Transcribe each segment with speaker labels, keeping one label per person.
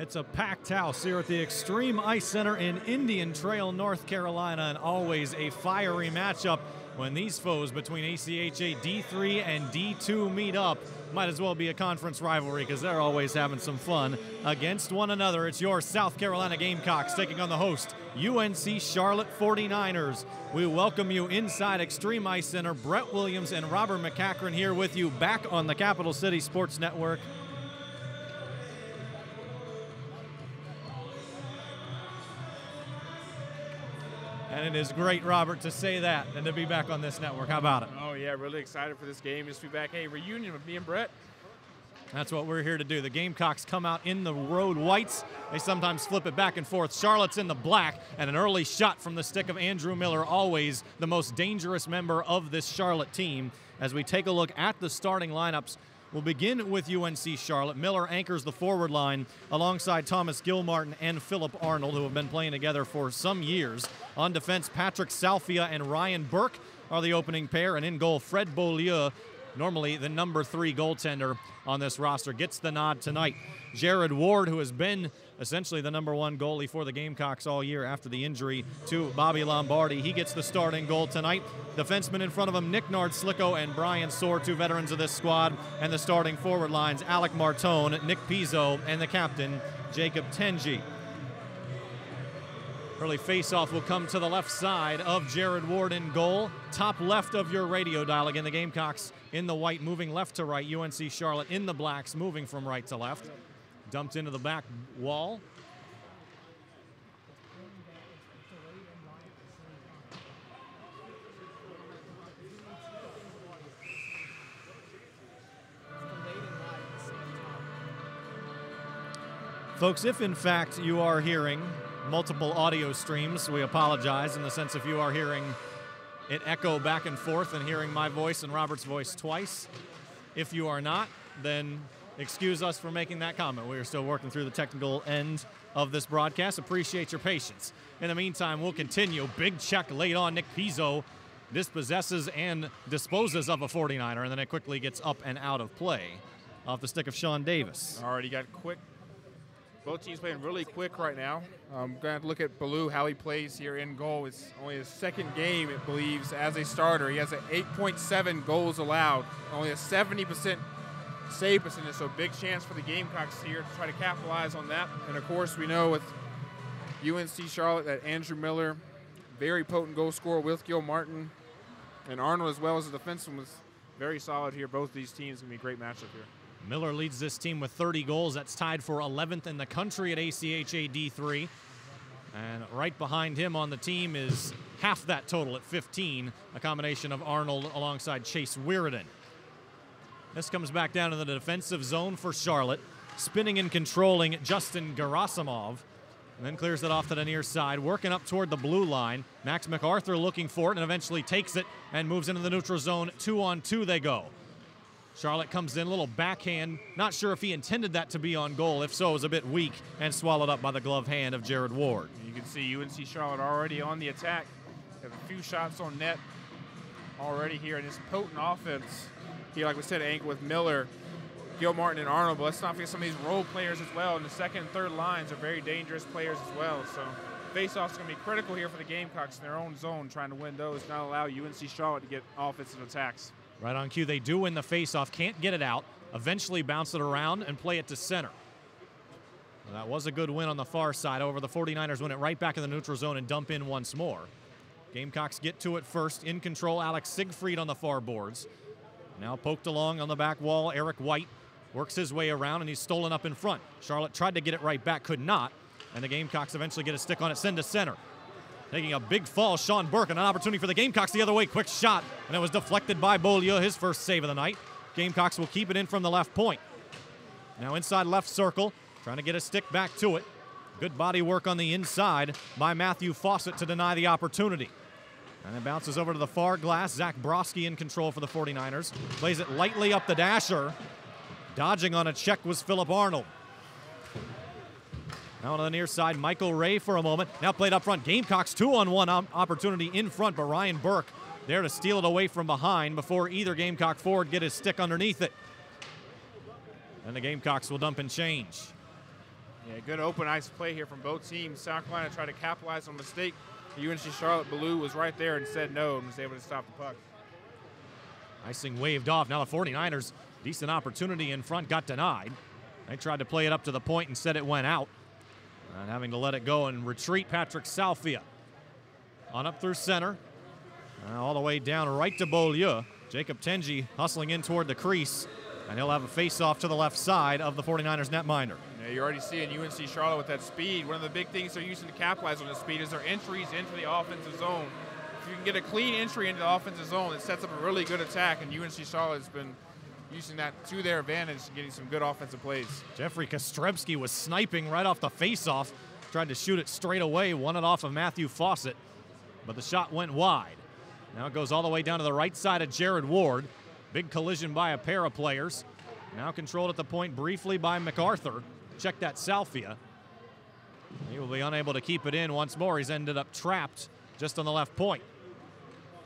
Speaker 1: It's a packed house here at the Extreme Ice Center in Indian Trail, North Carolina, and always a fiery matchup when these foes between ACHA D3 and D2 meet up. Might as well be a conference rivalry because they're always having some fun against one another. It's your South Carolina Gamecocks taking on the host, UNC-Charlotte 49ers. We welcome you inside Extreme Ice Center. Brett Williams and Robert McCachren here with you back on the Capital City Sports Network. And it is great, Robert, to say that and to be back on this network. How about it?
Speaker 2: Oh, yeah, really excited for this game. Just to be back. Hey, reunion with me and Brett.
Speaker 1: That's what we're here to do. The Gamecocks come out in the road whites. They sometimes flip it back and forth. Charlotte's in the black, and an early shot from the stick of Andrew Miller, always the most dangerous member of this Charlotte team. As we take a look at the starting lineups, we'll begin with UNC-Charlotte. Miller anchors the forward line alongside Thomas Gilmartin and Philip Arnold, who have been playing together for some years. On defense, Patrick Salfia and Ryan Burke are the opening pair, and in goal, Fred Beaulieu, normally the number 3 goaltender on this roster, gets the nod tonight. Jared Ward, who has been essentially the number 1 goalie for the Gamecocks all year after the injury to Bobby Lombardi, he gets the starting goal tonight. Defensemen in front of him, Nick Nard-Slicko and Brian Soar, 2 veterans of this squad. And the starting forward lines, Alec Martone, Nick Pizzo, and the captain, Jacob Tenji. Early face-off will come to the left side of Jared Ward in goal. Top left of your radio dial. Again, the Gamecocks in the white, moving left to right. UNC-Charlotte in the blacks, moving from right to left. Dumped into the back wall. Folks, if in fact you are hearing multiple audio streams, we apologize in the sense if you are hearing it echo back and forth and hearing my voice and Robert's voice twice. If you are not, then excuse us for making that comment. We are still working through the technical end of this broadcast. Appreciate your patience. In the meantime, we'll continue. Big check late on. Nick Pizzo dispossesses and disposes of a 49er, and then it quickly gets up and out of play off the stick of Sean Davis.
Speaker 2: Already got quick. Both teams playing really quick right now. I'm going to look at Baloo, how he plays here in goal. It's only his second game, it believes, as a starter. He has an 8.7 goals allowed, only a 70% save percentage, so big chance for the Gamecocks here to try to capitalize on that. And, of course, we know with UNC-Charlotte that Andrew Miller, very potent goal scorer with Gilmartin, and Arnold as well as the defenseman was very solid here. Both these teams going to be a great matchup here.
Speaker 1: Miller leads this team with 30 goals. That's tied for 11th in the country at ACHA D3. And right behind him on the team is half that total at 15, a combination of Arnold alongside Chase Weirden. This comes back down to the defensive zone for Charlotte. Spinning and controlling Justin Gerasimov. And then clears it off to the near side, working up toward the blue line. Max MacArthur looking for it and eventually takes it and moves into the neutral zone. 2-on-2 they go. Charlotte comes in, a little backhand. Not sure if he intended that to be on goal. If so, it was a bit weak and swallowed up by the glove hand of Jared Ward.
Speaker 2: You can see UNC-Charlotte already on the attack. Have a few shots on net already here in this potent offense. Here, like we said, angle with Miller, Gilmartin, and Arnold. But let's not forget some of these role players as well. And the second and third lines are very dangerous players as well. So face-off's going to be critical here for the Gamecocks in their own zone, trying to win those, not allow UNC-Charlotte to get offensive attacks.
Speaker 1: Right on cue, they do win the face-off, can't get it out, eventually bounce it around and play it to center. Well, that was a good win on the far side. Over the 49ers win it right back in the neutral zone and dump in once more. Gamecocks get to it first. In control, Alex Siegfried on the far boards. Now poked along on the back wall, Eric White works his way around and he's stolen up in front. Charlotte tried to get it right back, could not, and the Gamecocks eventually get a stick on it, send to center. Taking a big fall, Sean Burke, and an opportunity for the Gamecocks the other way. Quick shot, and it was deflected by Beaulieu, his first save of the night. Gamecocks will keep it in from the left point. Now inside left circle, trying to get a stick back to it. Good body work on the inside by Matthew Fawcett to deny the opportunity. And it bounces over to the far glass. Zach Broski in control for the 49ers. Plays it lightly up the dasher. Dodging on a check was Philip Arnold. Now on the near side, Michael Ray for a moment. Now played up front. Gamecocks 2-on-1 opportunity in front, but Ryan Burke there to steal it away from behind before either Gamecock forward get his stick underneath it. And the Gamecocks will dump and change.
Speaker 2: Yeah, good open ice play here from both teams. South Carolina tried to capitalize on a mistake. UNC-Charlotte Ballou was right there and said no and was able to stop the puck.
Speaker 1: Icing waved off. Now the 49ers, decent opportunity in front, got denied. They tried to play it up to the point and said it went out. And having to let it go and retreat, Patrick Salfia. On up through center. All the way down right to Beaulieu. Jacob Tenji hustling in toward the crease. And he'll have a face-off to the left side of the 49ers netminder.
Speaker 2: Yeah, you're already seeing UNC-Charlotte with that speed. One of the big things they're using to capitalize on the speed is their entries into the offensive zone. If you can get a clean entry into the offensive zone, it sets up a really good attack, and UNC-Charlotte has been using that to their advantage and getting some good offensive plays.
Speaker 1: Jeffrey Kostrebski was sniping right off the face-off. Tried to shoot it straight away, won it off of Matthew Fawcett, but the shot went wide. Now it goes all the way down to the right side of Jared Ward. Big collision by a pair of players. Now controlled at the point briefly by MacArthur. Check that Salfia. He will be unable to keep it in once more. He's ended up trapped just on the left point.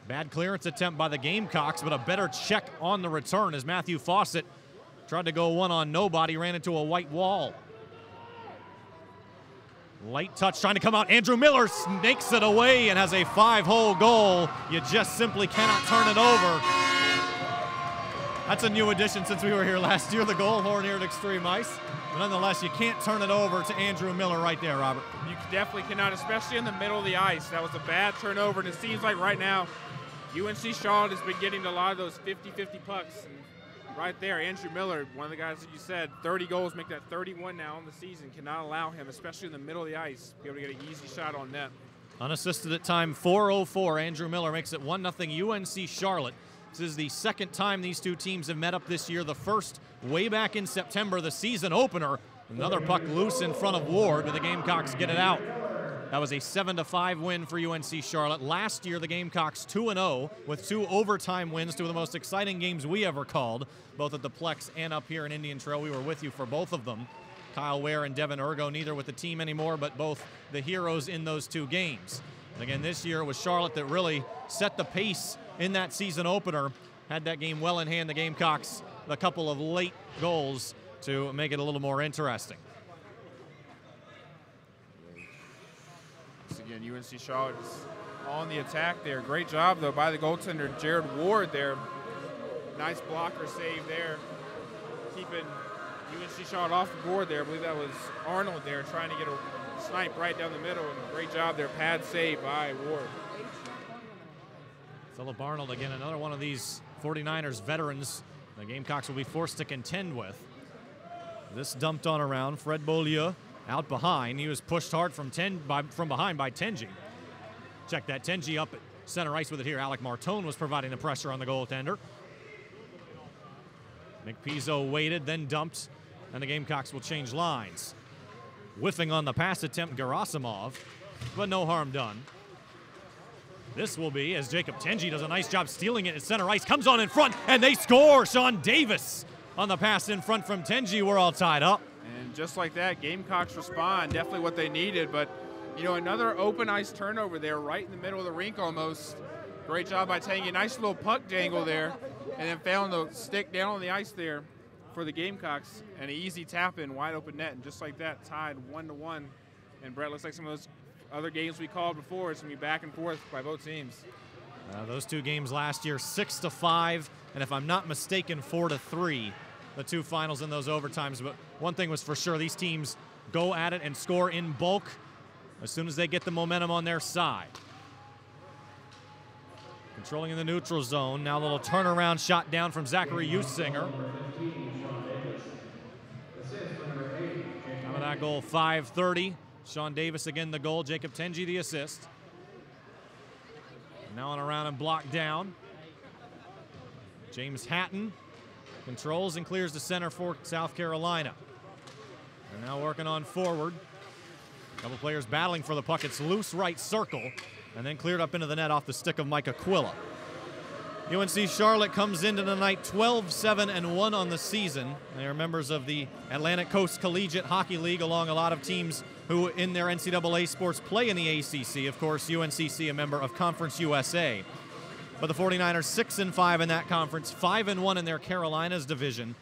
Speaker 1: Bad clearance attempt by the Gamecocks, but a better check on the return as Matthew Fawcett tried to go one on nobody, ran into a white wall. Light touch trying to come out. Andrew Miller snakes it away and has a 5-hole goal. You just simply cannot turn it over. That's a new addition since we were here last year, the goal horn here at Extreme Ice. But nonetheless, you can't turn it over to Andrew Miller right there, Robert.
Speaker 2: You definitely cannot, especially in the middle of the ice. That was a bad turnover, and it seems like right now UNC-Charlotte has been getting a lot of those 50-50 pucks. And right there, Andrew Miller, one of the guys that you said, 30 goals, make that 31 now in the season. Cannot allow him, especially in the middle of the ice, be able to get an easy shot on net.
Speaker 1: Unassisted at time 4:04. Andrew Miller makes it 1-0 UNC-Charlotte. This is the second time these two teams have met up this year. The first way back in September, the season opener. Another puck loose in front of Ward, but the Gamecocks get it out. That was a 7-5 win for UNC-Charlotte. Last year, the Gamecocks 2-0 with 2 overtime wins, 2 of the most exciting games we ever called, both at the Plex and up here in Indian Trail. We were with you for both of them. Kyle Ware and Devin Ergo, neither with the team anymore, but both the heroes in those 2 games. And again, this year it was Charlotte that really set the pace in that season opener. Had that game well in hand. The Gamecocks, a couple of late goals to make it a little more interesting.
Speaker 2: Once again, UNC-Charlotte is on the attack there. Great job, though, by the goaltender, Jared Ward there. Nice blocker save there. Keeping UNC-Charlotte off the board there. I believe that was Arnold there trying to get a snipe right down the middle. And great job there, pad save by Ward.
Speaker 1: Philip Arnold, again, another one of these 49ers veterans the Gamecocks will be forced to contend with. This dumped on around. Fred Beaulieu out behind. He was pushed hard from behind by Tenji. Check that. Tenji up at center ice with it here. Alec Martone was providing the pressure on the goaltender. McPizzo waited, then dumped, and the Gamecocks will change lines. Whiffing on the pass attempt, Gerasimov, but no harm done. This will be as Jacob Tenji does a nice job stealing it at center ice, comes on in front, and they score! Sean Davis on the pass in front from Tenji. We're all tied up.
Speaker 2: And just like that, Gamecocks respond, definitely what they needed, but you know, another open ice turnover there, right in the middle of the rink almost. Great job by Tenji, nice little puck dangle there, and then found the stick down on the ice there for the Gamecocks, and an easy tap in, wide open net, and just like that, tied 1-1. And Brett, looks like some of those other games we called before, it's going to be back and forth by both teams.
Speaker 1: Those 2 games last year, 6-5, and if I'm not mistaken, 4-3, the 2 finals in those overtimes. But one thing was for sure, these teams go at it and score in bulk as soon as they get the momentum on their side. Controlling in the neutral zone. Now a little turnaround shot down from Zachary Usinger. Time of that goal, 5:30. Sean Davis again the goal, Jacob Tenji the assist. Now on around and blocked down. James Hatton controls and clears the center for South Carolina. And now working on forward. A couple players battling for the puck. It's loose right circle and then cleared up into the net off the stick of Mike Aquila. UNC-Charlotte comes into the night 12-7-1 on the season. They are members of the Atlantic Coast Collegiate Hockey League, along a lot of teams who in their NCAA sports play in the ACC. Of course, UNCC, a member of Conference USA. But the 49ers 6-5 in that conference, 5-1 in their Carolinas division.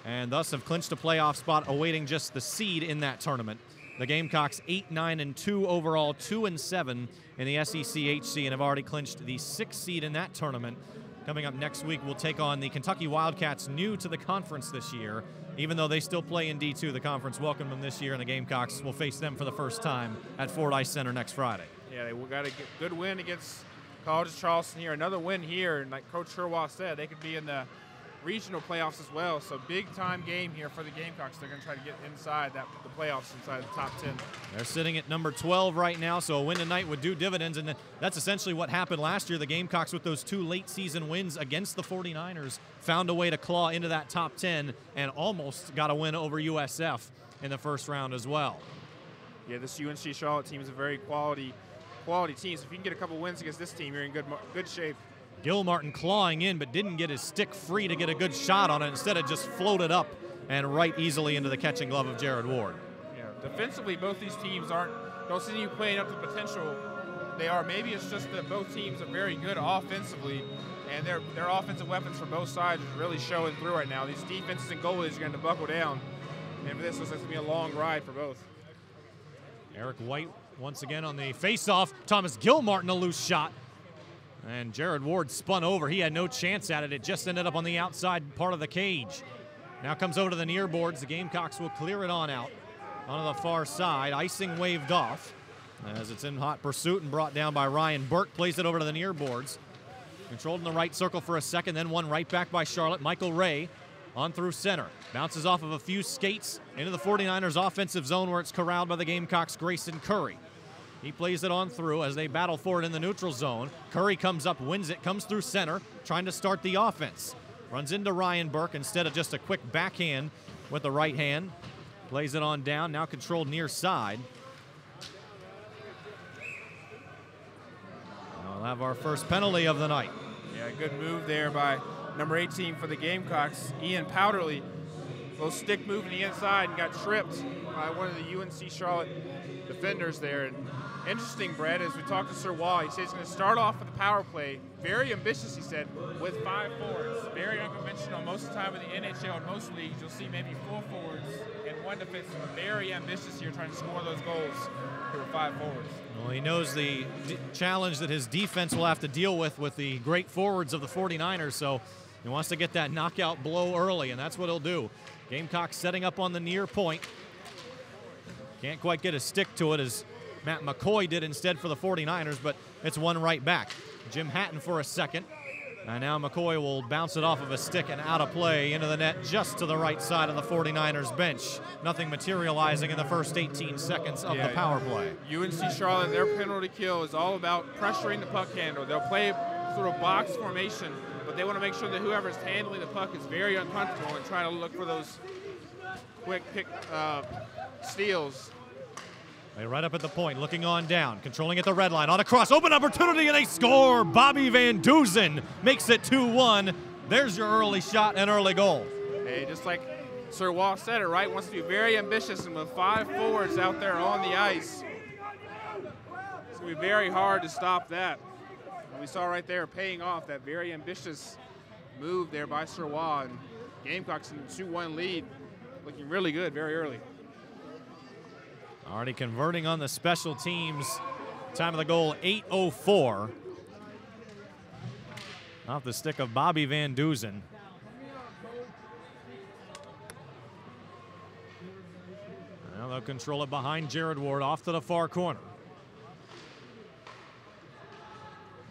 Speaker 1: and thus have clinched a playoff spot, awaiting just the seed in that tournament. The Gamecocks 8-9-2 overall, 2-7 in the SEC-HC, and have already clinched the 6th seed in that tournament. Coming up next week, we'll take on the Kentucky Wildcats, new to the conference this year. Even though they still play in D2, the conference welcomed them this year, and the Gamecocks will face them for the first time at Fordyce Center next Friday.
Speaker 2: Yeah, they got a good win against College of Charleston here. Another win here, and like Coach Sherwood said, they could be in the regional playoffs as well. So big-time game here for the Gamecocks. They're going to try to get inside the playoffs, inside the top 10.
Speaker 1: They're sitting at number 12 right now, so a win tonight would do dividends, and that's essentially what happened last year. The Gamecocks, with those 2 late-season wins against the 49ers, found a way to claw into that top 10 and almost got a win over USF in the first round as well.
Speaker 2: Yeah, this UNC-Charlotte team is a very quality team. So if you can get a couple wins against this team, you're in good shape.
Speaker 1: Gilmartin clawing in, but didn't get his stick free to get a good shot on it. Instead, it just floated up and right easily into the catching glove of Jared Ward.
Speaker 2: Yeah, defensively, both these teams don't seem to be playing up to potential. They are. Maybe it's just that both teams are very good offensively, and their offensive weapons from both sides is really showing through right now. These defenses and goalies are going to buckle down, and this looks like it's going to be a long ride for both.
Speaker 1: Eric White once again on the face-off. Thomas Gilmartin, a loose shot. And Jared Ward spun over. He had no chance at it. It just ended up on the outside part of the cage. Now comes over to the near boards. The Gamecocks will clear it on out onto the far side. Icing waved off as it's in hot pursuit and brought down by Ryan Burke. Plays it over to the near boards. Controlled in the right circle for a second, then won right back by Charlotte. Michael Ray on through center. Bounces off of a few skates into the 49ers offensive zone where it's corralled by the Gamecocks' Grayson Curry. He plays it on through as they battle for it in the neutral zone. Curry comes up, wins it, comes through center, trying to start the offense. Runs into Ryan Burke instead of just a quick backhand with the right hand. Plays it on down, now controlled near side. We'll have our first penalty of the night.
Speaker 2: Yeah, good move there by number 18 for the Gamecocks, Ian Powderly. Little stick move in the inside and got tripped by one of the UNC-Charlotte defenders there. And interesting, Brett, as we talked to Sir Wall, he says he's going to start off with the power play. Very ambitious, he said, with 5 forwards. Very unconventional. Most of the time in the NHL and most leagues, you'll see maybe 4 forwards and 1 defenseman. Very ambitious here, trying to score those goals here with 5 forwards.
Speaker 1: Well, he knows the challenge that his defense will have to deal with the great forwards of the 49ers, so he wants to get that knockout blow early, and that's what he'll do. Gamecocks setting up on the near point. Can't quite get a stick to it as Matt McCoy did instead for the 49ers, but it's one right back. Jim Hatton for a second. And now McCoy will bounce it off of a stick and out of play into the net just to the right side of the 49ers bench. Nothing materializing in the first 18 seconds of the power play.
Speaker 2: UNC-Charlotte, their penalty kill is all about pressuring the puck handle. They'll play sort of box formation, but they want to make sure that whoever's handling the puck is very uncomfortable and trying to look for those quick pick steals.
Speaker 1: They right up at the point, looking on down, controlling at the red line, on a cross, open opportunity, and they score! Bobby Van Duzen makes it 2-1. There's your early shot and early goal.
Speaker 2: Hey, just like Sir Wall said it, right? Wants to be very ambitious, and with 5 forwards out there on the ice, it's going to be very hard to stop that. And we saw right there paying off that very ambitious move there by Sir Wall, and Gamecocks in a 2-1 lead, looking really good very early.
Speaker 1: Already converting on the special teams. Time of the goal, 8:04. Off the stick of Bobby Van Duzen. Now they'll control it behind Jared Ward, off to the far corner.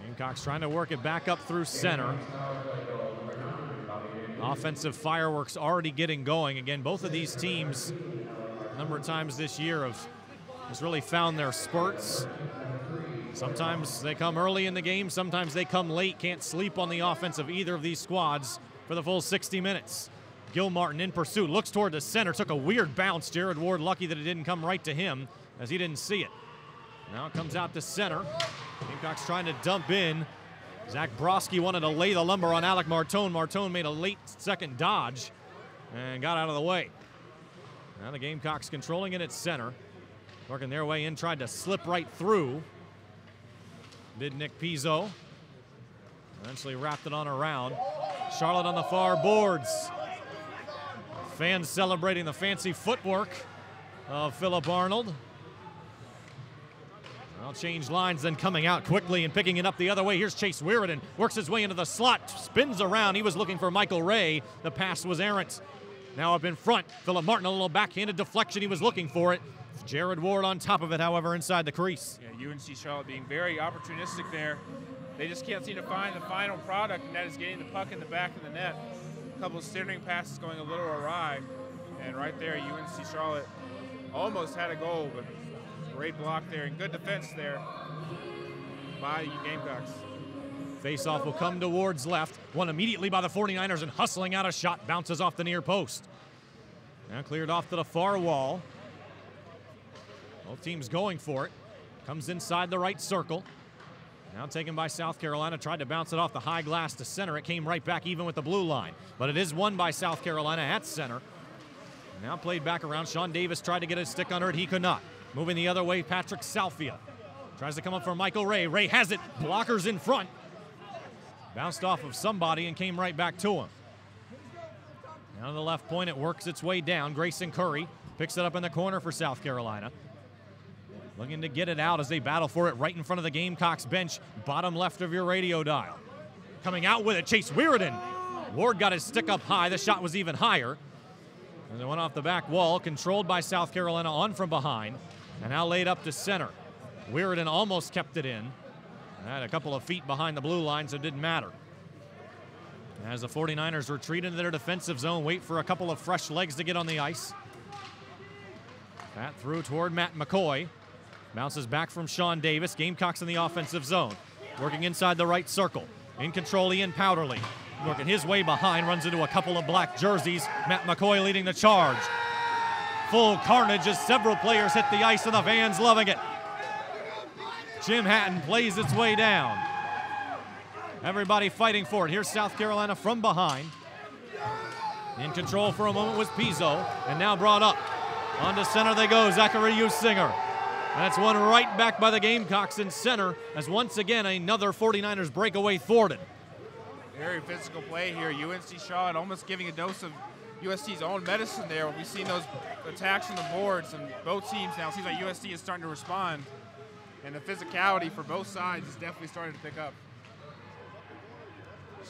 Speaker 1: Gamecocks trying to work it back up through center. Offensive fireworks already getting going. Again, both of these teams a number of times this year have just really found their spurts. Sometimes they come early in the game, sometimes they come late. Can't sleep on the offense of either of these squads for the full 60 minutes. Gilmartin in pursuit, looks toward the center, took a weird bounce. Jared Ward lucky that it didn't come right to him as he didn't see it. Now it comes out to center. Gamecocks trying to dump in. Zach Broski wanted to lay the lumber on Alec Martone. Martone made a late second dodge and got out of the way. Now the Gamecocks controlling it at center. Working their way in, tried to slip right through. Did Nick Pizzo. Eventually wrapped it on around. Charlotte on the far boards. Fans celebrating the fancy footwork of Philip Arnold. I'll change lines, then coming out quickly and picking it up the other way. Here's Chase Weirden, works his way into the slot, spins around. He was looking for Michael Ray. The pass was errant. Now up in front, Philip Martin, a little backhanded deflection. He was looking for it. Jared Ward on top of it, however, inside the crease.
Speaker 2: Yeah, UNC-Charlotte being very opportunistic there. They just can't seem to find the final product, and that is getting the puck in the back of the net. A couple of centering passes going a little awry. And right there, UNC-Charlotte almost had a goal, but great block there and good defense there by the Gamecocks.
Speaker 1: Face-off will come to Ward's left. Won immediately by the 49ers, and hustling out a shot, bounces off the near post. Now cleared off to the far wall. Both teams going for it. Comes inside the right circle. Now taken by South Carolina. Tried to bounce it off the high glass to center. It came right back even with the blue line. But it is won by South Carolina at center. Now played back around. Sean Davis tried to get his stick under it. He could not. Moving the other way, Patrick Salfia. Tries to come up for Michael Ray. Ray has it. Blockers in front. Bounced off of somebody and came right back to him. Now to the left point, it works its way down. Grayson Curry picks it up in the corner for South Carolina. Looking to get it out as they battle for it right in front of the Gamecocks bench, bottom left of your radio dial. Coming out with it, Chase Weirden. Ward got his stick up high. The shot was even higher. And it went off the back wall, controlled by South Carolina on from behind, and now laid up to center. Weirden almost kept it in. Had a couple of feet behind the blue line, so it didn't matter. As the 49ers retreat into their defensive zone, wait for a couple of fresh legs to get on the ice. That through toward Matt McCoy. Bounces back from Sean Davis. Gamecocks in the offensive zone. Working inside the right circle. In control, Ian Powderly. Working his way behind, runs into a couple of black jerseys. Matt McCoy leading the charge. Full carnage as several players hit the ice and the fans loving it. Jim Hatton plays its way down. Everybody fighting for it. Here's South Carolina from behind. In control for a moment was Pizzo, and now brought up. On to center they go, Zachary Usinger. That's one right back by the Gamecocks in center, as once again another 49ers breakaway thwarted.
Speaker 2: Very physical play here. UNC-Charlotte almost giving a dose of USC's own medicine there. We've seen those attacks on the boards, and both teams now, it seems like USC is starting to respond. And the physicality for both sides is definitely starting to pick up.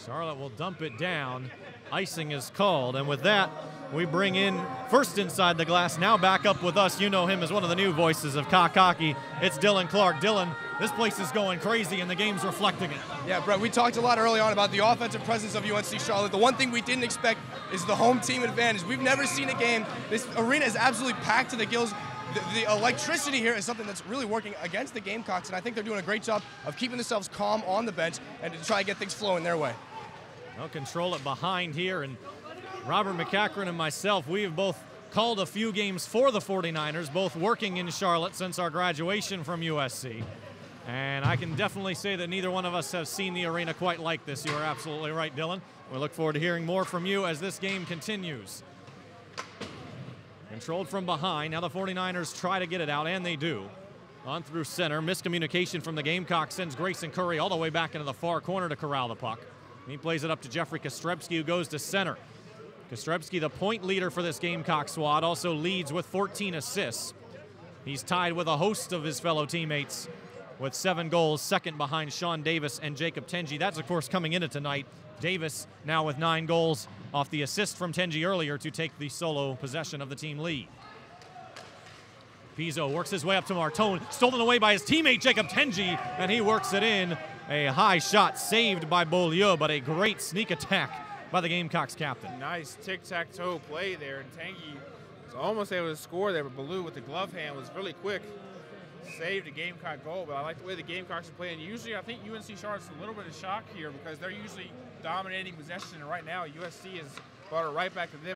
Speaker 1: Charlotte will dump it down. Icing is called, and with that, we bring in first inside the glass, now back up with us. You know him as one of the new voices of Cock Hockey. It's Dillon Clark. Dillon, this place is going crazy, and the game's reflecting it.
Speaker 3: Yeah, Brett, we talked a lot early on about the offensive presence of UNC-Charlotte. The one thing we didn't expect is the home team advantage. We've never seen a game. This arena is absolutely packed to the gills. The electricity here is something that's really working against the Gamecocks, and I think they're doing a great job of keeping themselves calm on the bench and to try to get things flowing their way.
Speaker 1: They'll control it behind here, and Robert McCachren and myself, we have both called a few games for the 49ers, both working in Charlotte since our graduation from USC. And I can definitely say that neither one of us have seen the arena quite like this. You are absolutely right, Dillon. We look forward to hearing more from you as this game continues. Controlled from behind. Now the 49ers try to get it out, and they do. On through center. Miscommunication from the Gamecocks sends Grayson Curry all the way back into the far corner to corral the puck. He plays it up to Jeffrey Kostrebski, who goes to center. Kostrebski, the point leader for this Gamecock squad, also leads with 14 assists. He's tied with a host of his fellow teammates with 7 goals, second behind Sean Davis and Jacob Tenji. That's, of course, coming into tonight. Davis now with 9 goals off the assist from Tenji earlier to take the solo possession of the team lead. Pizzo works his way up to Martone, stolen away by his teammate Jacob Tenji, and he works it in. A high shot saved by Beaulieu, but a great sneak attack by the Gamecocks captain.
Speaker 2: Nice tic-tac-toe play there, and Tanguy was almost able to score there, but Beaulieu with the glove hand was really quick. Saved a Gamecock goal, but I like the way the Gamecocks are playing. Usually, I think UNC-Charlotte's a little bit of shock here because they're usually dominating possession, and right now USC has brought it right back to them.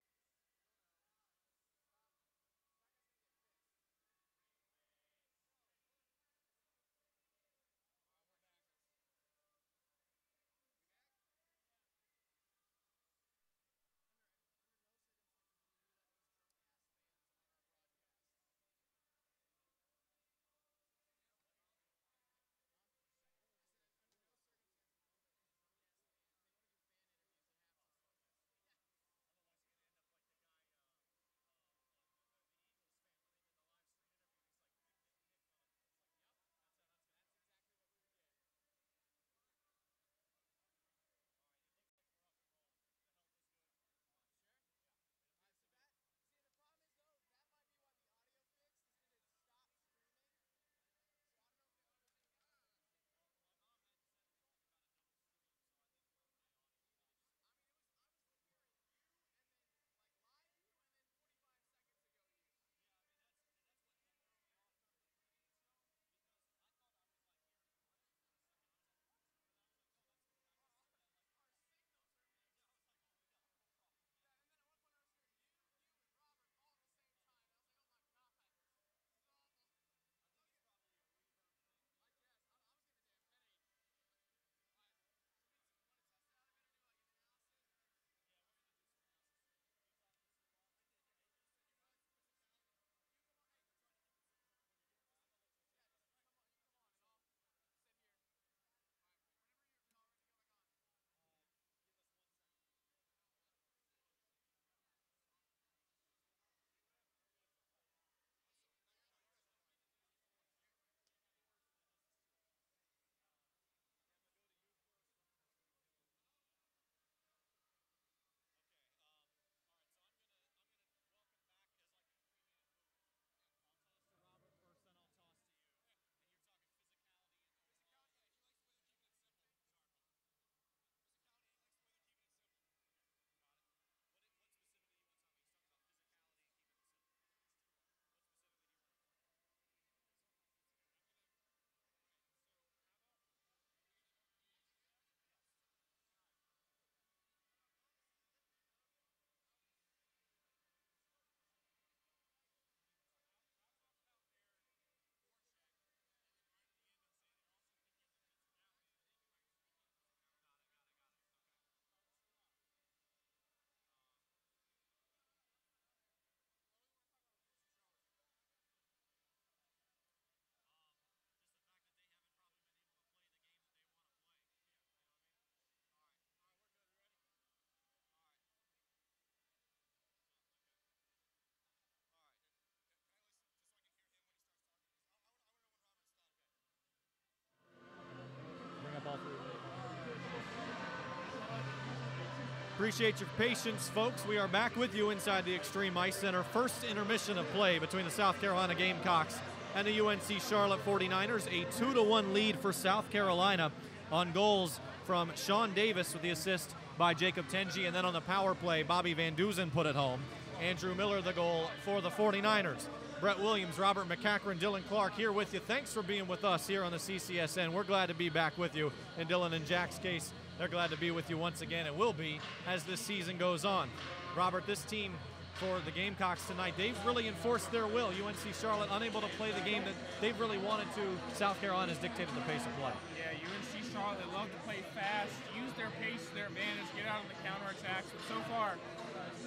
Speaker 1: Appreciate your patience, folks. We are back with you inside the Extreme Ice Center. First intermission of play between the South Carolina Gamecocks and the UNC-Charlotte 49ers. A 2-1 lead for South Carolina on goals from Sean Davis with the assist by Jacob Tenji. And then on the power play, Bobby Van Duzen put it home. Andrew Miller the goal for the 49ers. Brett Williams, Robert McCachren, Dillon Clark here with you. Thanks for being with us here on the CCSN. We're glad to be back with you. In Dillon and Jack's case, they're glad to be with you once again and will be as this season goes on. Robert, this team for the Gamecocks tonight, they've really enforced their will. UNC-Charlotte unable to play the game that they've really wanted to. South Carolina's dictated the pace of play.
Speaker 2: Yeah, UNC-Charlotte, they love to play fast, use their pace to their advantage, get out on the counterattacks. But so far,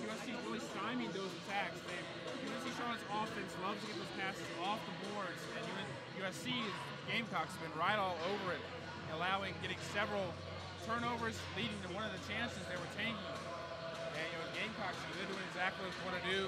Speaker 2: UNC's really stymied those attacks. UNC-Charlotte's offense loves to get those passes off the boards, and USC's Gamecocks have been right all over it, getting several turnovers, leading to one of the chances they were taking. And Gamecocks, they're doing exactly what they want to do.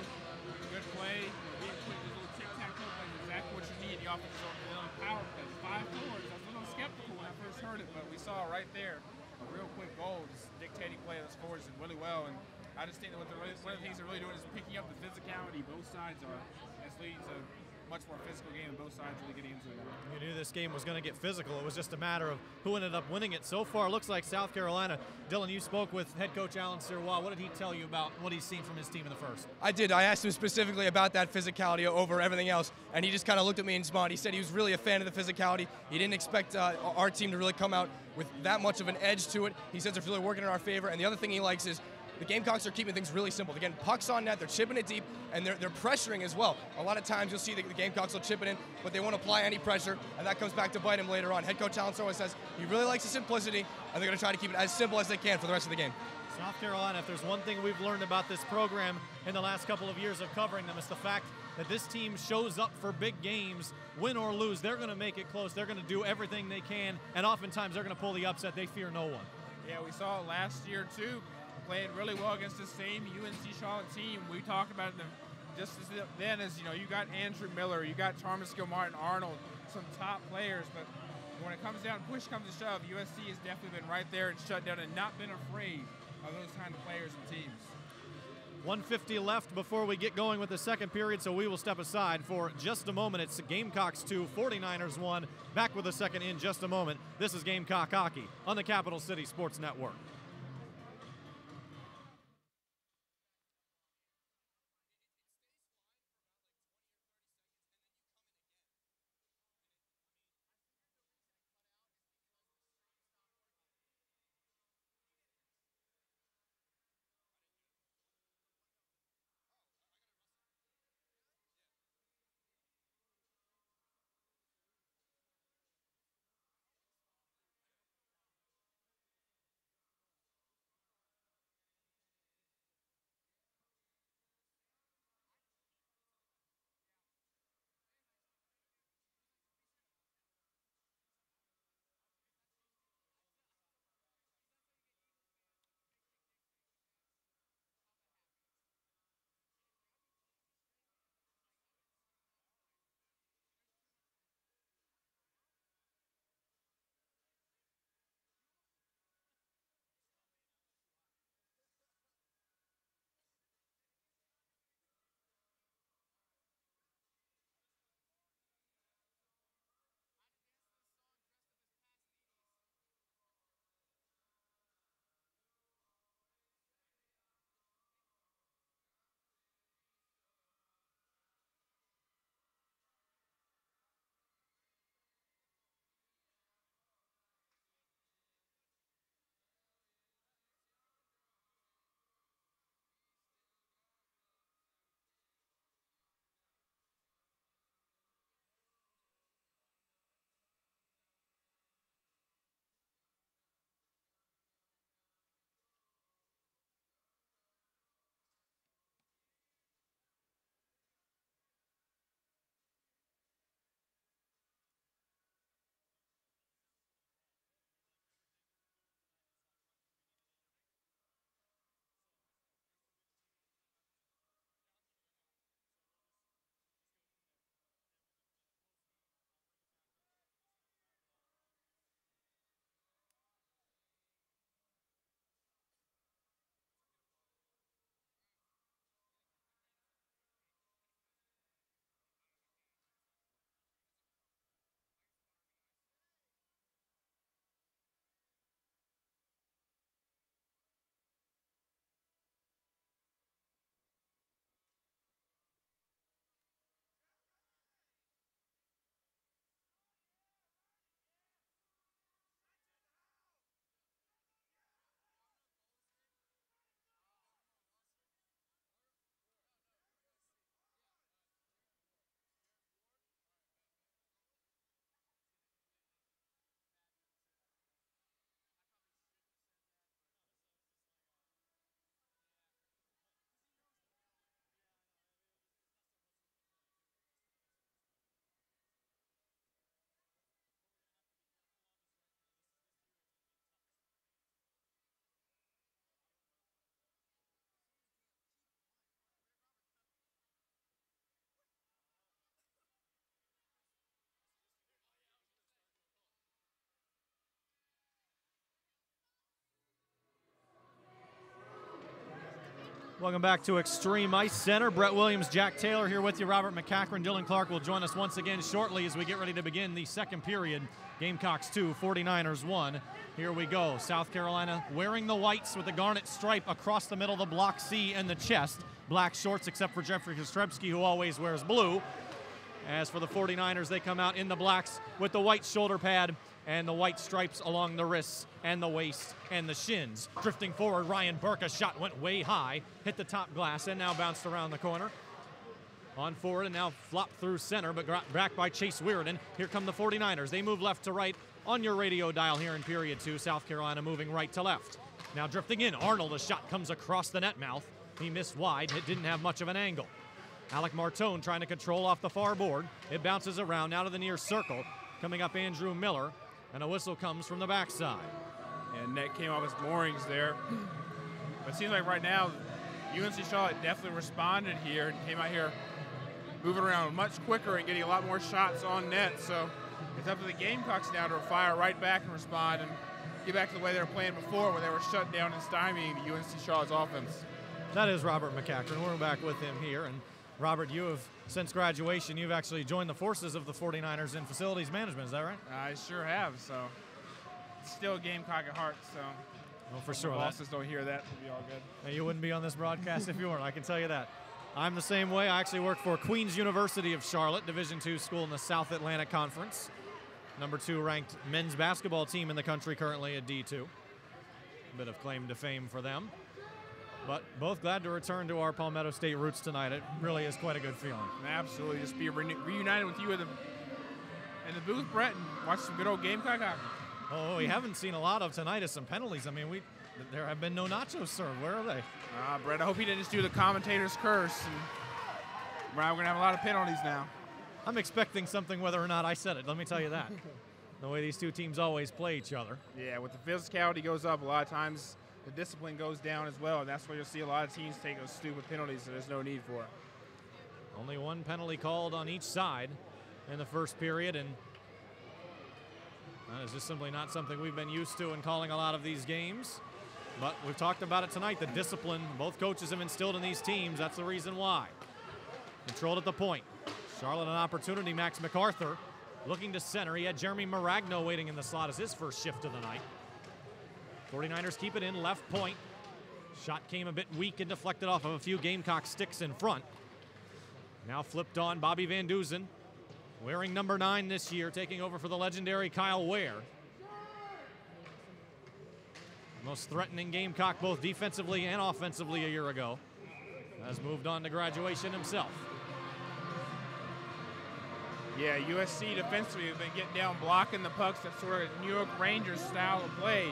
Speaker 2: Good play, being quick, these little tic-tac-toe plays, exactly what you need in the offensive zone. On power play, 5 forwards. I was a little skeptical when I first heard it, but we saw it right there. A real quick goal, just dictating play of those forwards did really well. And I just think that one of the things they're really doing is picking up the physicality both sides are. It's leading to a much more physical game, and both sides really getting into it.
Speaker 1: You knew this game was going to get physical. It was just a matter of who ended up winning it. So far, it looks like South Carolina. Dillon, you spoke with head coach Alan Sirois. What did he tell you about what he's seen from his team in the first?
Speaker 3: I did. I asked him specifically about that physicality over everything else, and he just kind of looked at me and smiled. He said he was really a fan of the physicality. He didn't expect our team to really come out with that much of an edge to it. He says it's really working in our favor, and the other thing he likes is the Gamecocks are keeping things really simple. They're getting pucks on net, they're chipping it deep, and they're pressuring as well. A lot of times you'll see the Gamecocks will chip it in, but they won't apply any pressure, and that comes back to bite him later on. Head coach Alan Sirois says he really likes the simplicity, and they're going to try to keep it as simple as they can for the rest of the game.
Speaker 1: South Carolina, if there's one thing we've learned about this program in the last couple of years of covering them, it's the fact that this team shows up for big games, win or lose. They're going to make it close. They're going to do everything they can, and oftentimes they're going to pull the upset. They fear no one.
Speaker 2: Yeah, we saw it last year, too. Played really well against the same UNC-Charlotte team. We talked about them just as then as, you got Andrew Miller, you got Thomas Gilmartin, Arnold, some top players, but when it comes down, push comes to shove, USC has definitely been right there and shut down and not been afraid of those kind of players and teams.
Speaker 1: 1:50 left before we get going with the second period, so we will step aside for just a moment. It's Gamecocks 2, 49ers 1. Back with the second in just a moment. This is Gamecock Hockey on the Capital City Sports Network. Welcome back to Extreme Ice Center. Brett Williams, Jack Taylor here with you. Robert McCachren, Dillon Clark will join us once again shortly as we get ready to begin the second period. Gamecocks 2, 49ers 1. Here we go. South Carolina wearing the whites with the garnet stripe across the middle of the block C and the chest. Black shorts except for Jeffrey Kostrebski, who always wears blue. As for the 49ers, they come out in the blacks with the white shoulder pad and the white stripes along the wrists and the waist and the shins. Drifting forward, Ryan Burke, a shot went way high, hit the top glass, and now bounced around the corner. On forward and now flopped through center, but back by Chase Weirden. Here come the 49ers. They move left to right on your radio dial here in period 2. South Carolina moving right to left. Now drifting in, Arnold, a shot comes across the net mouth. He missed wide, it didn't have much of an angle. Alec Martone trying to control off the far board. It bounces around out of the near circle. Coming up Andrew Miller, and a whistle comes from the backside.
Speaker 2: And net came off his moorings there. But it seems like right now, UNC-Charlotte definitely responded here and came out here moving around much quicker and getting a lot more shots on net. So it's up to the Gamecocks now to fire right back and respond and get back to the way they were playing before, where they were shut down and stymieing the UNC-Charlotte's offense.
Speaker 1: That is Robert McCachren. We're back with him here. And Robert, you have, since graduation, you've actually joined the forces of the 49ers in facilities management. Is that right?
Speaker 2: I sure have. So still a Gamecock at heart. So
Speaker 1: well, for sure.
Speaker 2: Bosses don't hear that. It'll be all good.
Speaker 1: And you wouldn't be on this broadcast if you weren't. I can tell you that. I'm the same way. I actually work for Queens University of Charlotte, Division II school in the South Atlantic Conference. Number 2 ranked men's basketball team in the country, currently at D2. A bit of claim to fame for them. But both glad to return to our Palmetto State roots tonight. It really is quite a good feeling.
Speaker 2: Absolutely. Just be reunited with you in the booth, Brett, and watch some good old Gamecock hockey.
Speaker 1: Oh, we haven't seen a lot of tonight is some penalties. I mean, there have been no nachos served. Where are they?
Speaker 2: Brett, I hope he didn't just do the commentator's curse. And we're going to have a lot of penalties now.
Speaker 1: I'm expecting something whether or not I said it. Let me tell you that. The way these two teams always play each other.
Speaker 2: Yeah, with the physicality goes up, a lot of times the discipline goes down as well, and that's where you'll see a lot of teams take those stupid penalties that there's no need for.
Speaker 1: Only one penalty called on each side in the first period, and that is just simply not something we've been used to in calling a lot of these games. But we've talked about it tonight, the discipline both coaches have instilled in these teams. That's the reason why. Controlled at the point. Charlotte an opportunity, Max MacArthur looking to center. He had Jeremy Maragno waiting in the slot as his first shift of the night. 49ers keep it in, left point. Shot came a bit weak and deflected off of a few Gamecock sticks in front. Now flipped on Bobby Van Duzen, wearing number 9 this year, taking over for the legendary Kyle Ware. Most threatening Gamecock both defensively and offensively a year ago. Has moved on to graduation himself.
Speaker 2: Yeah, USC defensively have been getting down, blocking the pucks. That's sort of New York Rangers style of play,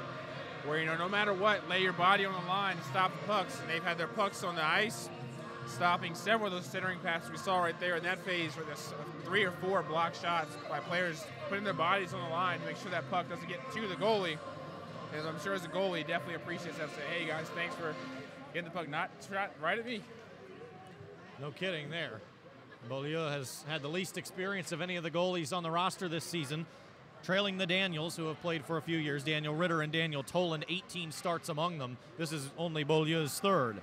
Speaker 2: where, you know, no matter what, lay your body on the line to stop the pucks. And they've had their pucks on the ice, stopping several of those centering passes we saw right there in that phase, where there's 3 or 4 block shots by players putting their bodies on the line to make sure that puck doesn't get to the goalie. And I'm sure as a goalie, he definitely appreciates that. Say, hey guys, thanks for getting the puck not shot right at me.
Speaker 1: No kidding there. Beaulieu has had the least experience of any of the goalies on the roster this season, trailing the Daniels, who have played for a few years. Daniel Ritter and Daniel Toland, 18 starts among them. This is only Beaulieu's 3rd.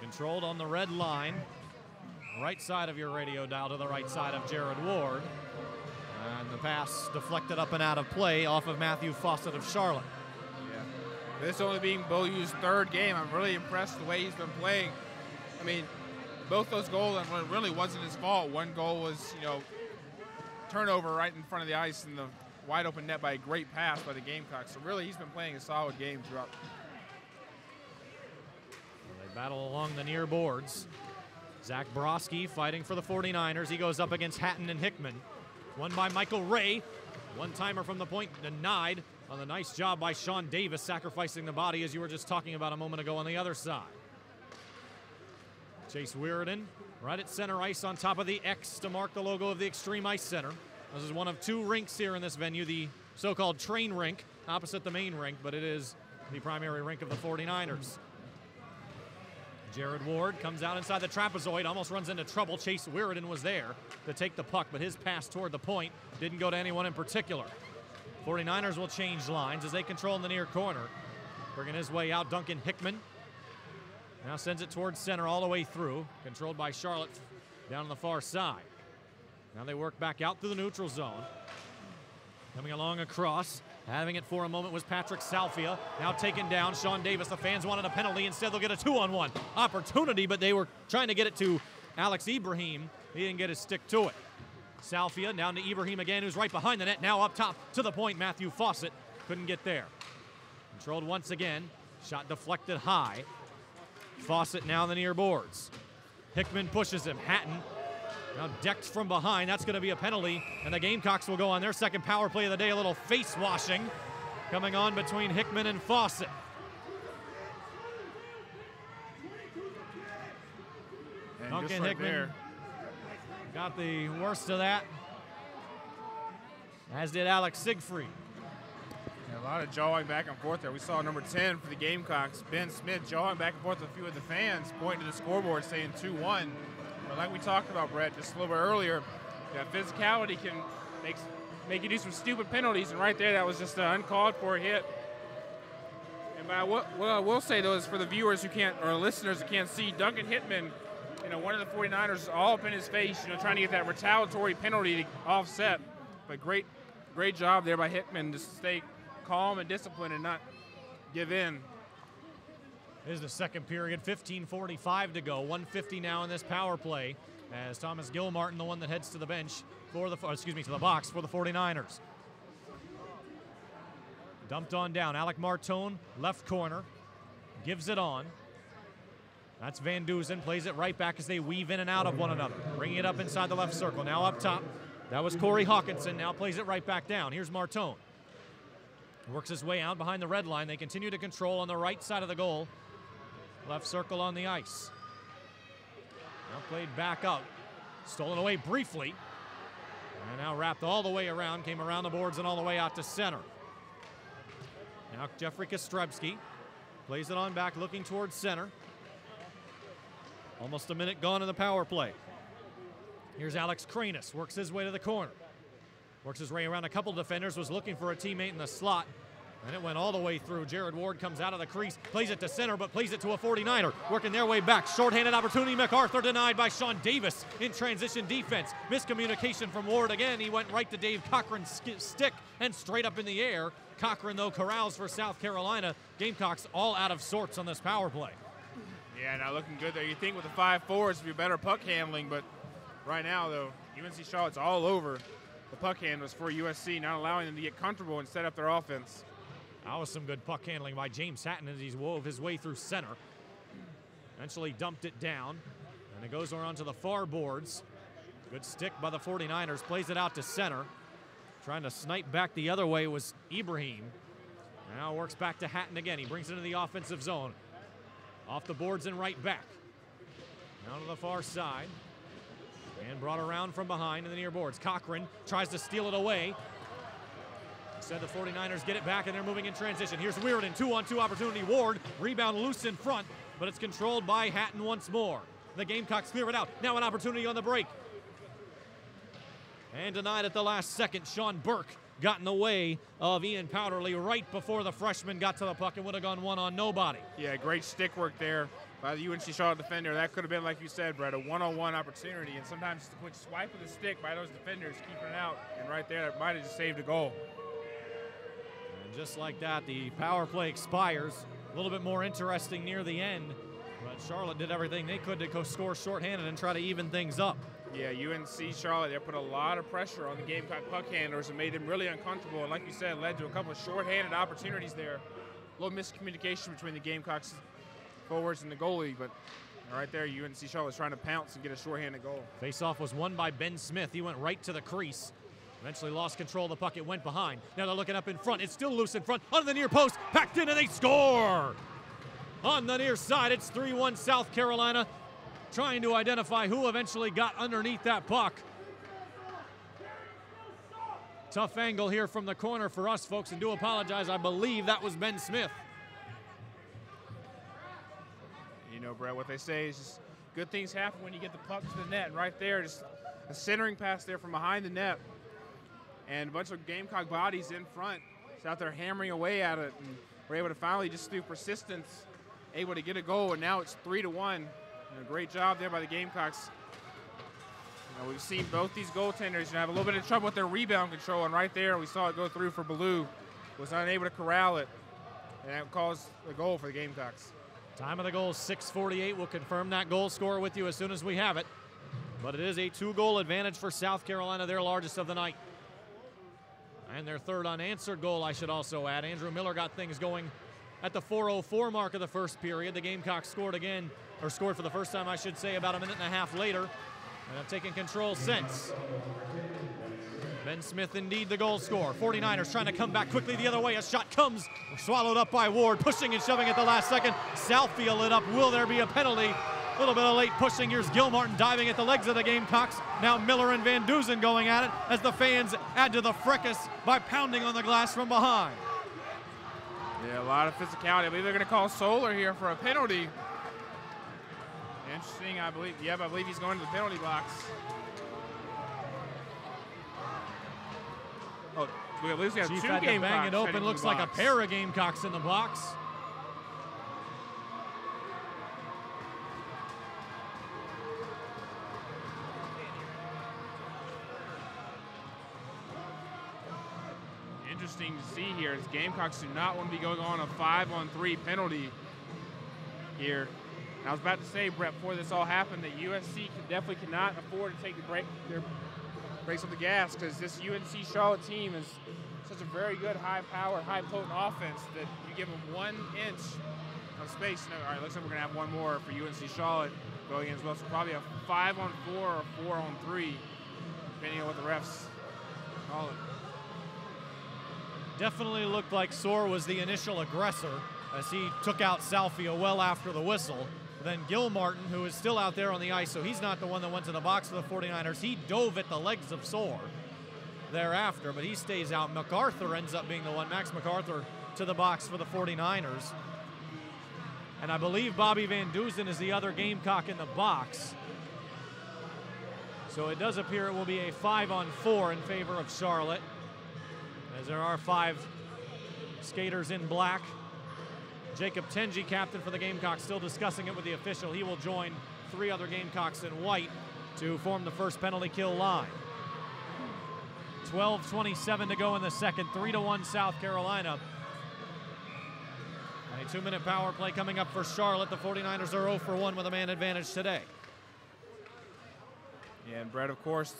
Speaker 1: Controlled on the red line. Right side of your radio dial to the right side of Jared Ward. And the pass deflected up and out of play off of Matthew Fawcett of Charlotte.
Speaker 2: Yeah. This only being Beaulieu's 3rd game, I'm really impressed the way he's been playing. I mean, both those goals really wasn't his fault. One goal was, you know, turnover right in front of the ice in the wide open net by a great pass by the Gamecocks. So really, he's been playing a solid game throughout.
Speaker 1: They battle along the near boards. Zach Broski fighting for the 49ers. He goes up against Hatton and Hickman. Won by Michael Ray. One-timer from the point denied on the nice job by Sean Davis, sacrificing the body, as you were just talking about a moment ago, on the other side. Chase Weirden right at center ice on top of the X to mark the logo of the Extreme Ice Center. This is one of 2 rinks here in this venue, the so-called train rink, opposite the main rink, but it is the primary rink of the 49ers. Jared Ward comes out inside the trapezoid, almost runs into trouble. Chase Weirden was there to take the puck, but his pass toward the point didn't go to anyone in particular. 49ers will change lines as they control in the near corner. Bringing his way out, Duncan Hickman. Now sends it towards center all the way through. Controlled by Charlotte down on the far side. Now they work back out through the neutral zone. Coming along across. Having it for a moment was Patrick Salfia. Now taken down, Sean Davis. The fans wanted a penalty. Instead, they'll get a 2-on-1 opportunity, but they were trying to get it to Alex Ibrahim. He didn't get his stick to it. Salfia down to Ibrahim again, who's right behind the net. Now up top to the point, Matthew Fawcett. Couldn't get there. Controlled once again. Shot deflected high. Fawcett now on the near boards. Hickman pushes him. Hatton now decked from behind. That's going to be a penalty, and the Gamecocks will go on their second power play of the day. A little face washing coming on between Hickman and Fawcett.
Speaker 2: And
Speaker 1: Duncan
Speaker 2: right
Speaker 1: Hickman
Speaker 2: there,
Speaker 1: got the worst of that, as did Alex Siegfried.
Speaker 2: a lot of jawing back and forth there. We saw number 10 for the Gamecocks, Ben Smith, jawing back and forth with a few of the fans, pointing to the scoreboard saying 2-1. But like we talked about, Brett, just a little bit earlier, that physicality can make you do some stupid penalties, and right there, that was just an uncalled for hit. And what I will say, though, is for the viewers who can't, or listeners who can't see, Duncan Hickman, one of the 49ers all up in his face, trying to get that retaliatory penalty to offset. But great job there by Hickman to stay calm and disciplined and not give in.
Speaker 1: This is the second period, 15:45 to go. 1:50 now in this power play, as Thomas Gilmartin, the one that heads to the bench for the, to the box for the 49ers. Dumped on down. Alec Martone, left corner, gives it on. That's Van Duzen, plays it right back as they weave in and out of one another. Bringing it up inside the left circle. Now up top. That was Corey Hawkinson. Now plays it right back down. Here's Martone. Works his way out behind the red line. They continue to control on the right side of the goal. Left circle on the ice. Now played back up. Stolen away briefly. And now wrapped all the way around. Came around the boards and all the way out to center. Now Jeffrey Kostrebski plays it on back, looking towards center. Almost a minute gone in the power play. Here's Alex Kranis, works his way to the corner. Works his way around a couple defenders, was looking for a teammate in the slot, and it went all the way through. Jared Ward comes out of the crease, plays it to center, but plays it to a 49er. Working their way back, shorthanded opportunity. MacArthur denied by Sean Davis in transition defense. Miscommunication from Ward again. He went right to Dave Cochran's stick and straight up in the air. Cochran, though, corrals for South Carolina. Gamecocks all out of sorts on this power play.
Speaker 2: Yeah, now looking good there. You think with the 5-4s would be better puck handling, but right now, though, UNC-Charlotte's all over the puck handlers for USC, not allowing them to get comfortable and set up their offense.
Speaker 1: That was some good puck handling by James Hatton as he wove his way through center. Eventually dumped it down, and it goes around to the far boards. Good stick by the 49ers, plays it out to center. Trying to snipe back the other way was Ibrahim. Now works back to Hatton again. He brings it into the offensive zone. Off the boards and right back. Down to the far side. And brought around from behind in the near boards. Cochran tries to steal it away. Instead, the 49ers get it back, and they're moving in transition. Here's Weirden, 2-on-2 opportunity. Ward, rebound loose in front, but it's controlled by Hatton once more. The Gamecocks clear it out. Now an opportunity on the break. And denied at the last second. Sean Burke got in the way of Ian Powderly right before the freshman got to the puck and would have gone one on nobody.
Speaker 2: Yeah, great stick work there by the UNC-Charlotte defender. That could have been, like you said, Brett, a one-on-one opportunity. And sometimes just a quick swipe of the stick by those defenders, keeping it out. And right there, that might have just saved a goal.
Speaker 1: And just like that, the power play expires. A little bit more interesting near the end. But Charlotte did everything they could to score shorthanded and try to even things up.
Speaker 2: Yeah, UNC-Charlotte, they put a lot of pressure on the Gamecock puck handlers and made them really uncomfortable. And like you said, led to a couple of shorthanded opportunities there. A little miscommunication between the Gamecocks forwards and the goalie, but right there, UNC-Charlotte was trying to pounce and get a shorthanded goal.
Speaker 1: Face-off was won by Ben Smith. He went right to the crease. Eventually lost control of the puck. It went behind. Now they're looking up in front. It's still loose in front. Under the near post. Packed in, and they score! On the near side, it's 3-1 South Carolina. Trying to identify who eventually got underneath that puck. Tough angle here from the corner for us, folks, and do apologize. I believe that was Ben Smith.
Speaker 2: You know, Brett, what they say is just good things happen when you get the puck to the net. And right there, just a centering pass there from behind the net. And a bunch of Gamecock bodies in front. It's out there hammering away at it. And were able to finally, just through persistence, able to get a goal, and now it's 3-1. Great job there by the Gamecocks. We've seen both these goaltenders have a little bit of trouble with their rebound control, and right there we saw it go through for Ballou. Was unable to corral it, and that caused a goal for the Gamecocks.
Speaker 1: Time of the goal, 6:48. We'll confirm that goal score with you as soon as we have it. But it is a 2-goal advantage for South Carolina, their largest of the night. And their third unanswered goal, I should also add. Andrew Miller got things going at the 4:04 mark of the first period. The Gamecocks scored again, or scored for the first time, I should say, about a minute and a half later. And have taken control since. Ben Smith indeed the goal scorer. 49ers trying to come back quickly the other way. A shot comes, swallowed up by Ward, pushing and shoving at the last second. Southfield lit up. Will there be a penalty? A little bit of late pushing. Here's Gilmartin diving at the legs of the Gamecocks. Now Miller and Van Duzen going at it as the fans add to the fracas by pounding on the glass from behind.
Speaker 2: Yeah, a lot of physicality. I believe they're going to call Solar here for a penalty. Interesting, I believe. Yep, I believe he's going to the penalty box. Oh, we at least have
Speaker 1: Chief
Speaker 2: two
Speaker 1: had to
Speaker 2: Gamecocks.
Speaker 1: bang it open. Looks like a
Speaker 2: box.
Speaker 1: pair of Gamecocks in the box.
Speaker 2: Interesting to see here is Gamecocks do not want to be going on a 5-on-3 penalty here. And I was about to say, Brett, before this all happened, that USC definitely cannot afford to take their brakes on the gas, because this UNC-Charlotte team is such a very good, high-power, high-potent offense that you give them 1 inch of space. No, all right, looks like we're going to have one more for UNC-Charlotte going in as well. So probably a 5-on-4 or 4-on-3, depending on what the refs call it.
Speaker 1: Definitely looked like Soar was the initial aggressor as he took out Salfia well after the whistle. Then Gilmartin, who is still out there on the ice, so he's not the one that went to the box for the 49ers. He dove at the legs of Soar thereafter, but he stays out. McArthur ends up being the one, Max McArthur, to the box for the 49ers. And I believe Bobby Van Duzen is the other Gamecock in the box. So it does appear it will be a 5-on-4 in favor of Charlotte, as there are 5 skaters in black. Jacob Tenji, captain for the Gamecocks, still discussing it with the official. He will join 3 other Gamecocks in white to form the first penalty kill line. 12:27 to go in the second, 3-1 South Carolina. And a 2-minute power play coming up for Charlotte. The 49ers are 0 for 1 with a man advantage today.
Speaker 2: Yeah, and Brett, of course,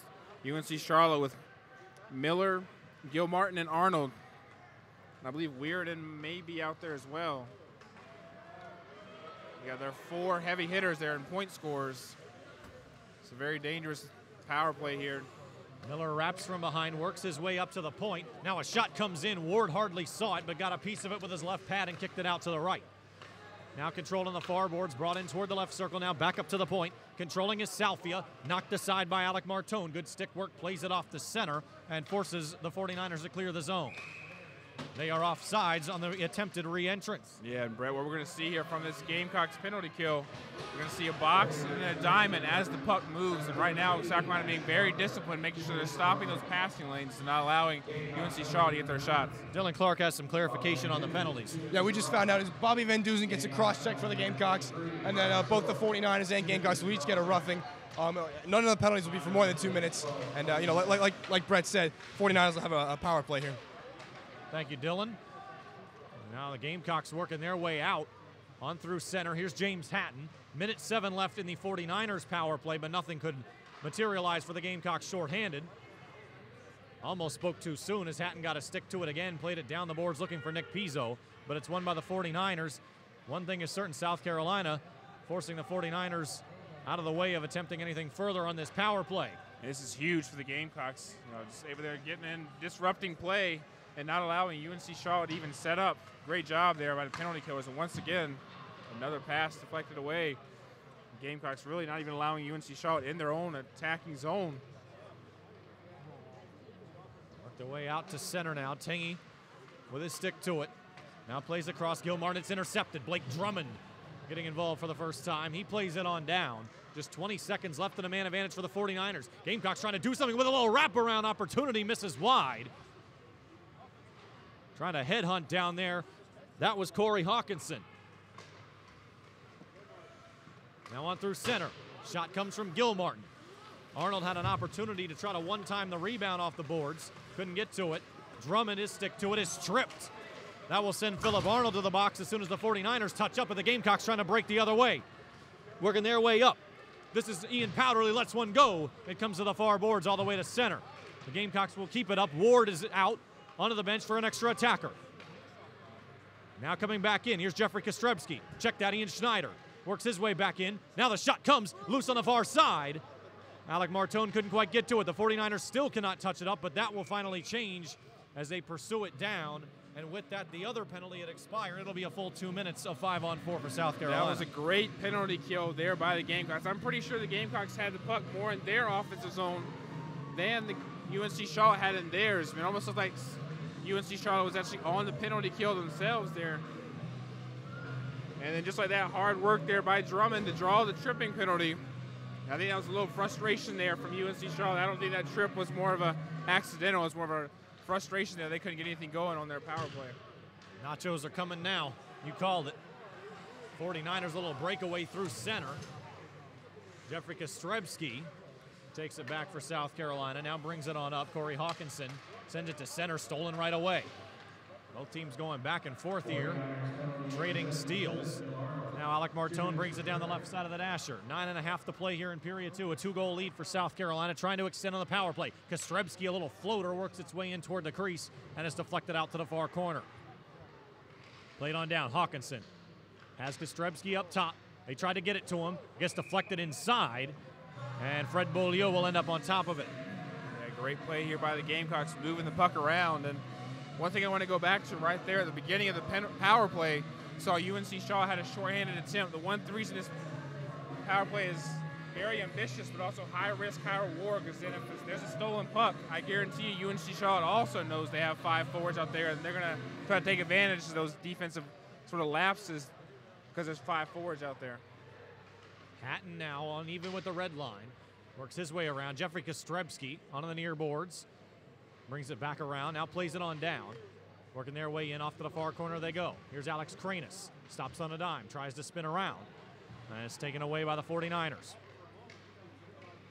Speaker 2: UNC-Charlotte with Miller, Gilmartin, and Arnold. And I believe Weirden may be out there as well. Yeah, there are 4 heavy hitters there and point scorers. It's a very dangerous power play here.
Speaker 1: Miller wraps from behind, works his way up to the point. Now a shot comes in. Ward hardly saw it, but got a piece of it with his left pad and kicked it out to the right. Now controlled on the far boards, brought in toward the left circle, now back up to the point. Controlling is Salfia, knocked aside by Alec Martone. Good stick work, plays it off the center, and forces the 49ers to clear the zone. They are offsides on the attempted re-entrance.
Speaker 2: Yeah, and Brett, what we're going to see here from this Gamecocks penalty kill, we're going to see a box and a diamond as the puck moves. And right now, South Carolina being very disciplined, making sure they're stopping those passing lanes and not allowing UNC-Charlotte to get their shots.
Speaker 1: Dillon Clark has some clarification on the penalties.
Speaker 3: Yeah, we just found out is Bobby Van Duzen gets a cross-check for the Gamecocks, and then both the 49ers and Gamecocks will each get a roughing. None of the penalties will be for more than 2 minutes. And, you know, like Brett said, 49ers will have a power play here.
Speaker 1: Thank you, Dillon. Now the Gamecocks working their way out on through center. Here's James Hatton. Minute 7 left in the 49ers power play, but nothing could materialize for the Gamecocks shorthanded. Almost spoke too soon as Hatton got a stick to it again, played it down the boards looking for Nick Pizzo, but it's won by the 49ers. One thing is certain, South Carolina forcing the 49ers out of the way of attempting anything further on this power play.
Speaker 2: This is huge for the Gamecocks. You know, just able there getting in, disrupting play, and not allowing UNC-Charlotte to even set up. Great job there by the penalty killers. And once again, another pass deflected away. The Gamecocks really not even allowing UNC-Charlotte in their own attacking zone.
Speaker 1: Work their way out to center now. Tangy with his stick to it. Now plays across Gilmartin. It's intercepted. Blake Drummond getting involved for the first time. He plays it on down. Just 20 seconds left in a man advantage for the 49ers. Gamecocks trying to do something with a little wraparound opportunity. Misses wide. Trying to headhunt down there That was Corey Hawkinson. Now on through center. Shot comes from Gilmartin. Arnold had an opportunity to try to one-time the rebound off the boards. Couldn't get to it. Drummond, his stick to it, is stripped. That will send Phillip Arnold to the box as soon as the 49ers touch up, but the Gamecocks trying to break the other way. Working their way up. This is Ian Powderly, lets one go. It comes to the far boards all the way to center. The Gamecocks will keep it up. Ward is out onto the bench for an extra attacker. Now coming back in, here's Jeffrey Kostrebski. Check that, Ian Schneider. Works his way back in. Now the shot comes loose on the far side. Alec Martone couldn't quite get to it. The 49ers still cannot touch it up, but that will finally change as they pursue it down. And with that, the other penalty had expired. It'll be a full 2 minutes of 5-on-4 for South Carolina.
Speaker 2: That was a great penalty kill there by the Gamecocks. I'm pretty sure the Gamecocks had the puck more in their offensive zone than the UNC-Charlotte had in theirs. I mean, it almost looked like UNC-Charlotte was actually on the penalty kill themselves there. And then just like that, hard work there by Drummond to draw the tripping penalty. I think that was a little frustration there from UNC-Charlotte. I don't think that trip was more of a accidental. It was more of a frustration there. They couldn't get anything going on their power play.
Speaker 1: Nachos are coming now. You called it. 49ers a little breakaway through center. Jeffrey Kostrebski takes it back for South Carolina. Now brings it on up. Corey Hawkinson sends it to center, stolen right away. Both teams going back and forth here, trading steals. Now Alec Martone brings it down the left side of the dasher. 9.5 to play here in period 2. A 2-goal lead for South Carolina, trying to extend on the power play. Kostrebski, a little floater, works its way in toward the crease and is deflected out to the far corner. Played on down. Hawkinson has Kostrebski up top. They try to get it to him. Gets deflected inside, and Fred Beaulieu will end up on top of it.
Speaker 2: Yeah, great play here by the Gamecocks, moving the puck around. And one thing I want to go back to right there at the beginning of the power play, saw UNC-Charlotte had a shorthanded attempt. The one reason this power play is very ambitious, but also high risk, high reward, because then if there's a stolen puck, I guarantee you UNC-Charlotte also knows they have 5 forwards out there, and they're going to try to take advantage of those defensive sort of lapses because there's 5 forwards out there.
Speaker 1: Hatton now on even with the red line. Works his way around. Jeffrey Kostrebski onto the near boards. Brings it back around, now plays it on down. Working their way in, off to the far corner they go. Here's Alex Kranis, stops on a dime, tries to spin around. And it's taken away by the 49ers.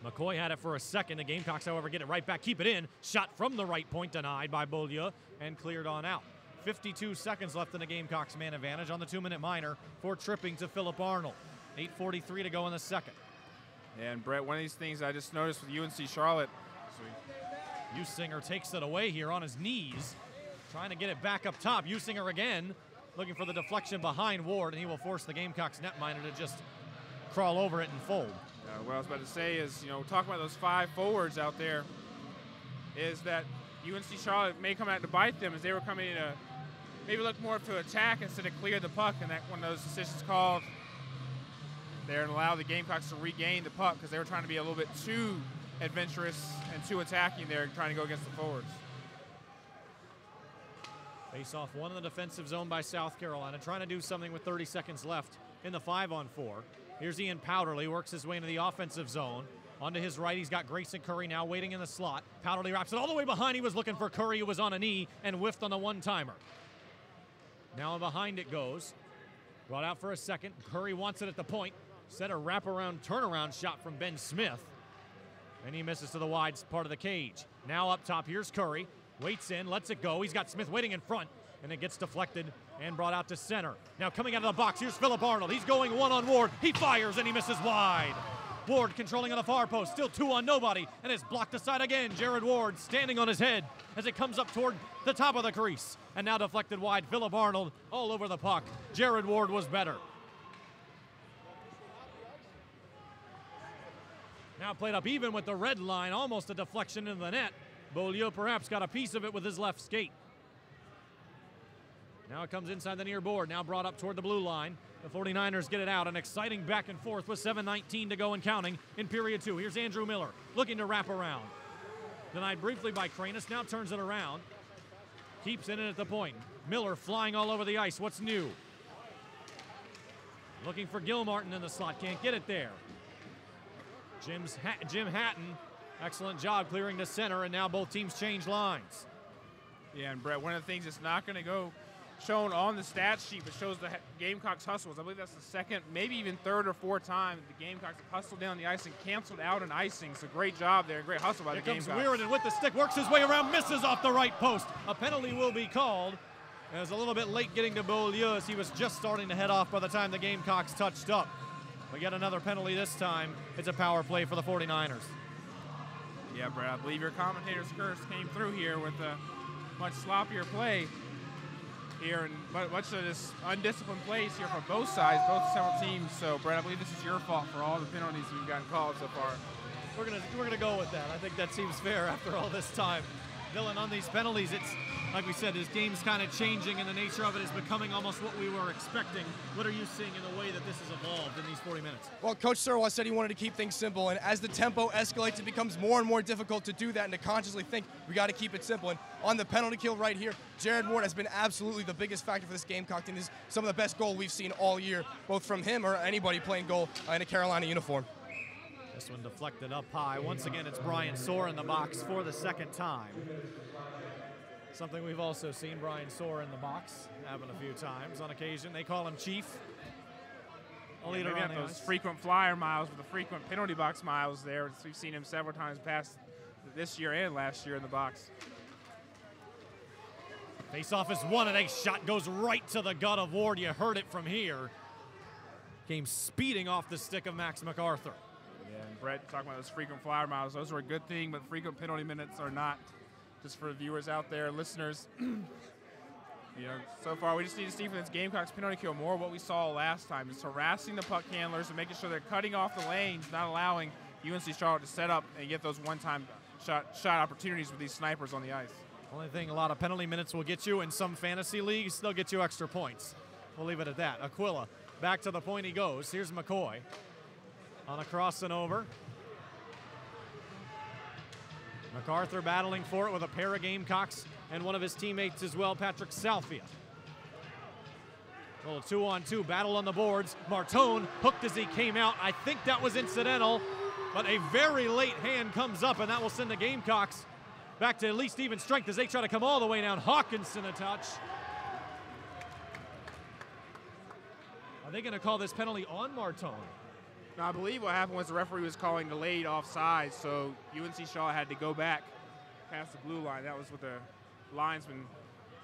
Speaker 1: McCoy had it for a second. The Gamecocks, however, get it right back, keep it in. Shot from the right point denied by Beaulieu and cleared on out. 52 seconds left in the Gamecocks man advantage on the 2-minute minor for tripping to Phillip Arnold. 8:43 to go in the second.
Speaker 2: And Brett, one of these things I just noticed with UNC-Charlotte,
Speaker 1: Usinger takes it away here on his knees, trying to get it back up top. Usinger again, looking for the deflection behind Ward, and he will force the Gamecocks netminder to just crawl over it and fold.
Speaker 2: What I was about to say is, talking about those 5 forwards out there, is that UNC-Charlotte may come out to bite them as they were coming in to maybe look more to attack instead of clear the puck, and that one of those decisions called there and allow the Gamecocks to regain the puck because they were trying to be a little bit too adventurous and too attacking there, trying to go against the forwards.
Speaker 1: Face off one in the defensive zone by South Carolina, trying to do something with 30 seconds left in the 5-on-4. Here's Ian Powderly, works his way into the offensive zone. Onto his right, he's got Grayson Curry now waiting in the slot. Powderly wraps it all the way behind. He was looking for Curry, who was on a knee and whiffed on the one-timer. Now behind it goes. Brought out for a second. Curry wants it at the point. Set a wraparound turnaround shot from Ben Smith. And he misses to the wide part of the cage. Now up top, here's Curry. Waits in, lets it go. He's got Smith waiting in front, and it gets deflected and brought out to center. Now coming out of the box, here's Phillip Arnold. He's going one on Ward. He fires, and he misses wide. Ward controlling on the far post, still 2 on nobody, and it's blocked aside again. Jared Ward standing on his head as it comes up toward the top of the crease. And now deflected wide, Phillip Arnold all over the puck. Jared Ward was better. Now played up even with the red line, almost a deflection into the net. Beaulieu perhaps got a piece of it with his left skate. Now it comes inside the near board, now brought up toward the blue line. The 49ers get it out, an exciting back and forth with 7:19 to go and counting in period 2. Here's Andrew Miller looking to wrap around. Denied briefly by Kranis, now turns it around. Keeps it in at the point. Miller flying all over the ice, what's new? Looking for Gilmartin in the slot, can't get it there. Jim Hatton, excellent job clearing to center, and now both teams change lines.
Speaker 2: Yeah, and Brett, one of the things that's not going to go shown on the stat sheet, but shows the Gamecocks hustles. I believe that's the second, maybe even third or fourth time the Gamecocks have hustled down the ice and canceled out an icing. So great job there, great hustle by the Gamecocks.
Speaker 1: Here comes Weirin with the stick, works his way around, misses off the right post. A penalty will be called. It was a little bit late getting to Beaulieu as he was just starting to head off by the time the Gamecocks touched up. But yet another penalty this time. It's a power play for the 49ers.
Speaker 2: Yeah, Brett, I believe your commentator's curse came through here with a much sloppier play here and much of this undisciplined plays here from both sides, both several teams. So, Brett, I believe this is your fault for all the penalties we've gotten called so far.
Speaker 1: We're gonna go with that. I think that seems fair after all this time. Dillon, on these penalties, it's like we said, this game's kind of changing, and the nature of it is becoming almost what we were expecting. What are you seeing in the way that this has evolved in these 40 minutes?
Speaker 3: Well, Coach Sirwa said he wanted to keep things simple, and as the tempo escalates, it becomes more and more difficult to do that and to consciously think we got to keep it simple. And on the penalty kill right here, Jared Ward has been absolutely the biggest factor for this Gamecock team. This is some of the best goal we've seen all year, both from him or anybody playing goal in a Carolina uniform.
Speaker 1: This one deflected up high. Once again, it's Brian Soar in the box for the second time. Something we've also seen Brian Soar in the box happen a few times on occasion. They call him Chief.
Speaker 2: Maybe at those frequent flyer miles with the frequent penalty box miles there. We've seen him several times past this year and last year in the box.
Speaker 1: Face-off is won, and a shot goes right to the gut of Ward. You heard it from here. Came speeding off the stick of Max McCachren.
Speaker 2: Yeah, and Brett talking about those frequent flyer miles. Those are a good thing, but frequent penalty minutes are not. Just for the viewers out there, listeners, so far we just need to see from this Gamecocks penalty kill more what we saw last time, just harassing the puck handlers and making sure they're cutting off the lanes, not allowing UNC-Charlotte to set up and get those one-time shot opportunities with these snipers on the ice.
Speaker 1: Only thing a lot of penalty minutes will get you in some fantasy leagues, they'll get you extra points. We'll leave it at that. Aquila, back to the point he goes. Here's McCoy on a cross and over. McCachren battling for it with a pair of Gamecocks and one of his teammates as well, Patrick Salfia. A little 2-on-2 battle on the boards. Martone hooked as he came out. I think that was incidental, but a very late hand comes up, and that will send the Gamecocks back to at least even strength as they try to come all the way down. Hawkinson a touch. Are they going to call this penalty on Martone?
Speaker 2: Now, I believe what happened was the referee was calling delayed offside, so UNC-Charlotte had to go back past the blue line. That was what the linesman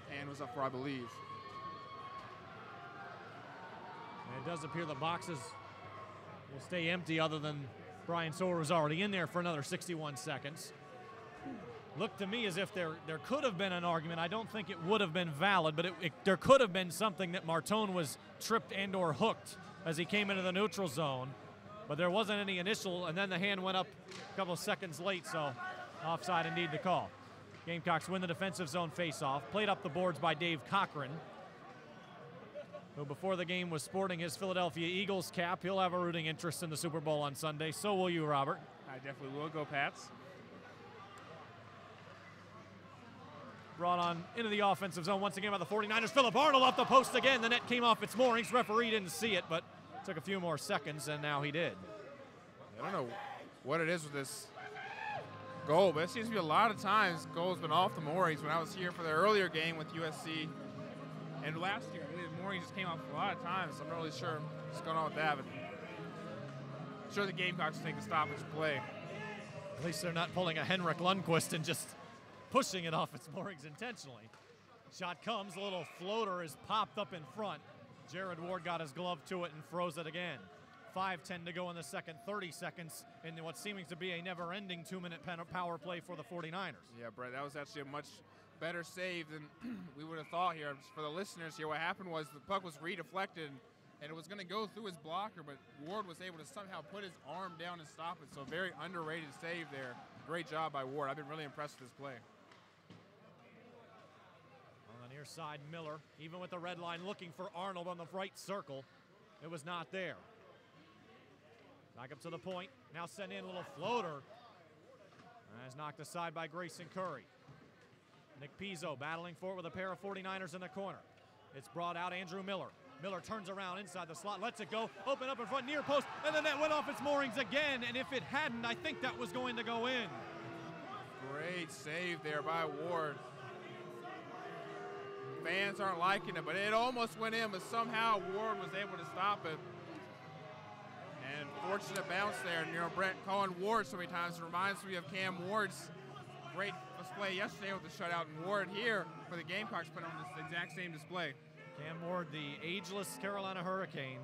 Speaker 2: hand was up for, I believe.
Speaker 1: And it does appear the boxes will stay empty other than Brian Soar was already in there for another 61 seconds. Looked to me as if there could have been an argument. I don't think it would have been valid, but there could have been something that Martone was tripped and or hooked as he came into the neutral zone. But there wasn't any initial, and then the hand went up a couple of seconds late, so offside indeed the call. Gamecocks win the defensive zone faceoff. Played up the boards by Dave Cochran, who before the game was sporting his Philadelphia Eagles cap. He'll have a rooting interest in the Super Bowl on Sunday. So will you, Robert.
Speaker 2: I definitely will. Go Pats.
Speaker 1: Brought on into the offensive zone once again by the 49ers. Philip Arnold off the post again. The net came off its moorings. Referee didn't see it, but took a few more seconds, and now he did.
Speaker 2: I don't know what it is with this goal, but it seems to be a lot of times goals been off the moorings. When I was here for the earlier game with USC, and last year, the moorings just came off a lot of times. So I'm not really sure what's going on with that, but I'm sure the Gamecocks take the stoppage play.
Speaker 1: At least they're not pulling a Henrik Lundqvist and just pushing it off its moorings intentionally. Shot comes, a little floater is popped up in front. Jared Ward got his glove to it and froze it again. 5:10 to go in the second, 30 seconds in what's seeming to be a never-ending 2-minute power play for the 49ers.
Speaker 2: Yeah, Brett, that was actually a much better save than we would have thought here. For the listeners here, what happened was the puck was redeflected, and it was going to go through his blocker, but Ward was able to somehow put his arm down and stop it. So very underrated save there. Great job by Ward. I've been really impressed with this play.
Speaker 1: On the near side, Miller, even with the red line, looking for Arnold on the right circle. It was not there. Back up to the point. Now sent in a little floater. As knocked aside by Grayson Curry. Nick Pizzo battling for it with a pair of 49ers in the corner. It's brought out Andrew Miller. Miller turns around inside the slot, lets it go, open up in front, near post, and then that went off its moorings again, and if it hadn't, I think that was going to go in.
Speaker 2: Great save there by Ward. Fans aren't liking it, but it almost went in, but somehow Ward was able to stop it. And fortunate bounce there. And, you know, Brent calling Ward so many times, it reminds me of Cam Ward's great display yesterday with the shutout. And Ward here for the Gamecocks put on this exact same display.
Speaker 1: Cam Ward, the ageless Carolina Hurricane.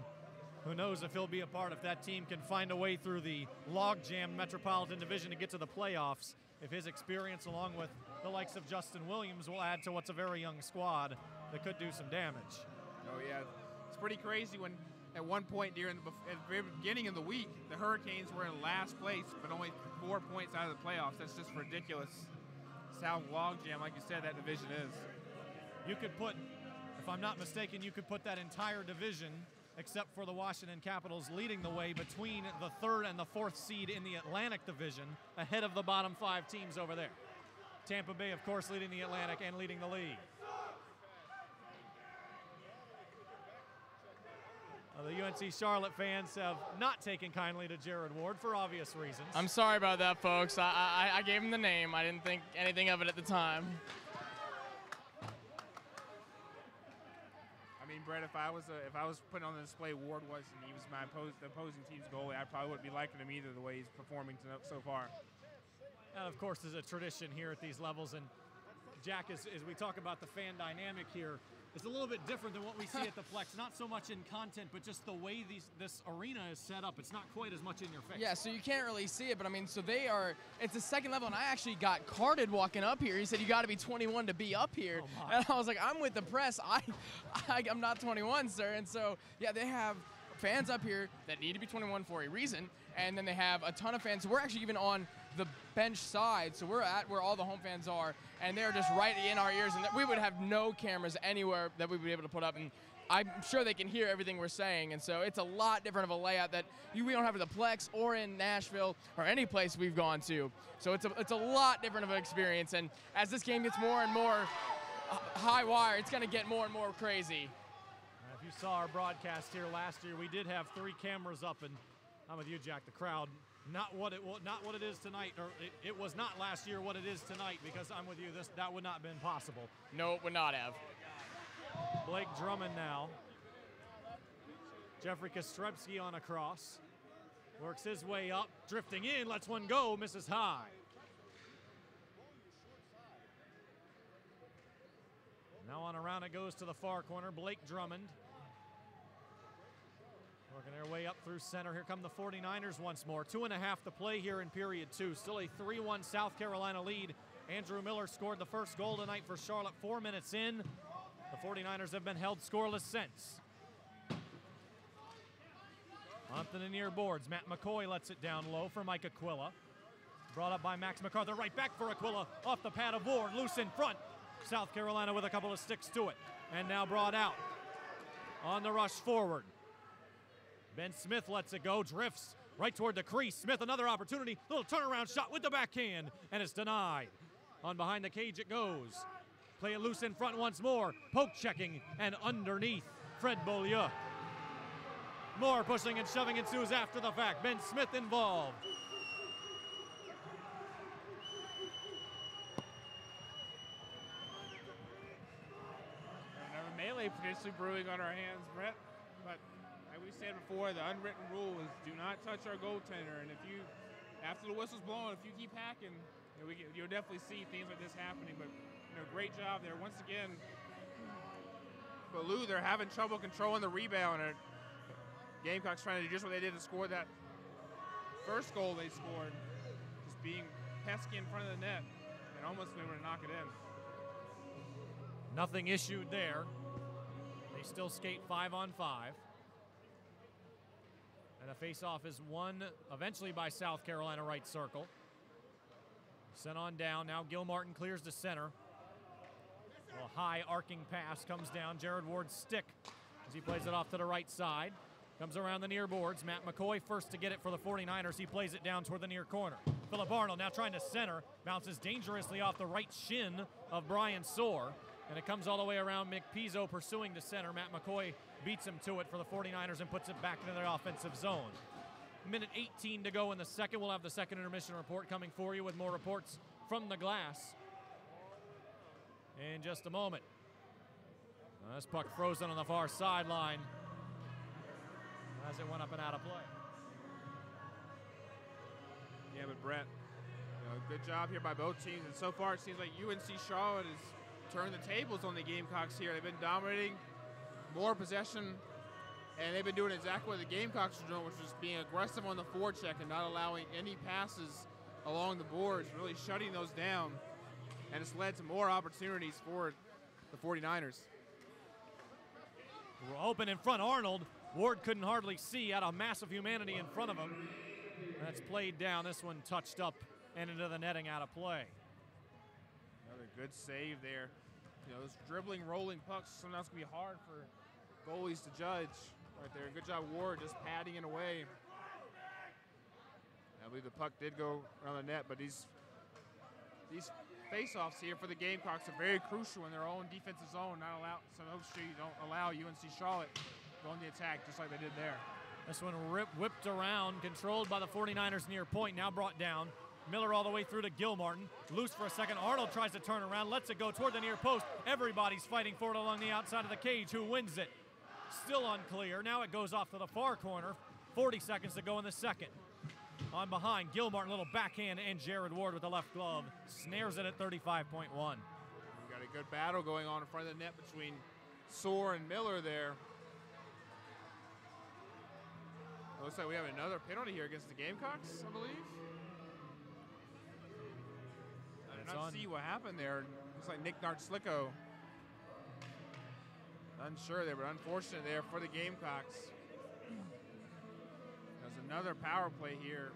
Speaker 1: Who knows if he'll be a part if that team can find a way through the logjam Metropolitan Division to get to the playoffs. If his experience, along with the likes of Justin Williams, will add to what's a very young squad that could do some damage.
Speaker 2: Oh, yeah. It's pretty crazy when at one point at the very beginning of the week, the Hurricanes were in last place, but only 4 points out of the playoffs. That's just ridiculous. It's how logjam, like you said, that division is.
Speaker 1: You could put, if I'm not mistaken, you could put that entire division, except for the Washington Capitals, leading the way between the 3rd and the 4th seed in the Atlantic Division, ahead of the bottom 5 teams over there. Tampa Bay, of course, leading the Atlantic and leading the league. The UNC-Charlotte fans have not taken kindly to Jared Ward for obvious reasons.
Speaker 4: I'm sorry about that, folks. I gave him the name. I didn't think anything of it at the time.
Speaker 2: I mean, Brett, if I was putting on the display Ward was, and he was the opposing team's goalie, I probably wouldn't be liking him either the way he's performing so far.
Speaker 1: And of course, there's a tradition here at these levels. And Jack, as we talk about the fan dynamic here, it's a little bit different than what we see at the Flex. Not so much in content, but just the way this arena is set up. It's not quite as much in your face.
Speaker 4: Yeah, so you can't really see it, but I mean, so it's the second level, and I actually got carded walking up here. He said, you got to be 21 to be up here.
Speaker 1: Oh,
Speaker 4: and I was like, I'm with the press. I'm not 21, sir. And so, yeah, they have fans up here that need to be 21 for a reason, and then they have a ton of fans. So we're actually even on the bench side, so we're at where all the home fans are, and they're just right in our ears, and we would have no cameras anywhere that we would be able to put up, and I'm sure they can hear everything we're saying, and so it's a lot different of a layout that we don't have at the Plex or in Nashville or any place we've gone to. So it's a lot different of an experience, and as this game gets more and more high wire, it's going to get more and more crazy.
Speaker 1: If you saw our broadcast here last year, we did have 3 cameras up, and I'm with you, Jack. The crowd, not what it is tonight, or it was not last year what it is tonight. Because I'm with you, that would not have been possible.
Speaker 4: No, it would not have.
Speaker 1: Blake Drummond now. Jeffrey Kostrebski on a cross, works his way up, drifting in, lets one go, misses high. Now on around it goes to the far corner. Blake Drummond working their way up through center. Here come the 49ers once more. 2.5 to play here in period 2. Still a 3-1 South Carolina lead. Andrew Miller scored the first goal tonight for Charlotte 4 minutes in. The 49ers have been held scoreless since. On to the near boards. Matt McCoy lets it down low for Mike Aquila. Brought up by Max MacArthur. Right back for Aquila. Off the pad of Ward. Loose in front. South Carolina with a couple of sticks to it. And now brought out. On the rush forward. Ben Smith lets it go. Drifts right toward the crease. Smith, another opportunity. Little turnaround shot with the backhand. And it's denied. On behind the cage it goes. Play it loose in front once more. Poke checking and underneath. Fred Beaulieu. More pushing and shoving ensues after the fact. Ben Smith involved.
Speaker 2: Another melee potentially brewing on our hands, Brett. But like we said before, the unwritten rule is do not touch our goaltender. And if you, after the whistle's blown, if you keep hacking, you'll definitely see things like this happening. But great job there. Once again, Baloo, they're having trouble controlling the rebound. And Gamecocks trying to do just what they did to score that first goal they scored. Just being pesky in front of the net and almost been able to knock it in.
Speaker 1: Nothing issued there. They still skate 5-on-5. And the face-off is won eventually by South Carolina right circle. Sent on down. Now Gilmartin clears to center. A high arcing pass comes down. Jared Ward's stick as he plays it off to the right side. Comes around the near boards. Matt McCoy first to get it for the 49ers. He plays it down toward the near corner. Phillip Arnold now trying to center. Bounces dangerously off the right shin of Brian Soar. And it comes all the way around. McPizzo pursuing to center. Matt McCoy beats him to it for the 49ers and puts it back into their offensive zone. Minute 18 to go in the second. We'll have the second intermission report coming for you with more reports from the glass in just a moment. This puck frozen on the far sideline as it went up and out of play.
Speaker 2: Yeah, but Brett, good job here by both teams. And so far, it seems like UNC-Charlotte has turned the tables on the Gamecocks here. They've been dominating, more possession, and they've been doing exactly what the Gamecocks are doing, which is being aggressive on the forecheck and not allowing any passes along the boards, really shutting those down. And it's led to more opportunities for the 49ers.
Speaker 1: We're open in front. Arnold. Ward couldn't hardly see, had a massive humanity in front of him. That's played down. This one touched up and into the netting, out of play.
Speaker 2: Another good save there. Those dribbling, rolling pucks sometimes can be hard for goalies to judge right there. Good job, Ward, just padding it away. I believe the puck did go around the net, but these face-offs here for the Gamecocks are very crucial in their own defensive zone. So make sure you don't allow UNC-Charlotte go on the attack just like they did there.
Speaker 1: This one whipped around, controlled by the 49ers near point, now brought down. Miller all the way through to Gilmartin. Loose for a second. Arnold tries to turn around, lets it go toward the near post. Everybody's fighting for it along the outside of the cage. Who wins it? Still unclear. Now it goes off to the far corner. 40 seconds to go in the second. On behind, Gilmartin, little backhand, and Jared Ward with the left glove. Snares it at 35.1.
Speaker 2: We got a good battle going on in front of the net between Soar and Miller there. It looks like we have another penalty here against the Gamecocks, I believe. I did not see what happened there. Looks like Nick Nartslicko. Unsure there, but unfortunate there for the Gamecocks. There's another power play here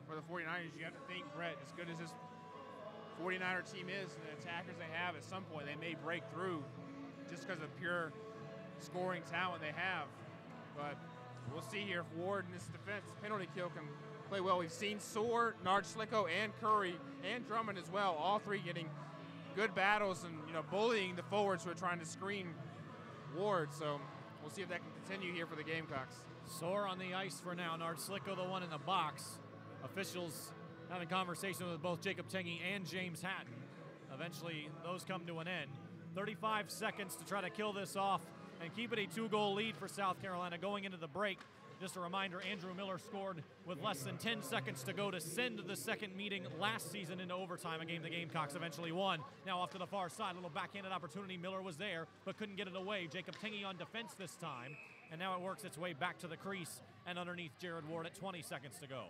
Speaker 2: for the 49ers. You have to think, Brett, as good as this 49er team is and the attackers they have, at some point they may break through just because of pure scoring talent they have. But we'll see here if Ward in this defense penalty kill can play well. We've seen Soar, Nartslicko, and Curry, and Drummond as well, all three getting good battles and bullying the forwards who are trying to screen Ward. So we'll see if that can continue here for the Gamecocks.
Speaker 1: Soar on the ice for now. Nartslicko the one in the box. Officials having conversation with both Jacob Tengi and James Hatton. Eventually, those come to an end. 35 seconds to try to kill this off and keep it a 2-goal lead for South Carolina going into the break. Just a reminder, Andrew Miller scored with less than 10 seconds to go to send the second meeting last season into overtime, a game the Gamecocks eventually won. Now off to the far side, a little backhanded opportunity. Miller was there, but couldn't get it away. Jacob Tengi on defense this time, and now it works its way back to the crease and underneath Jared Ward at 20 seconds to go.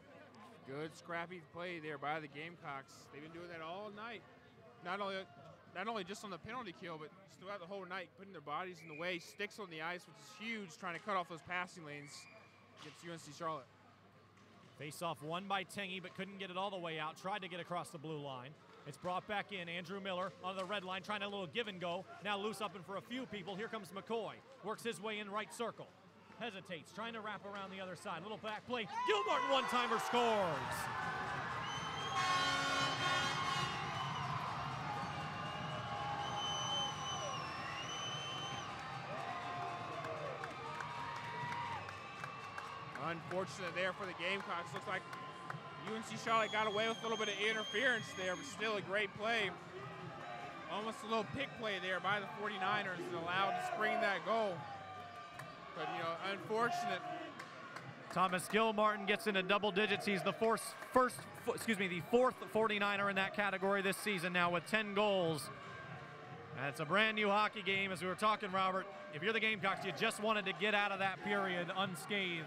Speaker 2: Good scrappy play there by the Gamecocks. They've been doing that all night. Not only just on the penalty kill, but throughout the whole night, putting their bodies in the way, sticks on the ice, which is huge, trying to cut off those passing lanes against UNC-Charlotte.
Speaker 1: Face-off won by Tengi, but couldn't get it all the way out. Tried to get across the blue line. It's brought back in. Andrew Miller on the red line, trying a little give and go. Now loose up and for a few people. Here comes McCoy. Works his way in right circle. Hesitates, trying to wrap around the other side. Little back play. Gilmartin one-timer scores.
Speaker 2: Unfortunate there for the Gamecocks. Looks like UNC-Charlotte got away with a little bit of interference there, but still a great play. Almost a little pick play there by the 49ers and allowed to spring that goal. But, unfortunate.
Speaker 1: Thomas Gilmartin gets into double digits. He's the fourth 49er in that category this season now with 10 goals. And it's a brand new hockey game. As we were talking, Robert, if you're the Gamecocks, you just wanted to get out of that period unscathed.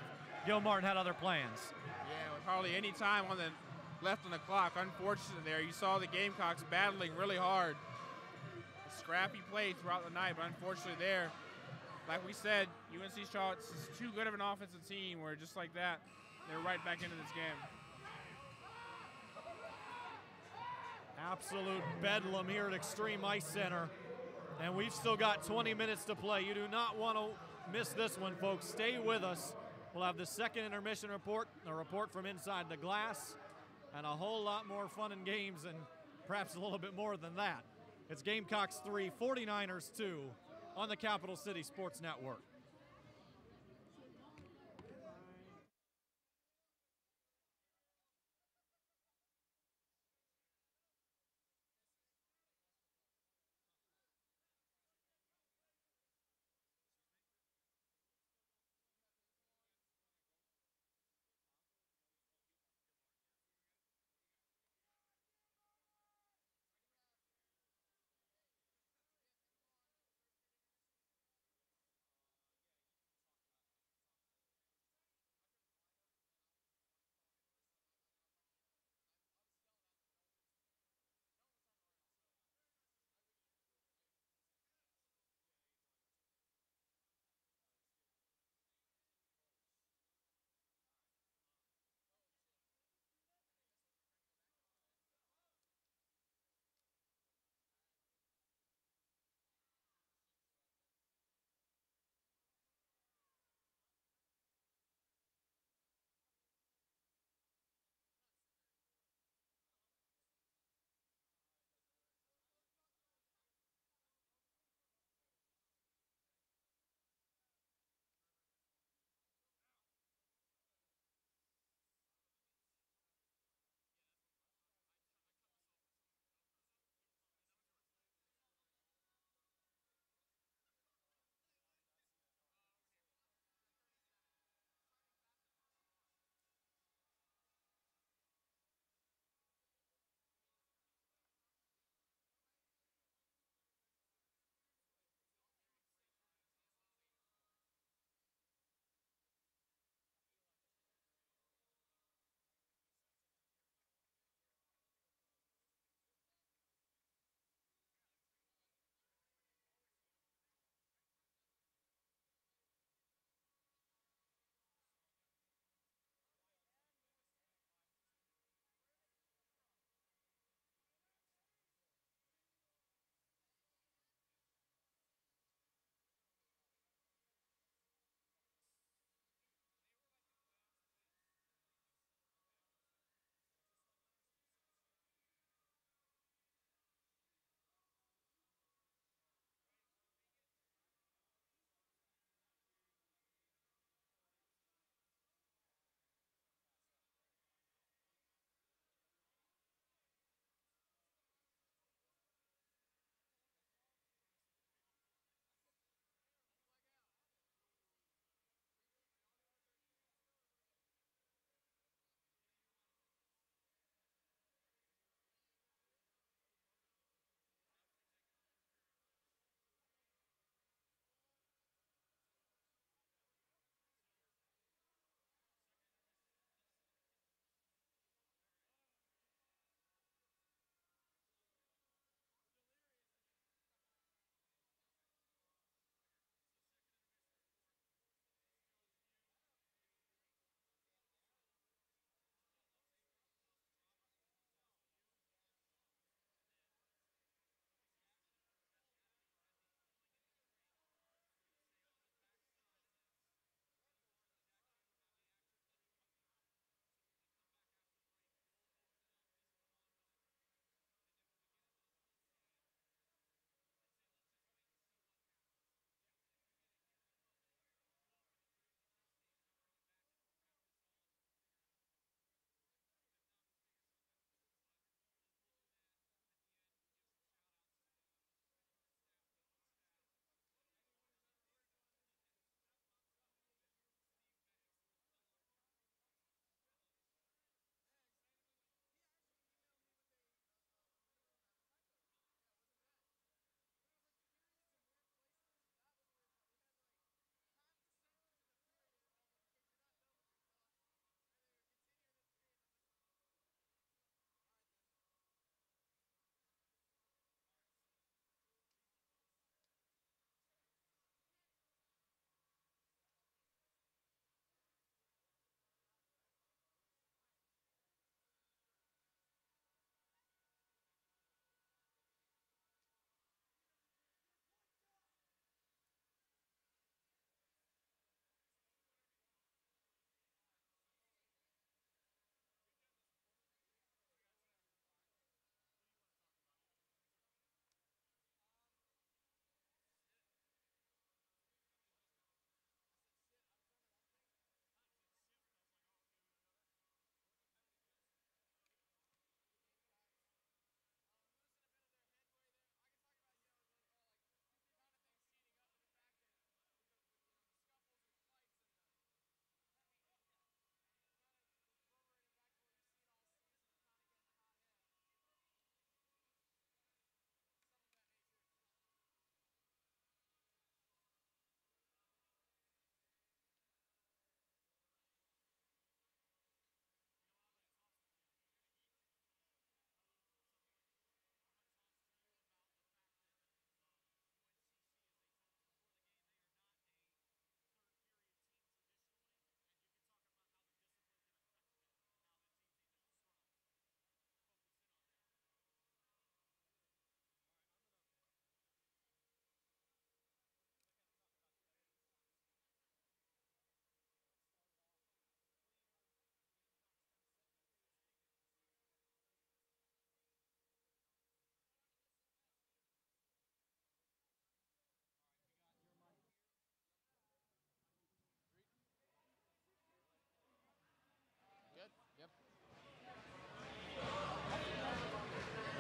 Speaker 1: Gilmartin had other plans.
Speaker 2: Yeah, with hardly any time left on the clock. Unfortunate there. You saw the Gamecocks battling really hard. A scrappy play throughout the night, but unfortunately there, like we said, UNC-Charlotte is too good of an offensive team where just like that, they're right back into this game.
Speaker 1: Absolute bedlam here at Extreme Ice Center. And we've still got 20 minutes to play. You do not want to miss this one, folks. Stay with us. We'll have the second intermission report, a report from inside the glass, and a whole lot more fun and games, and perhaps a little bit more than that. It's Gamecocks 3, 49ers 2 on the Capital City Sports Network.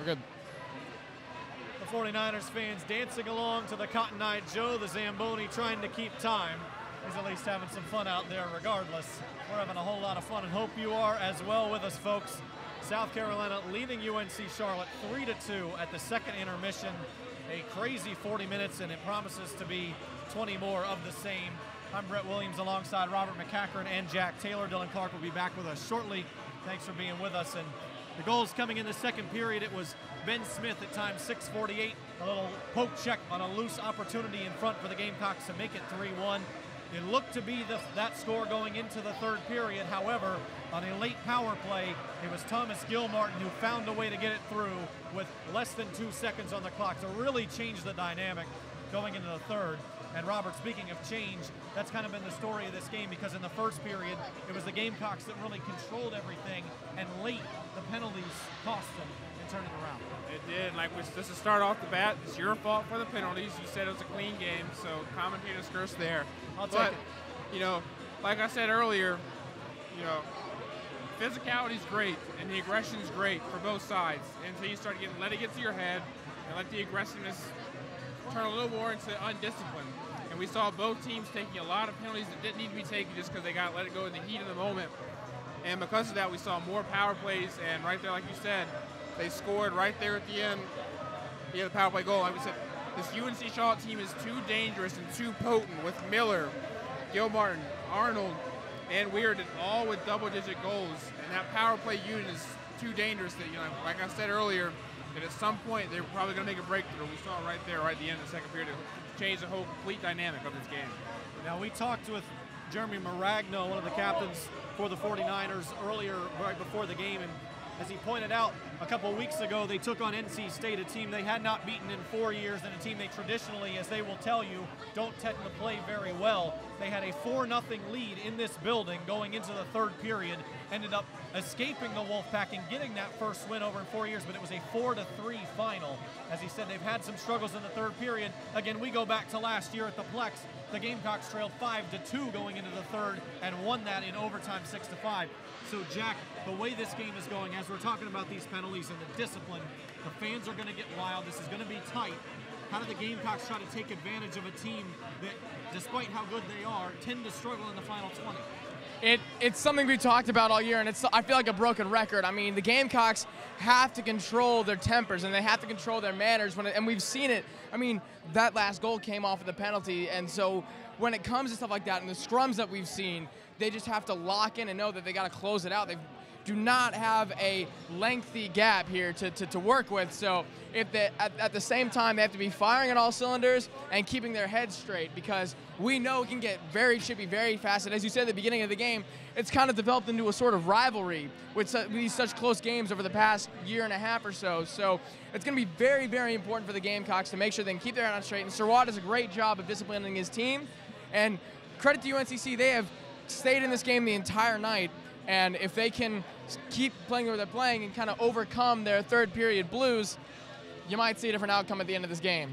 Speaker 4: We're good.
Speaker 1: The 49ers fans dancing along to the Cotton Eye Joe, the Zamboni trying to keep time. He's at least having some fun out there regardless. We're having a whole lot of fun and hope you are as well with us, folks. South Carolina leading UNC-Charlotte 3-2 at the second intermission. A crazy 40 minutes, and it promises to be 20 more of the same. I'm Brett Williams alongside Robert McCachren and Jack Taylor. Dillon Clark will be back with us shortly. Thanks for being with us. And the goals coming in the second period, it was Ben Smith at time 6:48. A little poke check on a loose opportunity in front for the Gamecocks to make it 3-1. It looked to be that score going into the third period. However, on a late power play, it was Thomas Gilmartin who found a way to get it through with less than 2 seconds on the clock to really change the dynamic going into the third. And Robert, speaking of change, that's kind of been the story of this game, because in the first period, it was the Gamecocks that really controlled everything, and late, the penalties cost them in turning around.
Speaker 2: It did. Like, just to start off the bat, it's your fault for the penalties. You said it was a clean game, so commentators curse there.
Speaker 1: I'll take it.
Speaker 2: You know, like I said earlier, you know, physicality is great and the aggression is great for both sides until you start getting, let it get to your head and let the aggressiveness turn a little more into undisciplined. And we saw both teams taking a lot of penalties that didn't need to be taken just because they got let it go in the heat of the moment. And because of that, we saw more power plays, and right there, like you said, they scored right there at the end. Yeah, the power play goal. Like we said, this UNC-Charlotte team is too dangerous and too potent with Miller, Gilmartin, Arnold, and Weird, all with double-digit goals. And that power play unit is too dangerous that, you know, like I said earlier, that at some point they're probably going to make a breakthrough. We saw right there, right at the end of the second period, to change the whole complete dynamic of this game.
Speaker 1: Now, we talked with Jeremy Maragno, one of the captains for the 49ers, earlier, right before the game, and as he pointed out, a couple weeks ago, they took on NC State, a team they had not beaten in 4 years, and a team they traditionally, as they will tell you, don't tend to play very well. They had a 4-0 lead in this building going into the third period, ended up escaping the Wolfpack and getting that first win over in 4 years, but it was a 4-3 final. As he said, they've had some struggles in the third period. Again, we go back to last year at the Plex. The Gamecocks trailed 5-2 going into the third and won that in overtime 6-5. So, Jack, the way this game is going, as we're talking about these penalties and the discipline, the fans are going to get wild. This is going to be tight. How do the Gamecocks try to take advantage of a team that, despite how good they are, tend to struggle in the final 20?
Speaker 4: It's something we talked about all year, and I feel like a broken record. I mean, the Gamecocks have to control their tempers, and they have to control their manners, and we've seen it. I mean, that last goal came off of the penalty, and so when it comes to stuff like that and the scrums that we've seen, they just have to lock in and know that they got to close it out. They do not have a lengthy gap here to work with, so if they, at the same time, they have to be firing on all cylinders and keeping their heads straight, because we know it can get very chippy very fast. And as you said at the beginning of the game, it's kind of developed into a sort of rivalry with these such close games over the past year and a half or so. So it's going to be very, very important for the Gamecocks to make sure they can keep their head on straight. And Sirwad does a great job of disciplining his team. And credit to UNCC, they have stayed in this game the entire night. And if they can keep playing where they're playing and kind of overcome their third period blues, you might see a different outcome at the end of this game.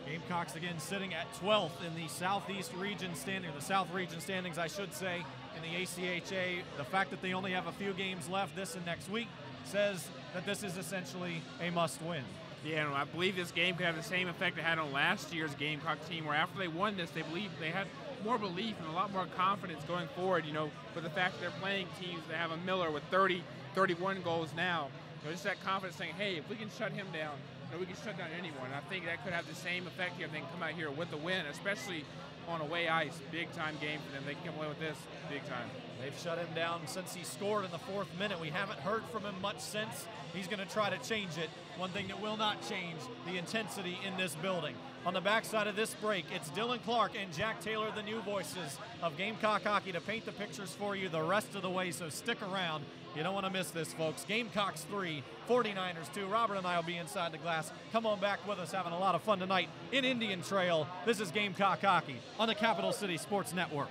Speaker 1: Gamecocks again sitting at 12th in the Southeast region standing, the South region standings, I should say, in the ACHA. The fact that they only have a few games left this and next week says that this is essentially a must-win.
Speaker 2: Yeah, and I believe this game could have the same effect it had on last year's Gamecock team, where after they won this, they believe they had more belief and a lot more confidence going forward, you know, with the fact that they're playing teams that have a Miller with 30, 31 goals now. You know, just that confidence saying, hey, if we can shut him down, you know, we can shut down anyone. And I think that could have the same effect here if they can come out here with the win, especially on away ice. Big-time game for them. They can come away with this big time.
Speaker 1: They've shut him down since he scored in the 4th minute. We haven't heard from him much since. He's going to try to change it. One thing that will not change, the intensity in this building. On the backside of this break, it's Dillon Clark and Jack Taylor, the new voices of Gamecock hockey, to paint the pictures for you the rest of the way, so stick around. You don't want to miss this, folks. Gamecocks 3, 49ers 2. Robert and I will be inside the glass. Come on back with us, having a lot of fun tonight in Indian Trail. This is Gamecock hockey on the Capital City Sports Network.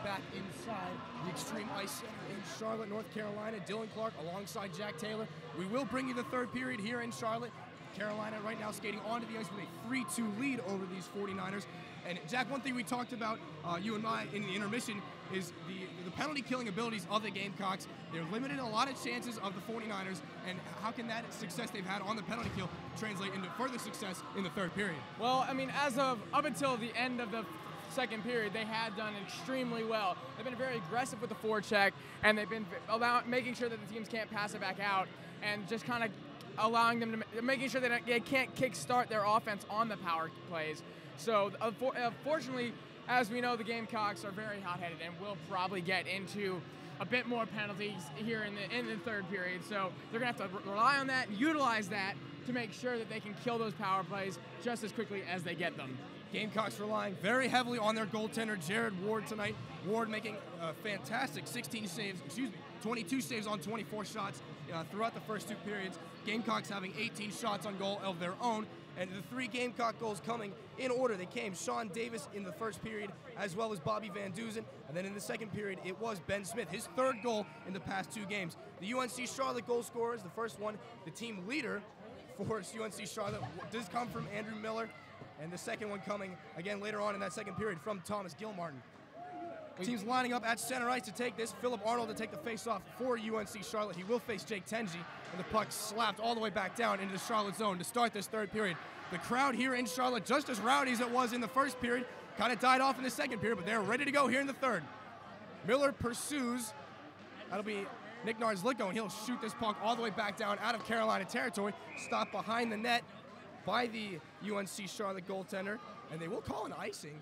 Speaker 3: back inside the Extreme Ice Center in Charlotte, North Carolina. Dillon Clark alongside Jack Taylor. We will bring you the third period here in Charlotte. Carolina right now skating onto the ice with a 3-2 lead over these 49ers. And Jack, one thing we talked about, you and I, in the intermission, is the penalty killing abilities of the Gamecocks. They're limited a lot of chances of the 49ers, and how can that success they've had on the penalty kill translate into further success in the third period?
Speaker 4: Well, I mean, up until the end of the second period, they had done extremely well. They've been very aggressive with the forecheck, and they've been making sure that the teams can't pass it back out, and just kind of allowing them to making sure that they can't kickstart their offense on the power plays. So, fortunately, as we know, the Gamecocks are very hot-headed and will probably get into a bit more penalties here in the third period. So they're going to have to rely on that, utilize that to make sure that they can kill those power plays just as quickly as they get them.
Speaker 3: Gamecocks relying very heavily on their goaltender, Jared Ward, tonight. Ward making a fantastic 22 saves on 24 shots throughout the first two periods. Gamecocks having 18 shots on goal of their own. And the three Gamecock goals coming in order. They came Sean Davis in the first period, as well as Bobby Van Duzen. And then in the second period, it was Ben Smith, his third goal in the past two games. The UNC-Charlotte goal scorers, the first one, the team leader for UNC-Charlotte, does come from Andrew Miller. And the second one coming, again, later on in that second period from Thomas Gilmartin. Teams lining up at center ice to take this. Philip Arnold to take the face-off for UNC-Charlotte. He will face Jake Tenji, and the puck slapped all the way back down into the Charlotte zone to start this third period. The crowd here in Charlotte, just as rowdy as it was in the first period, kind of died off in the second period, but they're ready to go here in the third. Miller pursues. That'll be Nick Narzlicko, and he'll shoot this puck all the way back down out of Carolina territory, stopped behind the net by the UNC-Charlotte goaltender, and they will call an icing.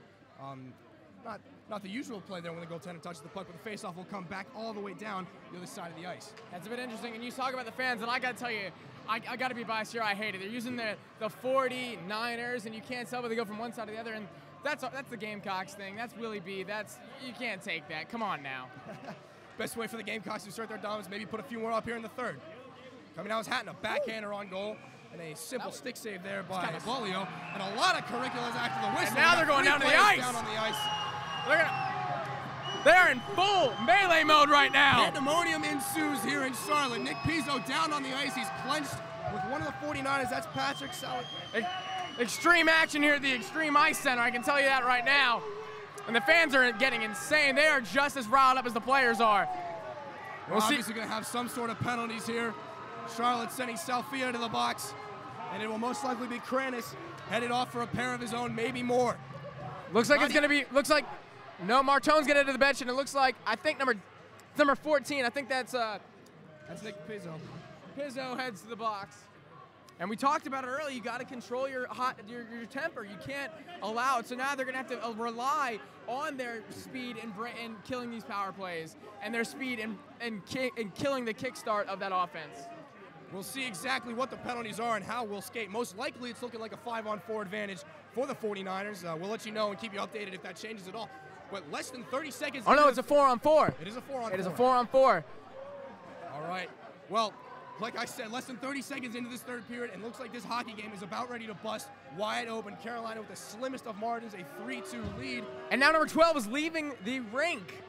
Speaker 3: Not the usual play there when the goaltender touches the puck, but the faceoff will come back all the way down the other side of the ice.
Speaker 4: That's a bit interesting, and you talk about the fans, and I got to tell you, I got to be biased here. I hate it. They're using the 49ers, and you can't tell where they go from one side to the other, and that's the Gamecocks thing. That's Willie B. You can't take that. Come on now.
Speaker 3: Best way for the Gamecocks to assert their dominance, maybe put a few more up here in the third. Coming out is Hatton, a backhander on goal. And a simple stick save there by Bolio. And a lot of curriculums after the whistle.
Speaker 4: And now they're going down to the ice.
Speaker 3: Down on the ice.
Speaker 4: They're in full melee mode right now.
Speaker 3: Pandemonium ensues here in Charlotte. Nick Pizzo down on the ice. He's clenched with one of the 49ers. That's Patrick Salek.
Speaker 4: Extreme action here at the Extreme Ice Center. I can tell you that right now. And the fans are getting insane. They are just as riled up as the players are.
Speaker 3: We're obviously going to have some sort of penalties here. Charlotte sending Salfia to the box, and it will most likely be Kranis headed off for a pair of his own, maybe more.
Speaker 4: Looks like it's going to be, no, Martone's getting to the bench, and it looks like, I think number 14, I think that's
Speaker 3: Nick Pizzo.
Speaker 4: Pizzo heads to the box. And we talked about it earlier, you got to control your temper. You can't allow it. So now they're going to have to rely on their speed in killing these power plays, and their speed in killing the kickstart of that offense.
Speaker 3: We'll see exactly what the penalties are and how we'll skate. Most likely it's looking like a 5-on-4 advantage for the 49ers. We'll let you know and keep you updated if that changes at all. But less than 30 seconds.
Speaker 4: Oh, no, it's a 4-on-4.
Speaker 3: It is a 4-on-4.
Speaker 4: It is a 4-on-4.
Speaker 3: All right. Well, like I said, less than 30 seconds into this third period, and looks like this hockey game is about ready to bust wide open. Carolina with the slimmest of margins, a 3-2 lead.
Speaker 4: And now number 12 is leaving the rink.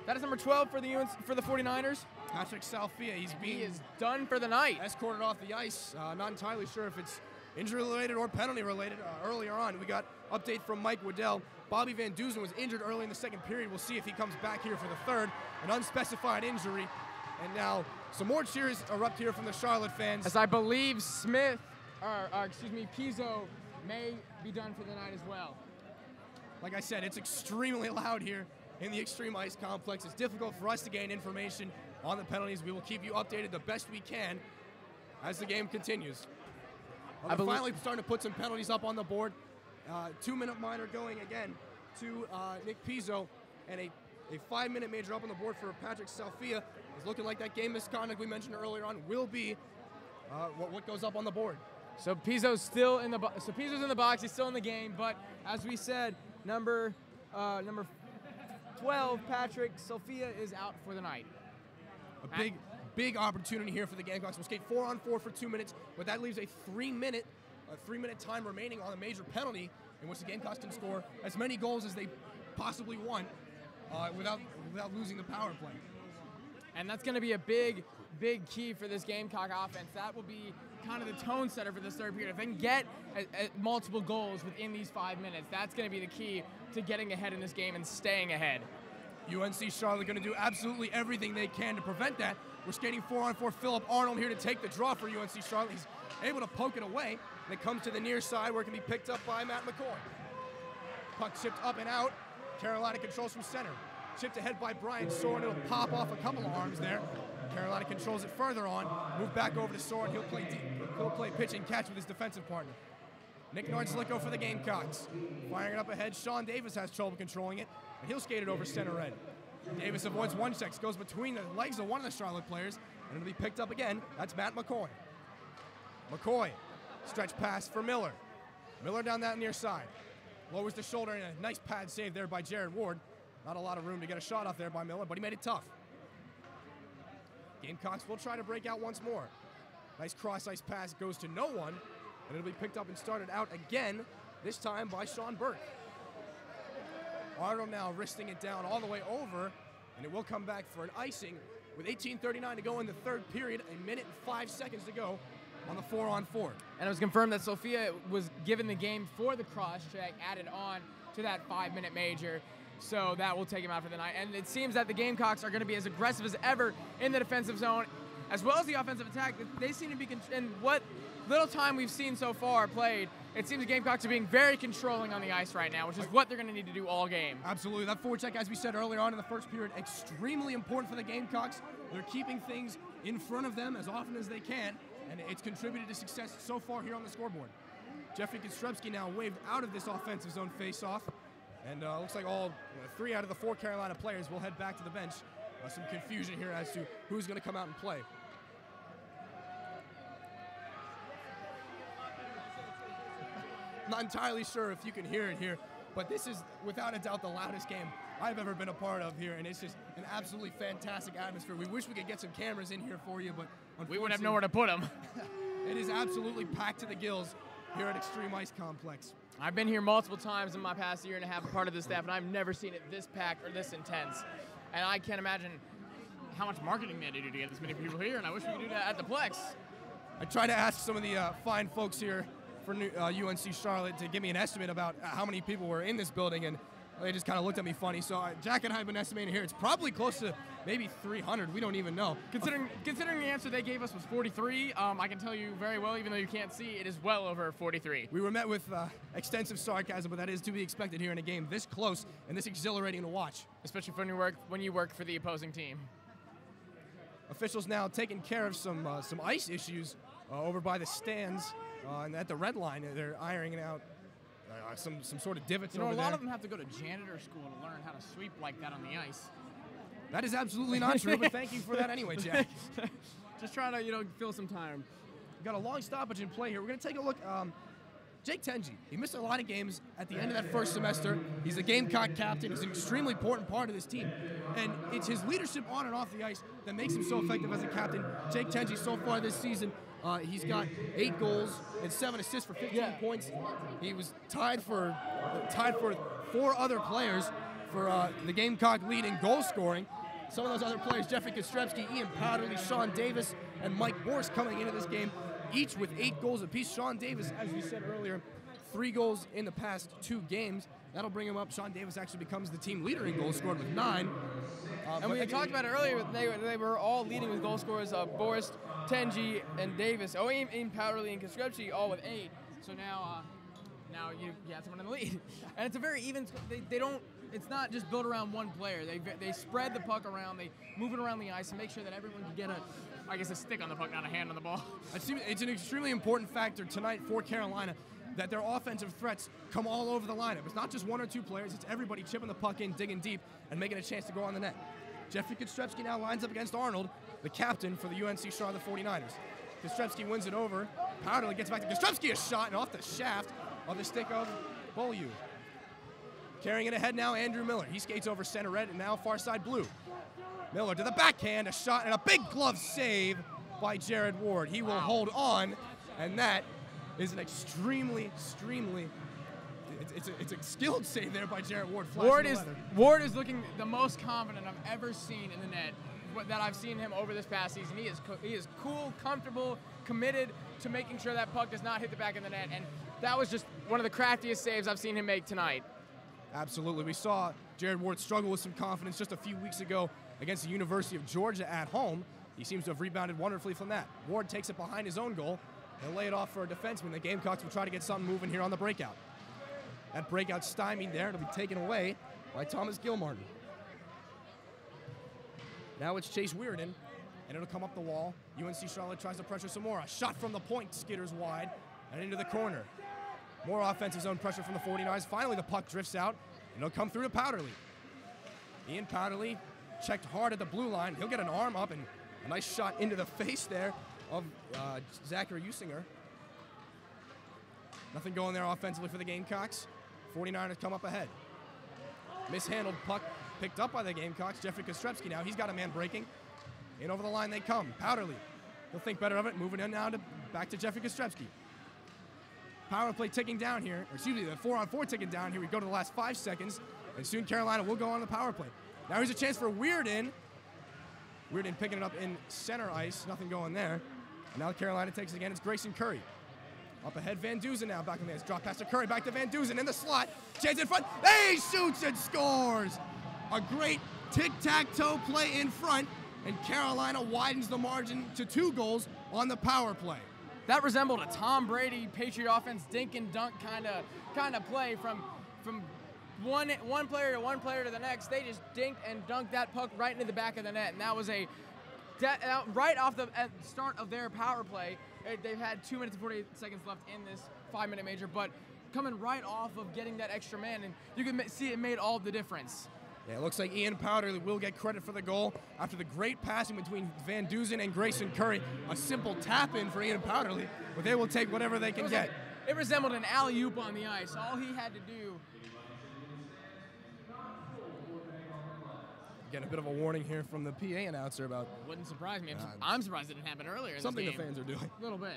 Speaker 4: That is number 12 for the 49ers.
Speaker 3: Patrick Salfia, he
Speaker 4: is done for the night.
Speaker 3: Escorted off the ice. Not entirely sure if it's injury-related or penalty-related. Earlier on, we got update from Mike Waddell. Bobby Van Duzen was injured early in the second period. We'll see if he comes back here for the third. An unspecified injury. And now some more cheers erupt here from the Charlotte fans.
Speaker 4: As I believe Pizzo may be done for the night as well.
Speaker 3: Like I said, it's extremely loud here in the Extreme Ice Complex. It's difficult for us to gain information on the penalties. We will keep you updated the best we can as the game continues. We're finally starting to put some penalties up on the board. 2-minute minor going again to Nick Pizzo, and a 5-minute major up on the board for Patrick Salfia. It's looking like that game misconduct we mentioned earlier on will be what goes up on the board.
Speaker 4: So Pizzo's still in the box. So Pizzo's in the box. He's still in the game. But as we said, number 12, Patrick Salfia, is out for the night.
Speaker 3: A big opportunity here for the Gamecocks. We'll skate 4-on-4 for 2 minutes, but that leaves a 3-minute time remaining on a major penalty in which the Gamecocks can score as many goals as they possibly want. without losing the power play.
Speaker 4: And that's going to be a big key for this Gamecock offense. That will be kind of the tone setter for this third period. If they can get multiple goals within these 5 minutes, that's going to be the key to getting ahead in this game and staying ahead.
Speaker 3: UNC-Charlotte going to do absolutely everything they can to prevent that. We're skating 4-on-4. Philip Arnold here to take the draw for UNC-Charlotte. He's able to poke it away, and it comes to the near side where it can be picked up by Matt McCoy. Puck chipped up and out. Carolina controls from center. Chipped ahead by Brian Soren. It'll pop off a couple of arms there. Carolina controls it further on. Move back over to Soren. He'll play deep. He'll play pitch and catch with his defensive partner. Nick Nordslicko for the Gamecocks. Firing it up ahead. Sean Davis has trouble controlling it, and he'll skate it over center red. Davis avoids one check, goes between the legs of one of the Charlotte players, and it'll be picked up again. That's Matt McCoy. McCoy, stretch pass for Miller. Miller down that near side. Lowers the shoulder, and a nice pad save there by Jared Ward. Not a lot of room to get a shot off there by Miller, but he made it tough. Gamecocks will try to break out once more. Nice cross-ice pass goes to no one, and it'll be picked up and started out again, this time by Sean Burke. Arnold now wristing it down all the way over, and it will come back for an icing with 18:39 to go in the third period, 1 minute and 5 seconds to go on the 4-on-4.
Speaker 4: And it was confirmed that Sophia was given the game for the cross-check added on to that 5-minute major. So that will take him out for the night. And it seems that the Gamecocks are going to be as aggressive as ever in the defensive zone, as well as the offensive attack. They seem to be, in what little time we've seen so far played, it seems the Gamecocks are being very controlling on the ice right now, which is what they're going to need to do all game.
Speaker 3: Absolutely. That forecheck, as we said earlier on in the first period, extremely important for the Gamecocks. They're keeping things in front of them as often as they can, and it's contributed to success so far here on the scoreboard. Jeffrey Kostrubski now waved out of this offensive zone face-off. And looks like all 3 out of the 4 Carolina players will head back to the bench. Some confusion here as to who's going to come out and play. Not entirely sure if you can hear it here, but this is without a doubt the loudest game I've ever been a part of here, and it's just an absolutely fantastic atmosphere. We wish we could get some cameras in here for you, but
Speaker 4: we wouldn't have nowhere to put them.
Speaker 3: It is absolutely packed to the gills here at Extreme Ice Complex.
Speaker 4: I've been here multiple times in my past year and a half, a part of this staff, and I've never seen it this packed or this intense. And I can't imagine how much marketing they had to do to get this many people here, and I wish we could do that at the Plex. I
Speaker 3: tried to ask some of the fine folks here for UNC-Charlotte to give me an estimate about how many people were in this building, and they just kind of looked at me funny. So Jack and I have been estimating here. It's probably close to maybe 300. We don't even know.
Speaker 4: Considering the answer they gave us was 43, I can tell you very well, even though you can't see, it is well over 43.
Speaker 3: We were met with extensive sarcasm, but that is to be expected here in a game this close and this exhilarating to watch.
Speaker 4: Especially when you work for the opposing team.
Speaker 3: Officials now taking care of some ice issues over by the stands and at the red line. They're ironing out some sort of divots over there.
Speaker 4: A lot of them have to go to janitor school to learn how to sweep like that on the ice.
Speaker 3: That is absolutely not true, but thank you for that anyway, Jack.
Speaker 4: Just trying to, fill some time.
Speaker 3: We've got a long stoppage in play here. We're going to take a look. Jake Tenji, he missed a lot of games at the end of that first semester. He's the Gamecock captain. He's an extremely important part of this team. And it's his leadership on and off the ice that makes him so effective as a captain. Jake Tenji, so far this season, he's got 8 goals and 7 assists for 15 points. He was tied for 4 other players for the Gamecock lead in goal scoring. Some of those other players, Jeffrey Kostrubski, Ian Powderly, Sean Davis, and Mike Borst coming into this game, each with 8 goals apiece. Sean Davis, as we said earlier, 3 goals in the past 2 games. That'll bring him up. Sean Davis actually becomes the team leader in goals scored with 9.
Speaker 4: And we talked about it earlier. They were all leading with goal scorers. Borst, Tenji, and Davis. Oh, Ian Powderly and Kostrubski all with 8. So now you have someone in the lead. And it's a very even. They don't. It's not just built around one player. They spread the puck around. They move it around the ice and make sure that everyone can get a stick on the puck, not a hand on the ball.
Speaker 3: It's an extremely important factor tonight for Carolina that their offensive threats come all over the lineup. It's not just 1 or 2 players. It's everybody chipping the puck in, digging deep, and making a chance to go on the net. Jeffrey Kostrubski now lines up against Arnold, the captain for the UNC-Charlotte 49ers. Kostrubski wins it over. Powderly gets back to Kostrubski, a shot, and off the shaft of the stick of Beaulieu. Carrying it ahead now, Andrew Miller. He skates over center red and now far side blue. Miller to the backhand, a shot, and a big glove save by Jared Ward. He will hold on, and that is an extremely It's a skilled save there by Jarrett Ward.
Speaker 4: Ward is looking the most confident I've ever seen in the net that I've seen him over this past season. He is cool, comfortable, committed to making sure that puck does not hit the back of the net, and that was just one of the craftiest saves I've seen him make tonight.
Speaker 3: Absolutely. We saw Jarrett Ward struggle with some confidence just a few weeks ago against the University of Georgia at home. He seems to have rebounded wonderfully from that. Ward takes it behind his own goal. He'll lay it off for a defenseman. The Gamecocks will try to get something moving here on the breakout. That breakout stymied there. It'll be taken away by Thomas Gilmartin. Now it's Chase Weirden, and it'll come up the wall. UNC-Charlotte tries to pressure some more. A shot from the point skitters wide and into the corner. More offensive zone pressure from the 49ers. Finally, the puck drifts out, and it'll come through to Powderly. Ian Powderly checked hard at the blue line. He'll get an arm up, and a nice shot into the face there of Zachary Usinger. Nothing going there offensively for the Gamecocks. 49ers come up ahead. Mishandled puck picked up by the Gamecocks. Jeffrey Kostrepski now. He's got a man breaking. In over the line they come. Powderly. He'll think better of it. Moving in now back to Jeffrey Kostrepski. Power play ticking down here. Or excuse me, the 4-on-4 ticking down here. We go to the last 5 seconds. And soon Carolina will go on the power play. Now here's a chance for Weirden. Weirden picking it up in center ice. Nothing going there. And now Carolina takes it again. It's Grayson Curry. Up ahead, Van Duzen now back on the ice. Drop pass to Curry, back to Van Duzen in the slot. Chance in front. He shoots and scores. A great tic-tac-toe play in front, and Carolina widens the margin to 2 goals on the power play.
Speaker 4: That resembled a Tom Brady Patriot offense dink and dunk kind of play from one player to one player to the next. They just dinked and dunked that puck right into the back of the net, and that was right off the start of their power play. They've had 2 minutes and 48 seconds left in this 5-minute major, but coming right off of getting that extra man, and you can see it made all the difference.
Speaker 3: Yeah, it looks like Ian Powderly will get credit for the goal after the great passing between Van Duzen and Grayson Curry. A simple tap-in for Ian Powderly, but they will take whatever they can get.
Speaker 4: It resembled an alley-oop on the ice. All he had to do.
Speaker 3: Getting a bit of a warning here from the PA announcer about...
Speaker 4: Wouldn't surprise me. I'm surprised it didn't happen earlier in
Speaker 3: something
Speaker 4: this game.
Speaker 3: the fans are doing.
Speaker 4: A little bit.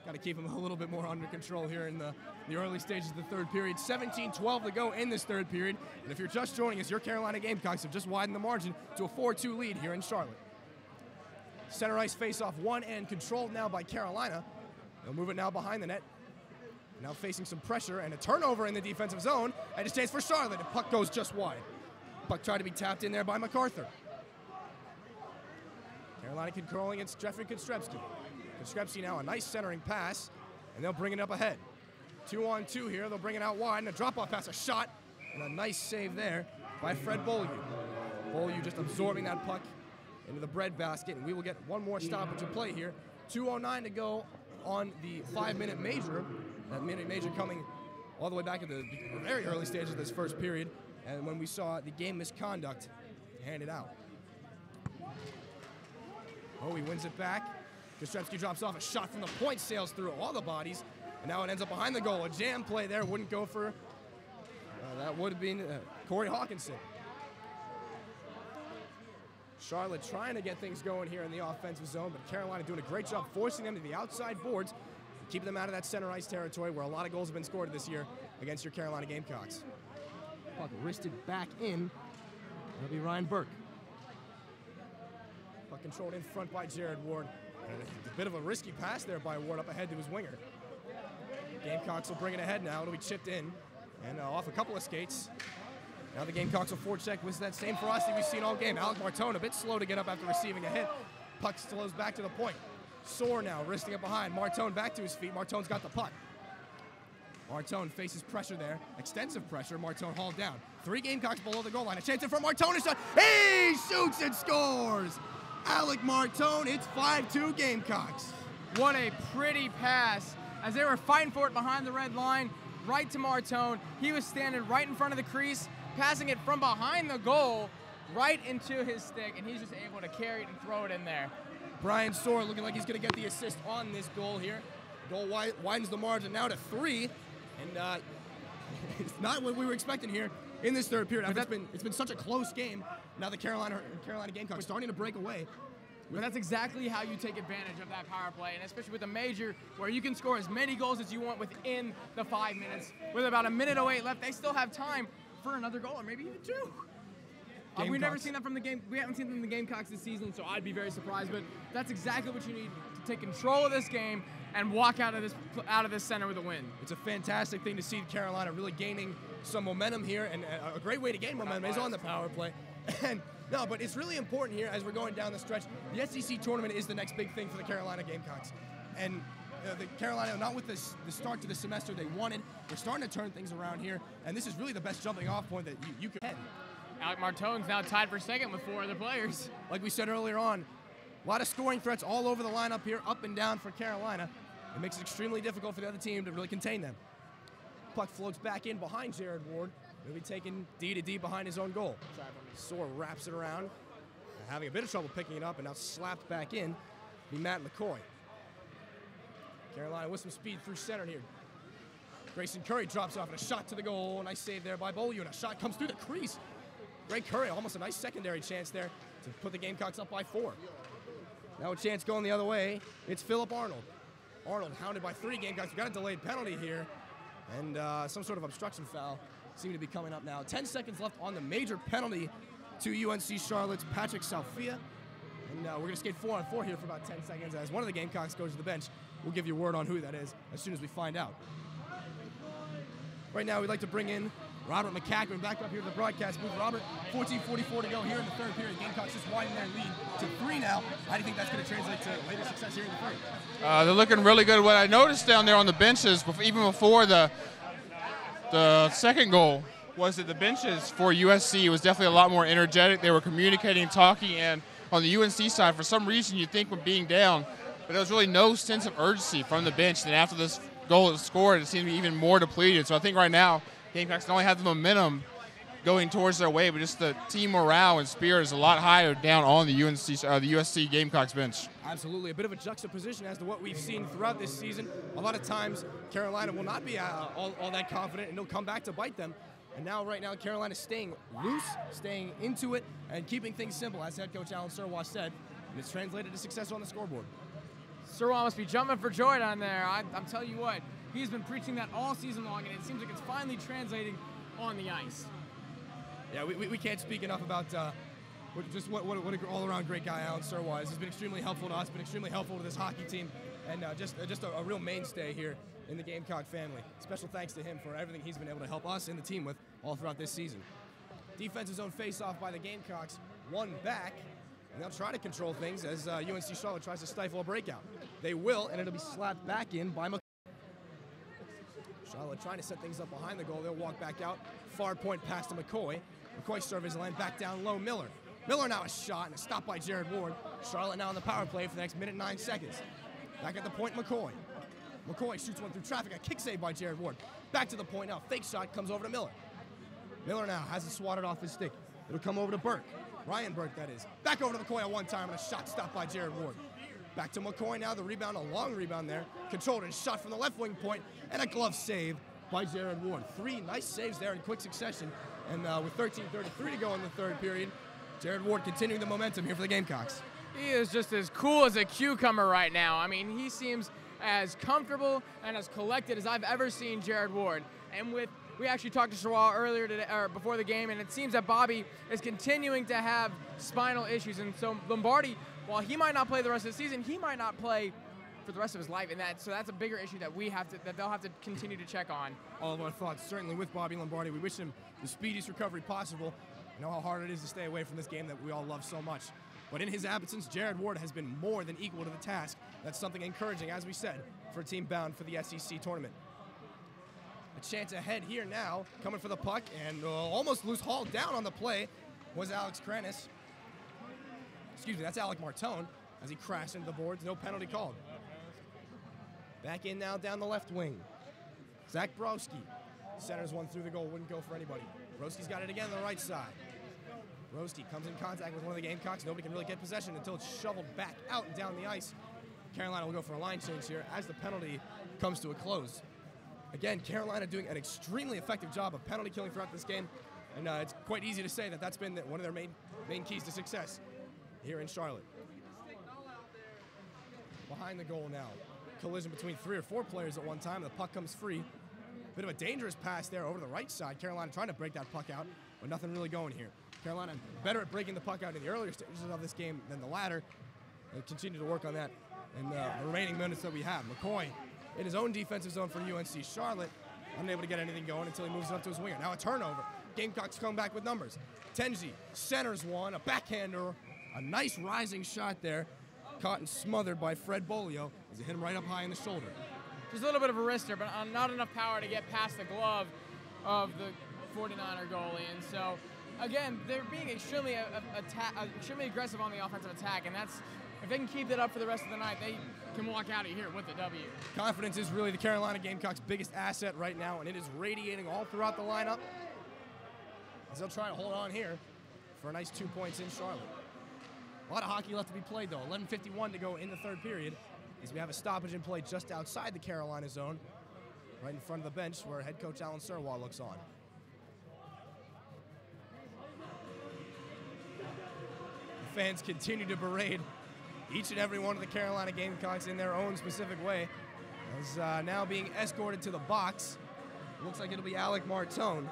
Speaker 3: Got to keep them a little bit more under control here in the early stages of the third period. 17-12 to go in this third period. And if you're just joining us, your Carolina Gamecocks have just widened the margin to a 4-2 lead here in Charlotte. Center ice face-off won and controlled now by Carolina. They'll move it now behind the net. Now facing some pressure and a turnover in the defensive zone. And a chance for Charlotte. The puck goes just wide. Puck tried to be tapped in there by McArthur. Carolina controlling against Jeffrey Kostrepski. Kostrepski now a nice centering pass, and they'll bring it up ahead. 2-on-2 here. They'll bring it out wide, and a drop-off pass, a shot, and a nice save there by Fred Beaulieu. Beaulieu just absorbing that puck into the breadbasket, and we will get one more stoppage of play here. 2:09 to go on the 5-minute major. That minute major coming all the way back at the very early stages of this first period, and when we saw the game misconduct handed out. Oh, he wins it back. Kostrepski drops off. A shot from the point sails through all the bodies, and now it ends up behind the goal. A jam play there wouldn't go for, that would have been Corey Hawkinson. Charlotte trying to get things going here in the offensive zone, but Carolina doing a great job forcing them to the outside boards, keeping them out of that center ice territory where a lot of goals have been scored this year against your Carolina Gamecocks. Puck wristed back in. That'll be Ryan Burke. Puck controlled in front by Jared Ward. And a bit of a risky pass there by Ward up ahead to his winger. Gamecocks will bring it ahead now. It'll be chipped in and off a couple of skates. Now the Gamecocks will forecheck with that same ferocity we've seen all game. Alec Martone a bit slow to get up after receiving a hit. Puck slows back to the point. Soar now, wristing it behind. Martone back to his feet. Martone's got the puck. Martone faces pressure there. Extensive pressure. Martone hauled down. 3 Gamecocks below the goal line. A chance in front. Martone is shot. He shoots and scores! Alec Martone, it's 5-2 Gamecocks.
Speaker 4: What a pretty pass. As they were fighting for it behind the red line, right to Martone. He was standing right in front of the crease, passing it from behind the goal right into his stick, and he's just able to carry it and throw it in there.
Speaker 3: Brian Soar looking like he's going to get the assist on this goal here. Goal widens the margin now to 3, and it's not what we were expecting here in this third period. It's been such a close game. Now the Carolina Gamecocks starting to break away.
Speaker 4: But that's exactly how you take advantage of that power play, and especially with a major where you can score as many goals as you want within the 5 minutes. With about 1:08 left, they still have time for another goal, or maybe even 2. We've never seen that from the game. We haven't seen them in the Gamecocks this season, so I'd be very surprised. But that's exactly what you need to take control of this game and walk out of this center with a win.
Speaker 3: It's a fantastic thing to see Carolina really gaining some momentum here, and a great way to gain momentum is on the power play. And no, but it's really important here as we're going down the stretch. The SEC tournament is the next big thing for the Carolina Gamecocks, and the Carolina, not with the start to the semester they wanted, they're starting to turn things around here, and this is really the best jumping off point that you could head.
Speaker 4: Alec Martone's now tied for second with 4 other players.
Speaker 3: Like we said earlier on, a lot of scoring threats all over the lineup here, up and down for Carolina. It makes it extremely difficult for the other team to really contain them. Puck floats back in behind Jared Ward. He'll be taking D to D behind his own goal. Soar wraps it around, having a bit of trouble picking it up, and now slapped back in. Be Matt McCoy. Carolina with some speed through center here. Grayson Curry drops off and a shot to the goal. Nice save there by Beaulieu, and a shot comes through the crease. Greg Curry, almost a nice secondary chance there to put the Gamecocks up by 4. Now a chance going the other way. It's Philip Arnold. Arnold hounded by 3 Gamecocks. We've got a delayed penalty here, and some sort of obstruction foul seem to be coming up now. 10 seconds left on the major penalty to UNC-Charlotte's Patrick Salfia. And we're going to skate 4-on-4 here for about 10 seconds as one of the Gamecocks goes to the bench. We'll give you word on who that is as soon as we find out. Right now, we'd like to bring in Robert McCachren back up here to the broadcast booth. Robert, 14:44 to go here in the third period. Gamecocks just widen their lead to 3 now. How do you think that's going to translate to later success here in the third?
Speaker 2: They're looking really good. What I noticed down there on the benches, even before the second goal, was that the benches for USC was definitely a lot more energetic. They were communicating, talking, and on the UNC side, for some reason, you'd think with being down, but there was really no sense of urgency from the bench. And after this goal was scored, it seemed to be even more depleted. So I think right now, Gamecocks not only have the momentum going towards their way, but just the team morale and spirit is a lot higher down on the USC Gamecocks bench.
Speaker 3: Absolutely, a bit of a juxtaposition as to what we've seen throughout this season. A lot of times, Carolina will not be all that confident, and they'll come back to bite them. And now, right now, Carolina's staying loose, staying into it, and keeping things simple, as head coach Alan Surwa said, and it's translated to success on the scoreboard.
Speaker 4: Surwa must be jumping for joy down there. I'm telling you what, he's been preaching that all season long, and it seems like it's finally translating on the ice.
Speaker 3: Yeah, we can't speak enough about what an all-around great guy Alan Surwa is. He's been extremely helpful to us, been extremely helpful to this hockey team, and just a real mainstay here in the Gamecock family. Special thanks to him for everything he's been able to help us and the team with all throughout this season. Defensive zone face-off by the Gamecocks, 1 back. And they'll try to control things as UNC-Charlotte tries to stifle a breakout. They will, and it'll be slapped back in by McCoy. Charlotte trying to set things up behind the goal. They'll walk back out. Far point pass to McCoy. McCoy serves his line back down low. Miller. Miller now a shot and a stop by Jared Ward. Charlotte now on the power play for the next minute 9 seconds. Back at the point, McCoy. McCoy shoots one through traffic. A kick save by Jared Ward. Back to the point now. Fake shot comes over to Miller. Miller now has it swatted off his stick. It'll come over to Burke. Ryan Burke, that is. Back over to McCoy at one time and a shot stopped by Jared Ward. Back to McCoy now, the rebound, a long rebound there. Controlled and shot from the left wing point, and a glove save by Jared Ward. 3 nice saves there in quick succession. And with 13:33 to go in the third period, Jared Ward continuing the momentum here for the Gamecocks.
Speaker 4: He is just as cool as a cucumber right now. I mean, he seems as comfortable and as collected as I've ever seen Jared Ward. And we actually talked to Surwa earlier today, or before the game, and it seems that Bobby is continuing to have spinal issues. And so Lombardi, while he might not play the rest of the season, he might not play for the rest of his life. And so that's a bigger issue that they'll have to continue to check on.
Speaker 3: All of our thoughts certainly with Bobby Lombardi. We wish him the speediest recovery possible. I know how hard it is to stay away from this game that we all love so much. But in his absence, Jared Ward has been more than equal to the task. That's something encouraging, as we said, for a team bound for the SEC tournament. A chance ahead here now, coming for the puck, and almost loose hauled down on the play was Alex Kranis. Excuse me, that's Alec Martone as he crashed into the boards. No penalty called. Back in now down the left wing. Zach Browski centers one through the goal, wouldn't go for anybody. Browski's got it again on the right side. Browski comes in contact with one of the Gamecocks. Nobody can really get possession until it's shoveled back out and down the ice. Carolina will go for a line change here as the penalty comes to a close. Again, Carolina doing an extremely effective job of penalty killing throughout this game, and it's quite easy to say that that's been one of their main keys to success here in Charlotte. behind the goal now. Collision between 3 or 4 players at one time. The puck comes free. Bit of a dangerous pass there over the right side. Carolina trying to break that puck out, but nothing really going here. Carolina better at breaking the puck out in the earlier stages of this game than the latter. They'll continue to work on that in the remaining minutes that we have. McCoy in his own defensive zone for UNC-Charlotte, unable to get anything going until he moves it up to his winger. Now a turnover. Gamecocks come back with numbers. Tenji centers one, a backhander, a nice rising shot there. Caught and smothered by Fred Bolio as he hit him right up high in the shoulder.
Speaker 4: Just a little bit of a wrister, but not enough power to get past the glove of the 49er goalie. And so, again, they're being extremely aggressive on the offensive attack, and that's, if they can keep that up for the rest of the night, they can walk out of here with a W.
Speaker 3: Confidence is really the Carolina Gamecocks' biggest asset right now, and it is radiating all throughout the lineup as they'll try to hold on here for a nice 2 points in Charlotte. A lot of hockey left to be played, though. 11:51 to go in the third period as we have a stoppage in play just outside the Carolina zone, right in front of the bench where head coach Alan Serwal looks on. The fans continue to berate each and every one of the Carolina Gamecocks in their own specific way. As now being escorted to the box. Looks like it'll be Alec Martone.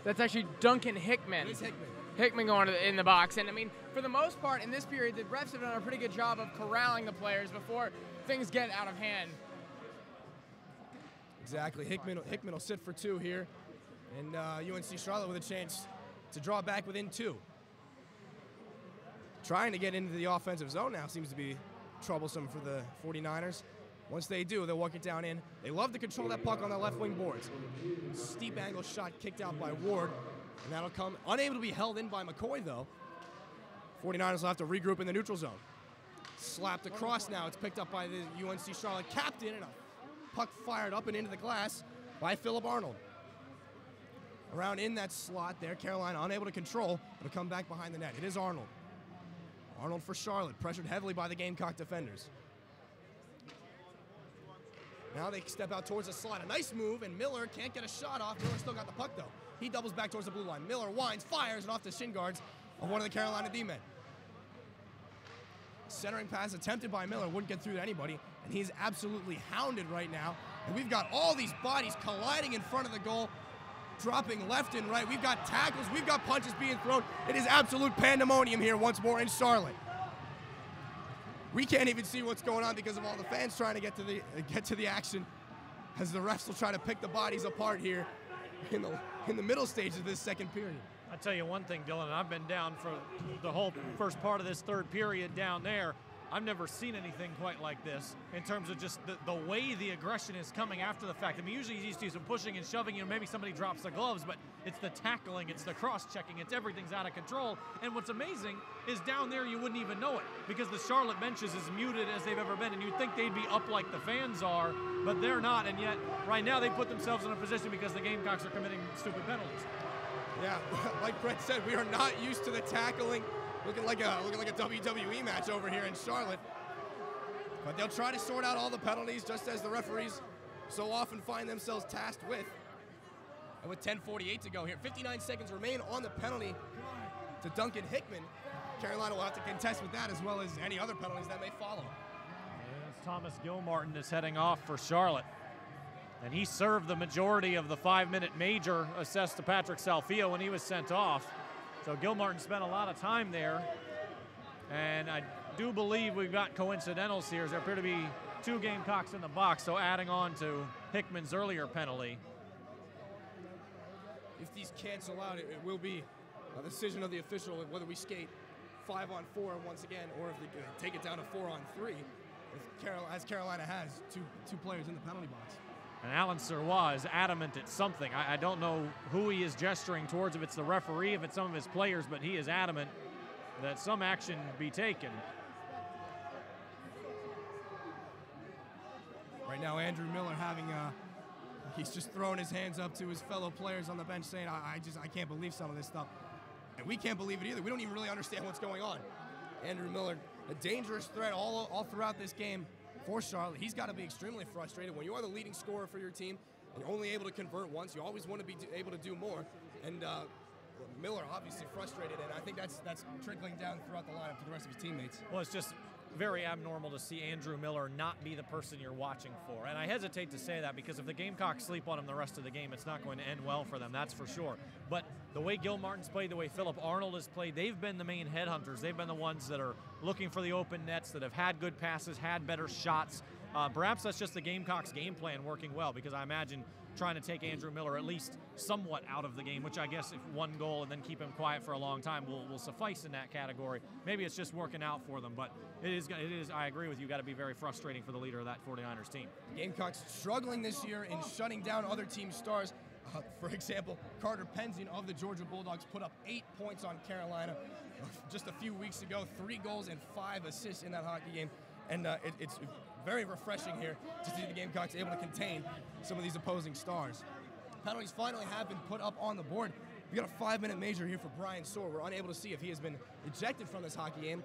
Speaker 4: That's actually Duncan Hickman.
Speaker 3: It is Hickman.
Speaker 4: Hickman going in the box. And, I mean, for the most part, in this period, the refs have done a pretty good job of corralling the players before things get out of hand.
Speaker 3: Exactly. Hickman will sit for 2 here. And UNC-Charlotte with a chance to draw back within 2. Trying to get into the offensive zone now seems to be troublesome for the 49ers. Once they do, they'll work it down in. They love to control that puck on the left wing boards. Steep angle shot kicked out by Ward. And that'll come, unable to be held in by McCoy, though. 49ers will have to regroup in the neutral zone. Slapped across now. It's picked up by the UNC-Charlotte captain, and a puck fired up and into the glass by Philip Arnold. Around in that slot there, Carolina unable to control. It'll come back behind the net. It is Arnold. Arnold for Charlotte, pressured heavily by the Gamecock defenders. Now they step out towards the slot. A nice move, and Miller can't get a shot off. Miller still got the puck, though. He doubles back towards the blue line. Miller winds, fires, and off the shin guards of one of the Carolina D-men. Centering pass attempted by Miller, wouldn't get through to anybody, and he's absolutely hounded right now. And we've got all these bodies colliding in front of the goal, dropping left and right. We've got tackles, we've got punches being thrown. It is absolute pandemonium here once more in Charlotte. We can't even see what's going on because of all the fans trying to get to the action, as the refs will try to pick the bodies apart here in the middle stage of this second period.
Speaker 1: I'll tell you one thing, Dylan, I've been down for the whole first part of this third period down there. I've never seen anything quite like this in terms of just the way the aggression is coming after the fact. I mean, usually you used to do some pushing and shoving, maybe somebody drops their gloves, but it's the tackling, it's the cross-checking, it's everything's out of control. And what's amazing is down there you wouldn't even know it because the Charlotte bench is as muted as they've ever been, and you'd think they'd be up like the fans are, but they're not, and yet right now they put themselves in a position because the Gamecocks are committing stupid penalties.
Speaker 3: Yeah, like Brett said, we are not used to the tackling. Looking like a WWE match over here in Charlotte. But they'll try to sort out all the penalties just as the referees so often find themselves tasked with. And with 10:48 to go here, 59 seconds remain on the penalty to Duncan Hickman. Carolina will have to contest with that as well as any other penalties that may follow.
Speaker 1: As Thomas Gilmartin is heading off for Charlotte. And he served the majority of the 5-minute major assessed to Patrick Salfio when he was sent off. So Gilmartin spent a lot of time there, and I do believe we've got coincidentals here. There appear to be 2 Gamecocks in the box, so adding on to Hickman's earlier penalty.
Speaker 3: If these cancel out, it will be a decision of the official whether we skate 5-on-4 once again, or if they take it down to 4-on-3, as Carolina has two players in the penalty box.
Speaker 1: And Alan Serwal is adamant it's something. I don't know who he is gesturing towards, if it's the referee, if it's some of his players, but he is adamant that some action be taken.
Speaker 3: Right now, Andrew Miller he's just throwing his hands up to his fellow players on the bench saying, I can't believe some of this stuff. And we can't believe it either. We don't even really understand what's going on. Andrew Miller, a dangerous threat all throughout this game for Charlotte. He's got to be extremely frustrated. When you are the leading scorer for your team and you're only able to convert once, you always want to be able to do more. And Miller obviously frustrated, and I think that's trickling down throughout the lineup to the rest of his teammates.
Speaker 1: Well, it's just very abnormal to see Andrew Miller not be the person you're watching for. And I hesitate to say that because if the Gamecocks sleep on him the rest of the game, it's not going to end well for them, that's for sure. But the way Gil Martin's played, the way Philip Arnold has played, they've been the main headhunters. They've been the ones that are looking for the open nets, that have had good passes, had better shots. Perhaps that's just the Gamecocks' game plan working well, because I imagine trying to take Andrew Miller at least somewhat out of the game, which I guess if one goal and then keep him quiet for a long time will suffice in that category. Maybe it's just working out for them, but it is I agree with you, got to be very frustrating for the leader of that 49ers team.
Speaker 3: Gamecocks struggling this year in shutting down other team stars. For example, Carter Penzian of the Georgia Bulldogs put up 8 points on Carolina just a few weeks ago, 3 goals and 5 assists in that hockey game. And it's very refreshing here to see the Gamecocks able to contain some of these opposing stars. Penalties finally have been put up on the board. We got a 5-minute major here for Brian Soar. We're unable to see if he has been ejected from this hockey game,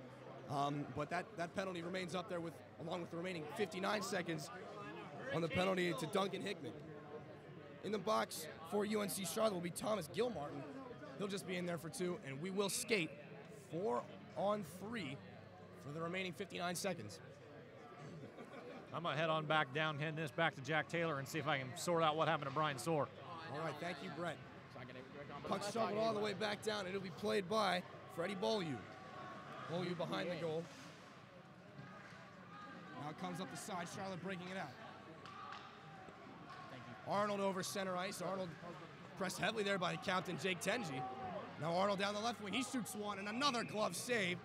Speaker 3: but that penalty remains up there along with the remaining 59 seconds on the penalty to Duncan Hickman. In the box for UNC-Charlotte will be Thomas Gilmartin. He'll just be in there for 2, and we will skate 4-on-3 for the remaining 59 seconds.
Speaker 1: I'm going to head on back down, hand this back to Jack Taylor and see if I can sort out what happened to Brian Soar.
Speaker 3: All right, thank you, Brett. Puck shoveled all the way back down, and it'll be played by Freddie Beaulieu. Beaulieu behind the goal. Now it comes up the side, Charlotte breaking it out. Arnold over center ice. Arnold pressed heavily there by captain Jake Tenji. Now Arnold down the left wing. He shoots one, and another glove save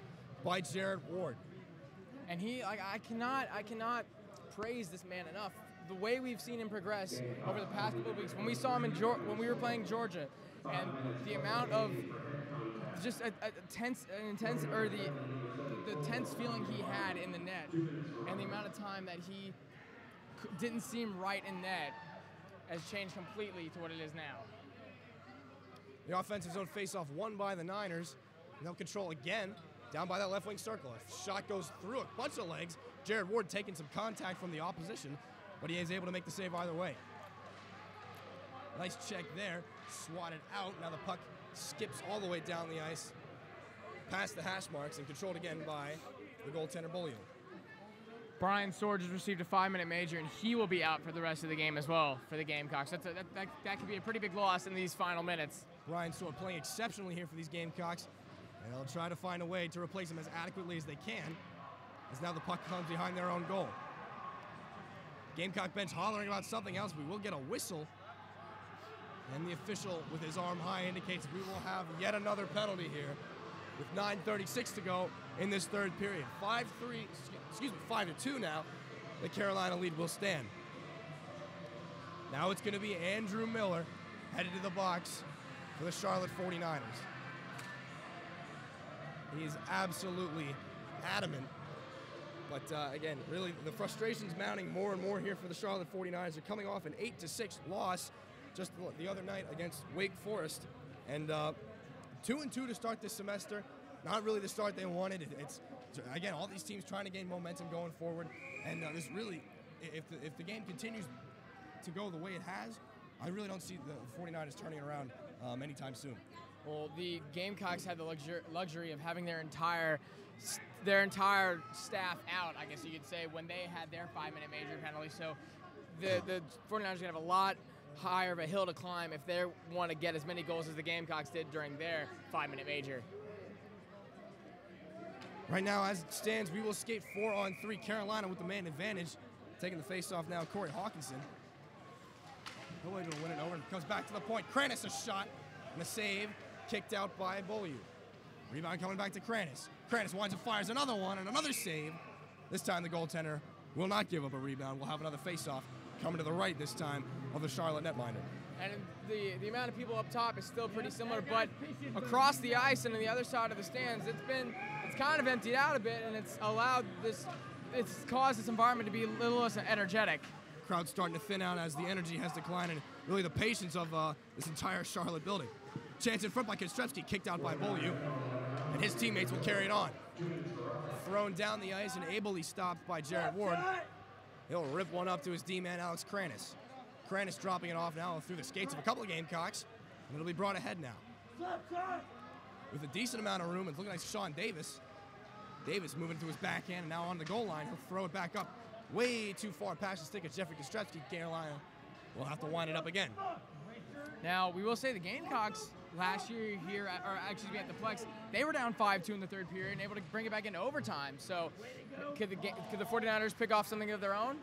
Speaker 3: by Jared Ward.
Speaker 4: And I cannot praise this man enough. The way we've seen him progress over the past couple of weeks, when we saw him when we were playing Georgia, and the amount of just the tense feeling he had in the net, and the amount of time that he didn't seem right in net, has changed completely to what it is now.
Speaker 3: The offensive zone faceoff won by the Niners. And they'll control again down by that left wing circle. A shot goes through a bunch of legs. Jared Ward taking some contact from the opposition, but he is able to make the save either way. Nice check there. Swatted out. Now the puck skips all the way down the ice, past the hash marks, and controlled again by the goaltender Beaulieu.
Speaker 4: Brian Soar just received a 5-minute major, and he will be out for the rest of the game as well for the Gamecocks. That could be a pretty big loss in these final minutes.
Speaker 3: Brian Soar playing exceptionally here for these Gamecocks, and they'll try to find a way to replace him as adequately as they can, as now the puck comes behind their own goal. Gamecock bench hollering about something else. We will get a whistle, and the official with his arm high indicates we will have yet another penalty here with 9:36 to go in this third period. 5-2 now. The Carolina lead will stand. Now it's going to be Andrew Miller headed to the box for the Charlotte 49ers. He is absolutely adamant. But again, really the frustration's mounting more and more here for the Charlotte 49ers. They're coming off an 8-6 loss just the other night against Wake Forest. And 2-2 to start this semester. Not really the start they wanted. It's again, all these teams trying to gain momentum going forward. And this really, if the game continues to go the way it has, I really don't see the 49ers turning it around anytime soon.
Speaker 4: Well, the Gamecocks had the luxury of having their entire staff out, I guess you could say, when they had their 5-minute major penalty. So the 49ers are going to have a lot higher of a hill to climb if they want to get as many goals as the Gamecocks did during their 5-minute major.
Speaker 3: Right now, as it stands, we will skate 4-on-3. Carolina with the man advantage. Taking the face-off now, Corey Hawkinson. He'll able to win it over. Comes back to the point. Kranis a shot and a save. Kicked out by Beaulieu. Rebound coming back to Kranis. Kranis winds up, fires another one, and another save. This time the goaltender will not give up a rebound. We'll have another face-off coming to the right this time of the Charlotte netminder.
Speaker 4: And the amount of people up top is still pretty similar, but across the ice and on the other side of the stands, it's kind of emptied out a bit, and it's caused this environment to be a little less energetic.
Speaker 3: Crowd's starting to thin out as the energy has declined, and really the patience of this entire Charlotte building. Chance in front by Kostrevsky, kicked out by Beaulieu, and his teammates will carry it on. Thrown down the ice and ably stopped by Jared Ward. He'll rip one up to his D-man, Alex Kranis. Kranis dropping it off now through the skates of a couple of Gamecocks, and it'll be brought ahead now. With a decent amount of room, it's looking like Sean Davis Davis moving to his backhand, and now on the goal line. He'll throw it back up way too far past the stick of Jeffrey Kostrevsky. Carolina will have to wind it up again.
Speaker 4: Now, we will say the Gamecocks last year here, or actually at the Flex, they were down 5-2 in the third period and able to bring it back into overtime. So could the 49ers pick off something of their own?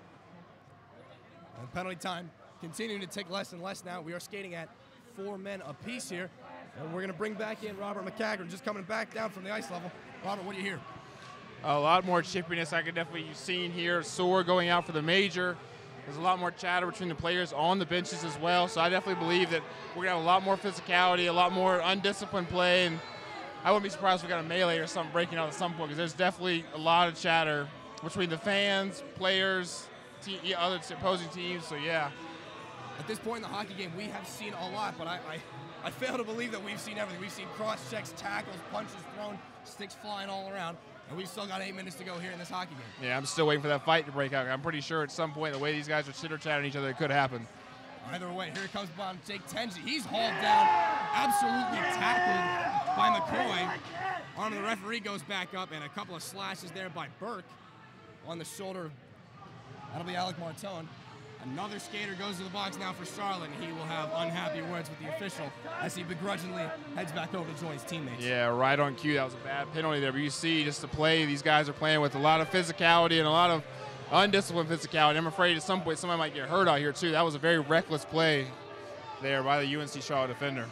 Speaker 3: And penalty time continuing to take less and less now. We are skating at 4 men apiece here. And we're going to bring back in Robert McCachren, just coming back down from the ice level. Robert, what do you hear?
Speaker 2: A lot more chippiness I could definitely seen here. Soar going out for the major. There's a lot more chatter between the players on the benches as well. So I definitely believe that we're going to have a lot more physicality, a lot more undisciplined play. And I wouldn't be surprised if we got a melee or something breaking out at some point, because there's definitely a lot of chatter between the fans, players, other opposing teams. So, yeah.
Speaker 3: At this point in the hockey game, we have seen a lot, but I fail to believe that we've seen everything. We've seen cross checks, tackles, punches thrown, sticks flying all around. And we've still got 8 minutes to go here in this hockey game.
Speaker 2: Yeah, I'm still waiting for that fight to break out. I'm pretty sure at some point, the way these guys are chitter-chatting each other, it could happen.
Speaker 3: Either way, here comes by Jake Tenji. He's hauled down, absolutely tackled by McCoy. Arm of the referee goes back up, and a couple of slashes there by Burke on the shoulder. That'll be Alec Martone. Another skater goes to the box now for Charlotte, and he will have unhappy words with the official as he begrudgingly heads back over to join his teammates.
Speaker 2: Yeah, right on cue. That was a bad penalty there. But you see just the play, these guys are playing with a lot of physicality and a lot of undisciplined physicality. I'm afraid at some point somebody might get hurt out here, too. That was a very reckless play there by the UNC-Charlotte defender.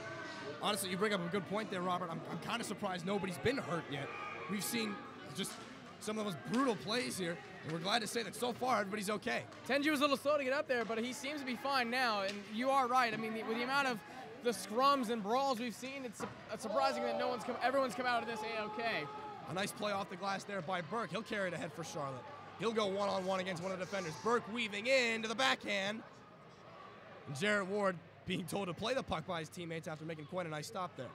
Speaker 3: Honestly, you bring up a good point there, Robert. I'm kind of surprised nobody's been hurt yet. We've seen just some of the most brutal plays here, and we're glad to say that so far everybody's okay.
Speaker 4: Tenji was a little slow to get up there, but he seems to be fine now, and you are right. I mean, with the amount of the scrums and brawls we've seen, it's surprising that everyone's come out of this A-okay.
Speaker 3: A nice play off the glass there by Burke. He'll carry it ahead for Charlotte. He'll go one-on-one against one of the defenders. Burke weaving into the backhand. And Jarrett Ward being told to play the puck by his teammates after making quite a nice stop there.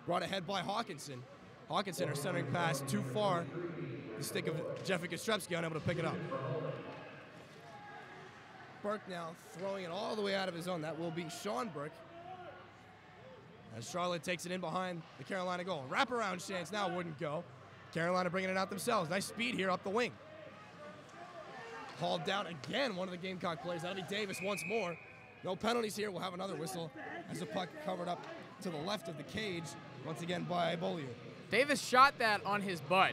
Speaker 3: Brought ahead by Hawkinson. Hawkinson, her centering pass too far. The stick of Jeffrey Kostrevsky unable to pick it up. Burke now throwing it all the way out of his own. That will be Sean Burke. As Charlotte takes it in behind the Carolina goal. Wraparound chance now wouldn't go. Carolina bringing it out themselves. Nice speed here up the wing. Hauled down again, one of the Gamecock players. That'll be Davis once more. No penalties here. We'll have another whistle as the puck covered up to the left of the cage, once again by Beaulieu.
Speaker 4: Davis shot that on his butt.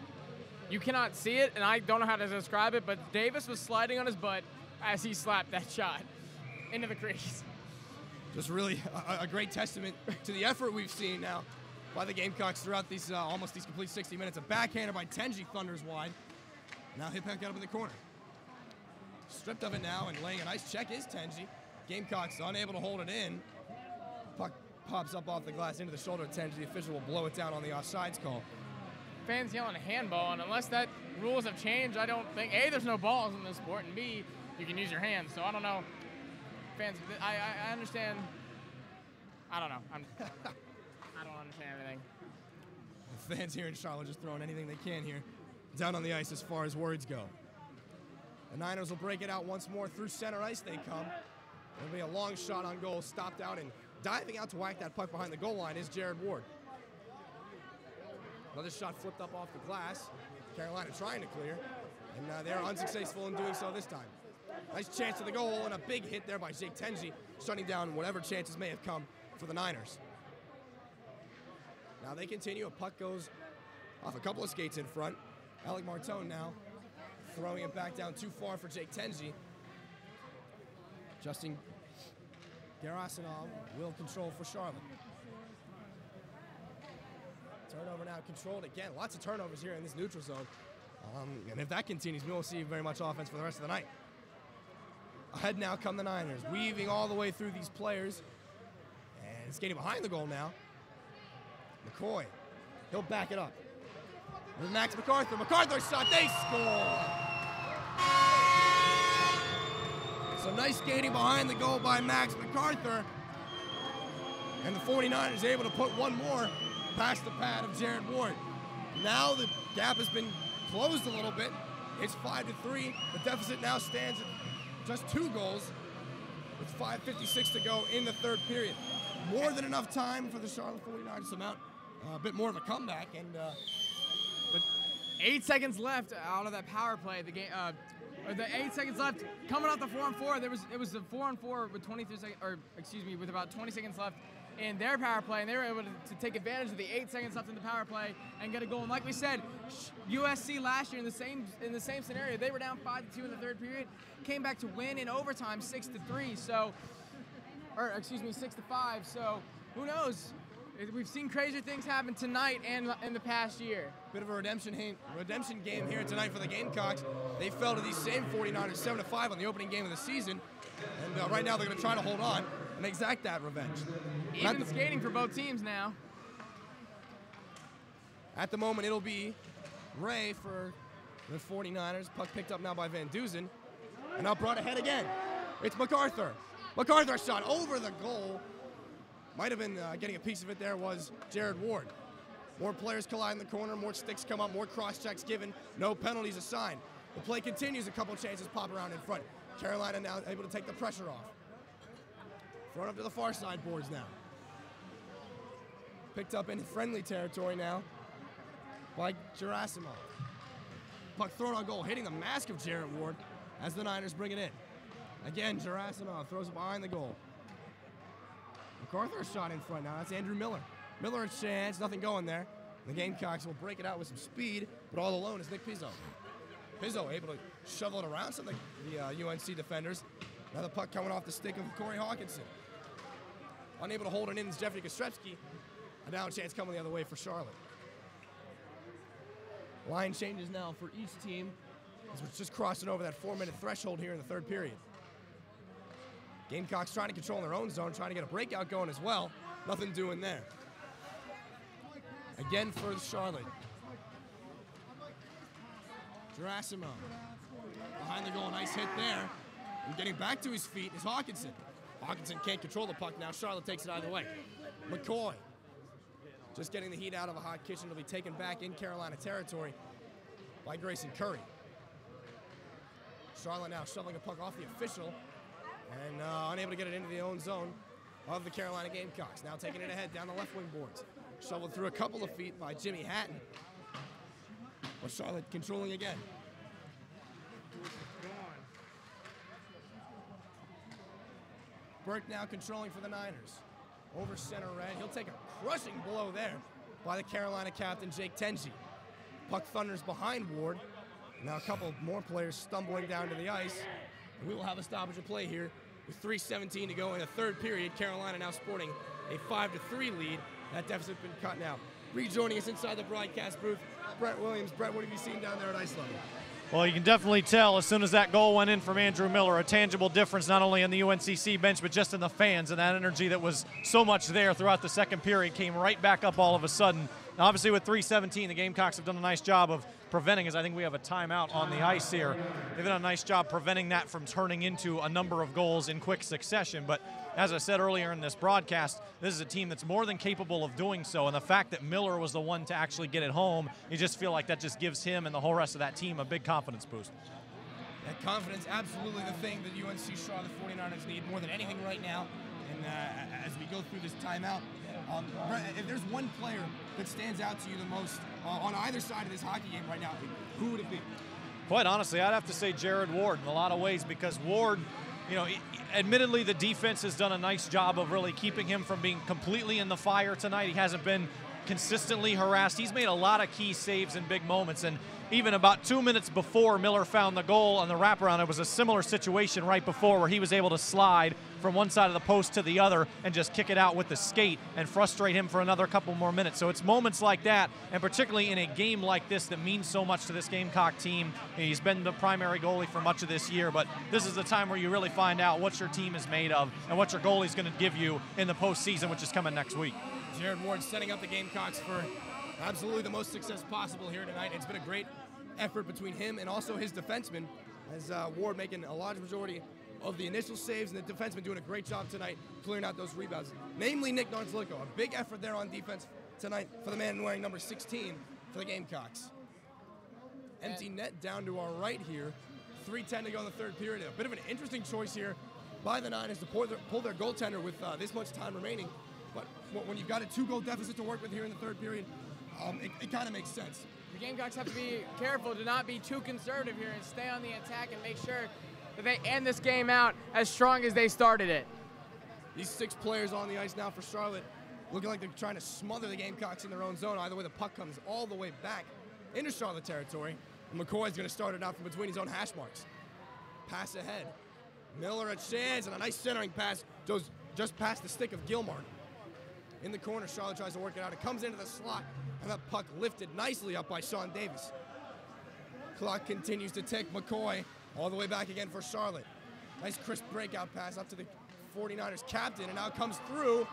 Speaker 4: You cannot see it, and I don't know how to describe it, but Davis was sliding on his butt as he slapped that shot into the crease.
Speaker 3: Just really a great testament to the effort we've seen now by the Gamecocks throughout these almost these complete 60 minutes. A backhander by Tenji thunders wide. Now hit back out up in the corner. Stripped of it now and laying a nice check is Tenji. Gamecocks unable to hold it in. Puck pops up off the glass into the shoulder of Tenji. The official will blow it down on the offsides call.
Speaker 4: Fans yelling handball, and unless that rules have changed, I don't think, A, there's no balls in this sport, and B, you can use your hands. So I don't know. Fans, I understand. I don't know. I don't understand everything.
Speaker 3: The fans here in Charlotte just throwing anything they can here down on the ice as far as words go. The Niners will break it out once more through center ice they come. It'll be a long shot on goal, stopped out, and diving out to whack that puck behind the goal line is Jared Ward. Another shot flipped up off the glass. Carolina trying to clear, and they're unsuccessful in doing so this time. Nice chance to the goal and a big hit there by Jake Tenji, shutting down whatever chances may have come for the Niners. Now they continue. A puck goes off a couple of skates in front. Alec Martone now throwing it back down too far for Jake Tenji. Justin Gerasimov will control for Charlotte. Turnover now controlled again. Lots of turnovers here in this neutral zone. And if that continues, we won't see very much offense for the rest of the night. Ahead now come the Niners, weaving all the way through these players. And skating behind the goal now. McCoy, he'll back it up. With Max McArthur. McArthur shot, they score! Some nice skating behind the goal by Max McArthur. And the 49ers able to put one more past the pad of Jared Ward. Now the gap has been closed a little bit. It's 5-3. The deficit now stands at just 2 goals with 5:56 to go in the third period. More than enough time for the Charlotte 49ers to mount a bit more of a comeback, and but
Speaker 4: 8 seconds left out of that power play. The game, the 8 seconds left, coming off the 4-on-4. It was a 4-on-4 with 23 seconds, or excuse me, with about 20 seconds left in their power play, and they were able to take advantage of the 8 seconds left in the power play and get a goal. And like we said, USC last year in the same scenario, they were down 5-2 in the third period, came back to win in overtime 6-3. So, or excuse me, 6-5. So who knows? We've seen crazier things happen tonight and in the past year.
Speaker 3: Bit of a redemption game here tonight for the Gamecocks. They fell to these same 49ers 7-5 on the opening game of the season, and right now they're going to try to hold on and exact that revenge.
Speaker 4: Even skating for both teams now.
Speaker 3: At the moment, it'll be Ray for the 49ers. Puck picked up now by Van Duzen, and now brought ahead again. It's McArthur. McArthur shot over the goal. Might have been getting a piece of it there was Jared Ward. More players collide in the corner, more sticks come up, more cross-checks given, no penalties assigned. The play continues, a couple chances pop around in front. Carolina now able to take the pressure off. Thrown up to the far side boards now. Picked up in friendly territory now by Gerasimov. Puck thrown on goal, hitting the mask of Jared Ward as the Niners bring it in. Again, Gerasimov throws it behind the goal. McArthur shot in front now. That's Andrew Miller. Miller a chance, nothing going there. The Gamecocks will break it out with some speed, but all alone is Nick Pizzo. Pizzo able to shovel it around some of the UNC defenders. Now the puck coming off the stick of Corey Hawkinson. Unable to hold it in is Jeffrey Kostrepski. A down chance coming the other way for Charlotte. Line changes now for each team as we're just crossing over that 4-minute threshold here in the third period. Gamecocks trying to control their own zone, trying to get a breakout going as well. Nothing doing there. Again for Charlotte. Gerasimov. Behind the goal, nice hit there. And getting back to his feet is Hawkinson. Hawkinson can't control the puck now. Charlotte takes it either way. McCoy. Just getting the heat out of a hot kitchen. Will be taken back in Carolina territory by Grayson Curry. Charlotte now shoveling a puck off the official and unable to get it into the own zone of the Carolina Gamecocks. Now taking it ahead down the left wing boards. Shoveled through a couple of feet by Jimmy Hatton. But Charlotte controlling again. Burke now controlling for the Niners. Over center red. He'll take a crushing blow there by the Carolina captain, Jake Tenji. Puck thunders behind Ward. Now a couple more players stumbling down to the ice. And we will have a stoppage of play here with 3:17 to go in the third period. Carolina now sporting a 5-3 lead. That deficit's been cut now. Rejoining us inside the broadcast booth, Brett Williams. Brett, what have you seen down there at ice level?
Speaker 1: Well, you can definitely tell as soon as that goal went in from Andrew Miller, a tangible difference not only in the UNCC bench, but just in the fans, and that energy that was so much there throughout the second period came right back up all of a sudden. Now, obviously, with 3:17, the Gamecocks have done a nice job of preventing, as I think we have a timeout on the ice here. They've done a nice job preventing that from turning into a number of goals in quick succession. But as I said earlier in this broadcast, this is a team that's more than capable of doing so. And the fact that Miller was the one to actually get it home, you just feel like that just gives him and the whole rest of that team a big confidence boost.
Speaker 3: That confidence, absolutely the thing that UNC-Charlotte 49ers need more than anything right now. And as we go through this timeout, if there's one player that stands out to you the most on either side of this hockey game right now, who would it be?
Speaker 1: Quite honestly, I'd have to say Jared Ward in a lot of ways, because Ward, you know, admittedly the defense has done a nice job of really keeping him from being completely in the fire tonight. He hasn't been consistently harassed. He's made a lot of key saves in big moments, and even about 2 minutes before Miller found the goal on the wraparound, it was a similar situation right before where he was able to slide from one side of the post to the other and just kick it out with the skate and frustrate him for another couple more minutes. So it's moments like that, and particularly in a game like this that means so much to this Gamecock team. He's been the primary goalie for much of this year, but this is the time where you really find out what your team is made of and what your goalie's going to give you in the postseason, which is coming next week.
Speaker 3: Jared Ward setting up the Gamecocks for absolutely the most success possible here tonight. It's been a great effort between him and also his defenseman, as Ward making a large majority of the initial saves, and the defenseman doing a great job tonight clearing out those rebounds. Namely Nick Nardzliko. A big effort there on defense tonight for the man wearing number 16 for the Gamecocks. Empty net down to our right here. 3:10 to go in the third period. A bit of an interesting choice here by the Niners to pull their goaltender with this much time remaining. But when you've got a 2-goal deficit to work with here in the third period, it kind of makes sense.
Speaker 4: the Gamecocks have to be careful to not be too conservative here and stay on the attack and make sure that they end this game out as strong as they started it.
Speaker 3: These 6 players on the ice now for Charlotte, looking like they're trying to smother the Gamecocks in their own zone. Either way, the puck comes all the way back into Charlotte territory. And McCoy's going to start it out from between his own hash marks. Pass ahead. Miller a chance, and a nice centering pass goes just past the stick of Gilmore. In the corner, Charlotte tries to work it out. It comes into the slot, and that puck lifted nicely up by Sean Davis. Clock continues to tick. McCoy all the way back again for Charlotte. Nice crisp breakout pass up to the 49ers captain, and now comes through.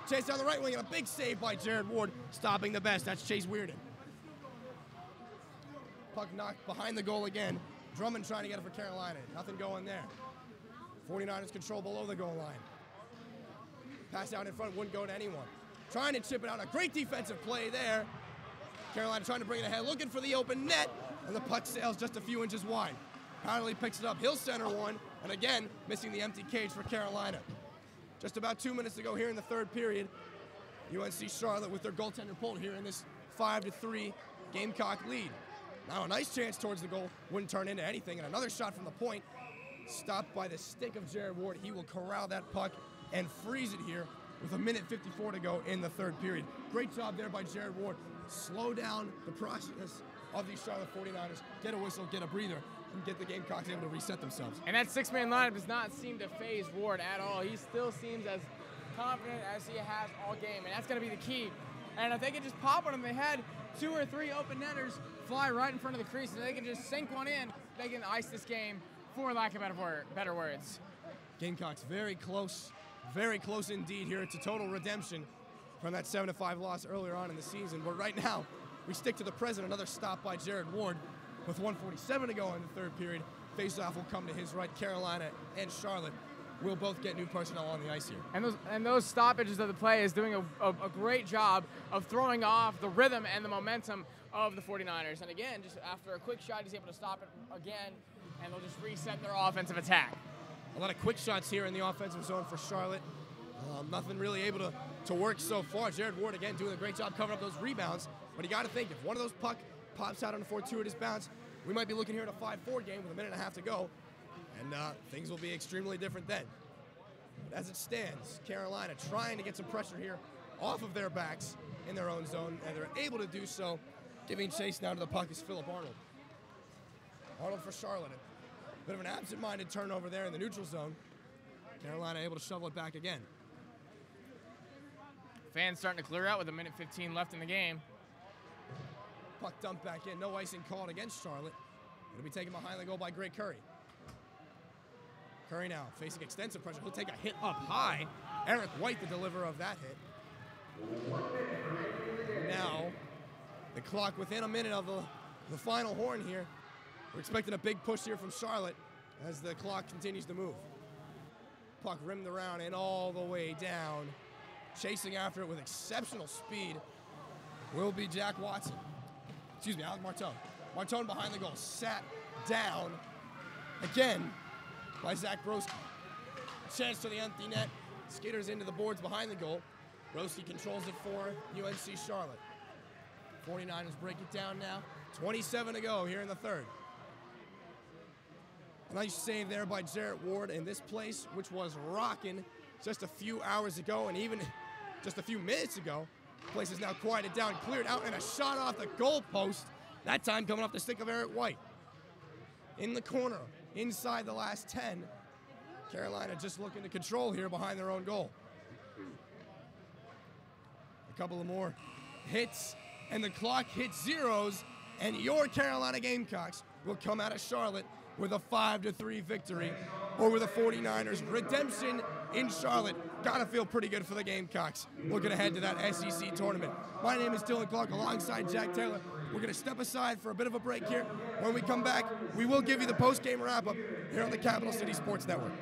Speaker 3: Chase down the right wing, and a big save by Jared Ward, stopping the best. That's Chase Weirden. Puck knocked behind the goal again. Drummond trying to get it for Carolina. Nothing going there. 49ers control below the goal line. Pass out in front, wouldn't go to anyone. Trying to chip it out. A great defensive play there. Carolina trying to bring it ahead, looking for the open net, and the puck sails just a few inches wide. Powderly picks it up. He'll center one, and again, missing the empty cage for Carolina. Just about 2 minutes to go here in the third period. UNC-Charlotte with their goaltender pulled here in this 5-3 Gamecock lead. Now a nice chance towards the goal, wouldn't turn into anything, and another shot from the point. Stopped by the stick of Jared Ward. He will corral that puck and freeze it here with 1:54 to go in the third period. Great job there by Jared Ward. Slow down the process of these Charlotte 49ers. Get a whistle, get a breather, and get the Gamecocks able to reset themselves.
Speaker 4: And that 6-man lineup does not seem to phase Ward at all. He still seems as confident as he has all game, and that's going to be the key. And if they can just pop on him, they had 2 or 3 open netters fly right in front of the crease, and they can just sink one in. They can ice this game, for lack of better words.
Speaker 3: Gamecocks very close indeed here. It's a total redemption from that 7-5 loss earlier on in the season. But right now, we stick to the present. Another stop by Jared Ward with 1:47 to go in the third period. Faceoff will come to his right. Carolina and Charlotte will both get new personnel on the ice here.
Speaker 4: And those stoppages of the play is doing a great job of throwing off the rhythm and the momentum of the 49ers. And again, just after a quick shot, he's able to stop it again, and they'll just reset their offensive attack.
Speaker 3: A lot of quick shots here in the offensive zone for Charlotte. Nothing really able to work so far. Jared Ward, again, doing a great job covering up those rebounds. But you got to think, if one of those puck pops out on a fortuitous bounce, we might be looking here at a 5-4 game with 1.5 minutes to go. And things will be extremely different then. But as it stands, Carolina trying to get some pressure here off of their backs in their own zone, and they're able to do so. Giving chase now to the puck is Philip Arnold. Arnold for Charlotte. A bit of an absent-minded turnover there in the neutral zone. Carolina able to shovel it back again.
Speaker 4: Fans starting to clear out with 1:15 left in the game.
Speaker 3: Puck dumped back in. No icing called against Charlotte. It'll be taken behind the goal by Greg Curry. Curry now facing extensive pressure. He'll take a hit up high. Eric White, the deliverer of that hit. Now, the clock within a minute of the final horn here. We're expecting a big push here from Charlotte as the clock continues to move. Puck rimmed around and all the way down. Chasing after it with exceptional speed will be Jack Watson. Excuse me, Alec Martone. Martone behind the goal, sat down again by Zach Broski. Chance to the empty net. Skitters into the boards behind the goal. Broski controls it for UNC-Charlotte. 49ers break it down now. 27 to go here in the third. A nice save there by Jarrett Ward in this place, which was rocking just a few hours ago, and even just a few minutes ago. The place is now quieted down, cleared out, and a shot off the goal post. That time coming off the stick of Eric White. In the corner, inside the last 10. Carolina just looking to control here behind their own goal. A couple of more hits, and the clock hits zeros, and your Carolina Gamecocks will come out of Charlotte with a 5-3 victory over the 49ers. Redemption in Charlotte. Gotta feel pretty good for the Gamecocks looking ahead to that SEC tournament. My name is Dillon Clark alongside Jack Taylor. We're gonna step aside for a bit of a break here. When we come back, we will give you the post-game wrap-up here on the Capital City Sports Network.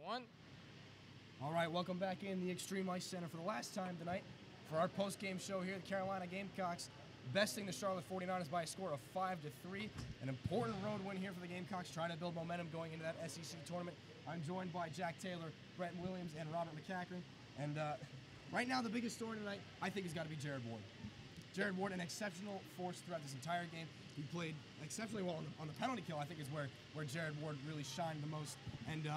Speaker 4: 1.
Speaker 3: All right, welcome back in the Extreme Ice Center for the last time tonight for our post-game show here. The Carolina Gamecocks besting the Charlotte 49ers by a score of 5-3. An important road win here for the Gamecocks, trying to build momentum going into that SEC tournament. I'm joined by Jack Taylor, Brett Williams, and Robert McCachren. And right now, the biggest story tonight, I think, has got to be Jared Ward. Jared Ward, an exceptional force throughout this entire game. He played exceptionally well on the penalty kill, I think, is where Jared Ward really shined the most. And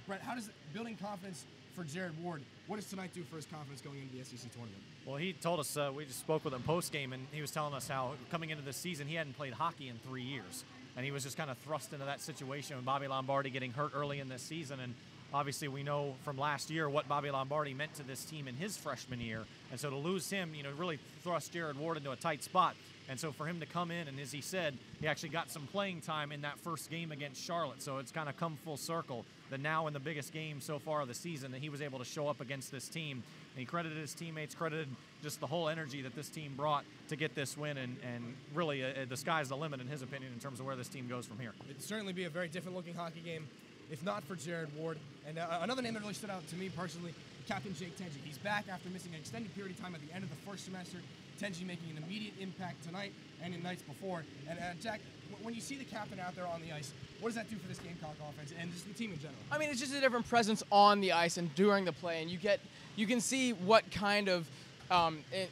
Speaker 3: Brett, how does building confidence for Jared Ward, what does tonight do for his confidence going into the SEC tournament?
Speaker 1: Well, he told us, we just spoke with him post-game, and he was telling us how coming into this season, he hadn't played hockey in 3 years. And he was just kind of thrust into that situation with Bobby Lombardi getting hurt early in this season. And obviously we know from last year what Bobby Lombardi meant to this team in his freshman year. And so to lose him, really thrust Jared Ward into a tight spot. And so for him to come in, and as he said, he actually got some playing time in that first game against Charlotte. So it's kind of come full circle that now in the biggest game so far of the season that he was able to show up against this team. And he credited his teammates, credited just the whole energy that this team brought to get this win. And really the sky's the limit in his opinion in terms of where this team goes from here.
Speaker 3: It'd certainly be a very different looking hockey game if not for Jared Ward. And another name that really stood out to me personally, Captain Jake Tenji. He's back after missing an extended period of time at the end of the first semester. Tenji making an immediate impact tonight and in nights before. And Jack, when you see the captain out there on the ice, what does that do for this Gamecock offense and just the team in general?
Speaker 4: I mean, it's just a different presence on the ice and during the play, and you can see what kind of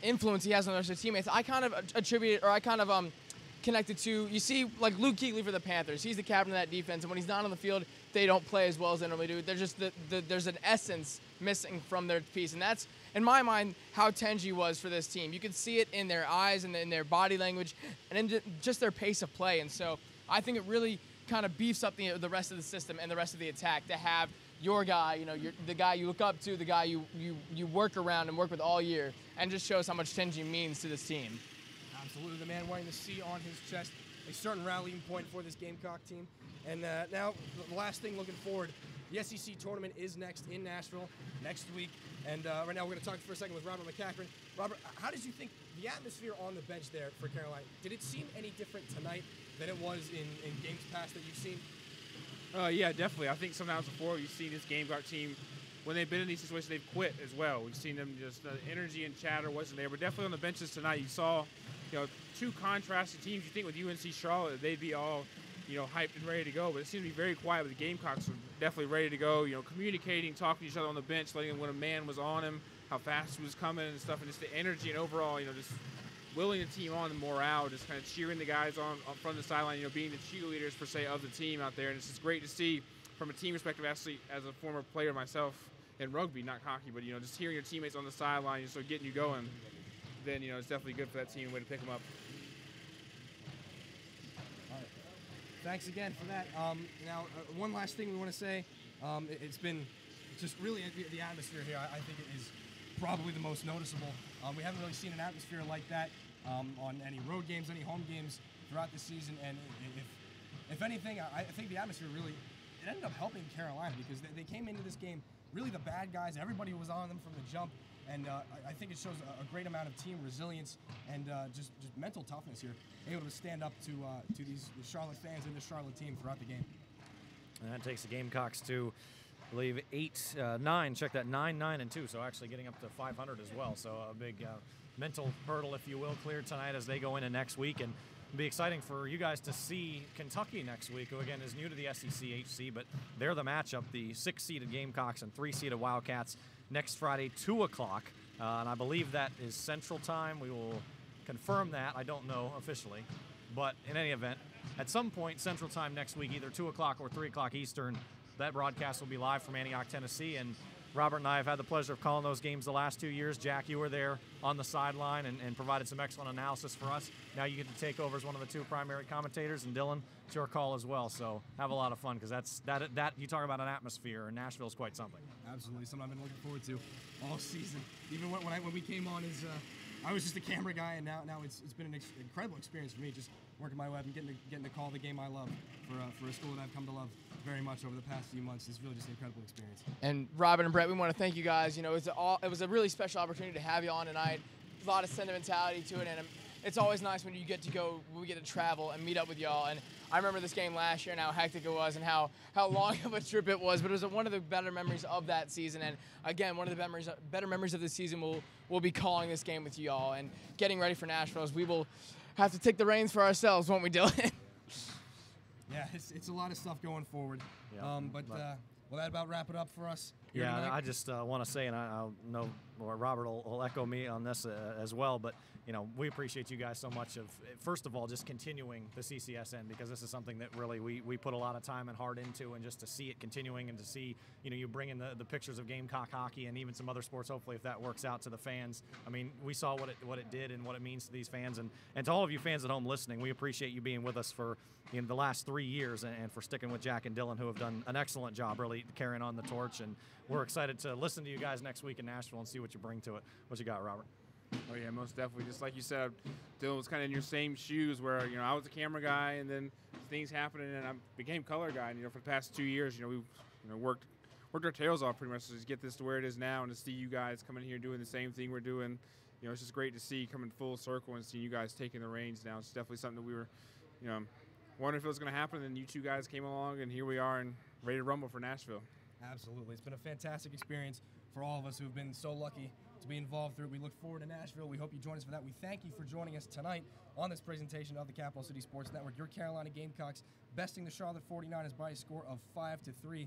Speaker 4: influence he has on the rest of his teammates. I kind of attribute it, or I kind of connected to, you see, like Luke Kuechly for the Panthers. He's the captain of that defense, and when he's not on the field, they don't play as well as they normally do. There's just there's an essence missing from their piece, and that's, in my mind, how Tenji was for this team. You could see it in their eyes and in their body language and in just their pace of play. And so I think it really kind of beefs up the rest of the system and the rest of the attack to have your guy, the guy you look up to, the guy you work around and work with all year, and just shows how much Tenji means to this team.
Speaker 3: Absolutely, the man wearing the C on his chest, a certain rallying point for this Gamecock team. And now, the last thing looking forward, the SEC tournament is next in Nashville next week. And right now we're going to talk for a second with Robert McCachren. Robert, how did you think the atmosphere on the bench there for Carolina, did it seem any different tonight than it was in games past that you've seen?
Speaker 2: Yeah, definitely. I think sometimes before you've seen this Gamecock team, when they've been in these situations, they've quit as well. We've seen them just, the energy and chatter wasn't there. But definitely on the benches tonight, you saw, two contrasted teams. You think with UNC-Charlotte, they'd be all, hyped and ready to go. But it seemed to be very quiet with the Gamecocks were definitely ready to go, communicating, talking to each other on the bench, letting them when a man was on him, how fast he was coming and stuff, and just the energy and overall, just willing the team on, the morale, just kind of cheering the guys on from the sideline, being the cheerleaders, per se, of the team out there. And it's just great to see from a team perspective, actually, as a former player myself in rugby, not hockey, but, just hearing your teammates on the sideline, so getting you going, then, it's definitely good for that team, way to pick them up.
Speaker 3: Thanks again for that. Now, one last thing we want to say. It's been just really the atmosphere here. I think it is probably the most noticeable. We haven't really seen an atmosphere like that on any road games, any home games throughout the season. And if anything, I think the atmosphere really, it ended up helping Carolina because they came into this game really the bad guys. Everybody was on them from the jump. And I think it shows a great amount of team resilience and just mental toughness here, able to stand up to these Charlotte fans and the Charlotte team throughout the game.
Speaker 1: And that takes the Gamecocks to, I believe, 8-9. Check that, 9-9-2. So actually getting up to 500 as well. So a big mental hurdle, if you will, cleared tonight as they go into next week. And it'll be exciting for you guys to see Kentucky next week, who again is new to the SEC HC, but they're the matchup, the 6-seeded Gamecocks and 3-seeded Wildcats. Next Friday, 2 o'clock, and I believe that is Central Time. We will confirm that. I don't know officially, but in any event, at some point Central Time next week, either 2 o'clock or 3 o'clock Eastern, that broadcast will be live from Antioch, Tennessee. And Robert and I have had the pleasure of calling those games the last 2 years. Jack, you were there on the sideline and provided some excellent analysis for us. Now you get to take over as one of the 2 primary commentators, and Dillon, it's your call as well. So have a lot of fun, because that you talk about an atmosphere, and Nashville's quite something.
Speaker 3: Absolutely, something I've been looking forward to all season. Even when we came on, I was just a camera guy, and now it's been an incredible experience for me, just working my way up and getting to call the game I love for a school that I've come to love very much over the past few months. It's really just an incredible experience.
Speaker 4: And Robin and Brett, we want to thank you guys. It was a really special opportunity to have you on tonight. A lot of sentimentality to it, and it's always nice when we get to travel and meet up with y'all. And I remember this game last year and how hectic it was and how long of a trip it was. But it was one of the better memories of that season. And again, one of the better memories of this season will be calling this game with y'all and getting ready for Nashville. As we will have to take the reins for ourselves, won't we, Dylan?
Speaker 3: Yeah, it's a lot of stuff going forward.
Speaker 1: Yeah,
Speaker 3: Will that about wrap it up for us?
Speaker 1: Yeah, I just want to say, and I know Robert will echo me on this as well, but we appreciate you guys so much of, first of all, just continuing the CCSN, because this is something that really we put a lot of time and heart into, and just to see it continuing and to see, you bring in the pictures of Gamecock hockey and even some other sports, hopefully, if that works out to the fans. I mean, we saw what it did and what it means to these fans, and to all of you fans at home listening, we appreciate you being with us for the last 3 years and for sticking with Jack and Dillon, who have done an excellent job really carrying on the torch, and we're excited to listen to you guys next week in Nashville and see what you bring to it. What you got, Robert?
Speaker 2: Oh yeah, most definitely. Just like you said, Dillon was kind of in your same shoes, where I was a camera guy, and then things happened, and I became color guy. And for the past 2 years, we've worked our tails off pretty much to just get this to where it is now, and to see you guys coming here doing the same thing we're doing. It's just great to see coming full circle and seeing you guys taking the reins now. It's definitely something that we were, wondering if it was going to happen, and then you two guys came along, and here we are and ready to rumble for Nashville.
Speaker 3: Absolutely. It's been a fantastic experience for all of us who've been so lucky to be involved through it. We look forward to Nashville. We hope you join us for that. We thank you for joining us tonight on this presentation of the Capital City Sports Network. Your Carolina Gamecocks besting the Charlotte 49ers by a score of 5-3.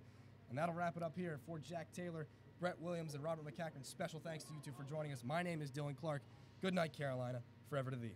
Speaker 3: And that'll wrap it up here for Jack Taylor, Brett Williams, and Robert McCachren. Special thanks to you two for joining us. My name is Dillon Clark. Good night, Carolina. Forever to thee.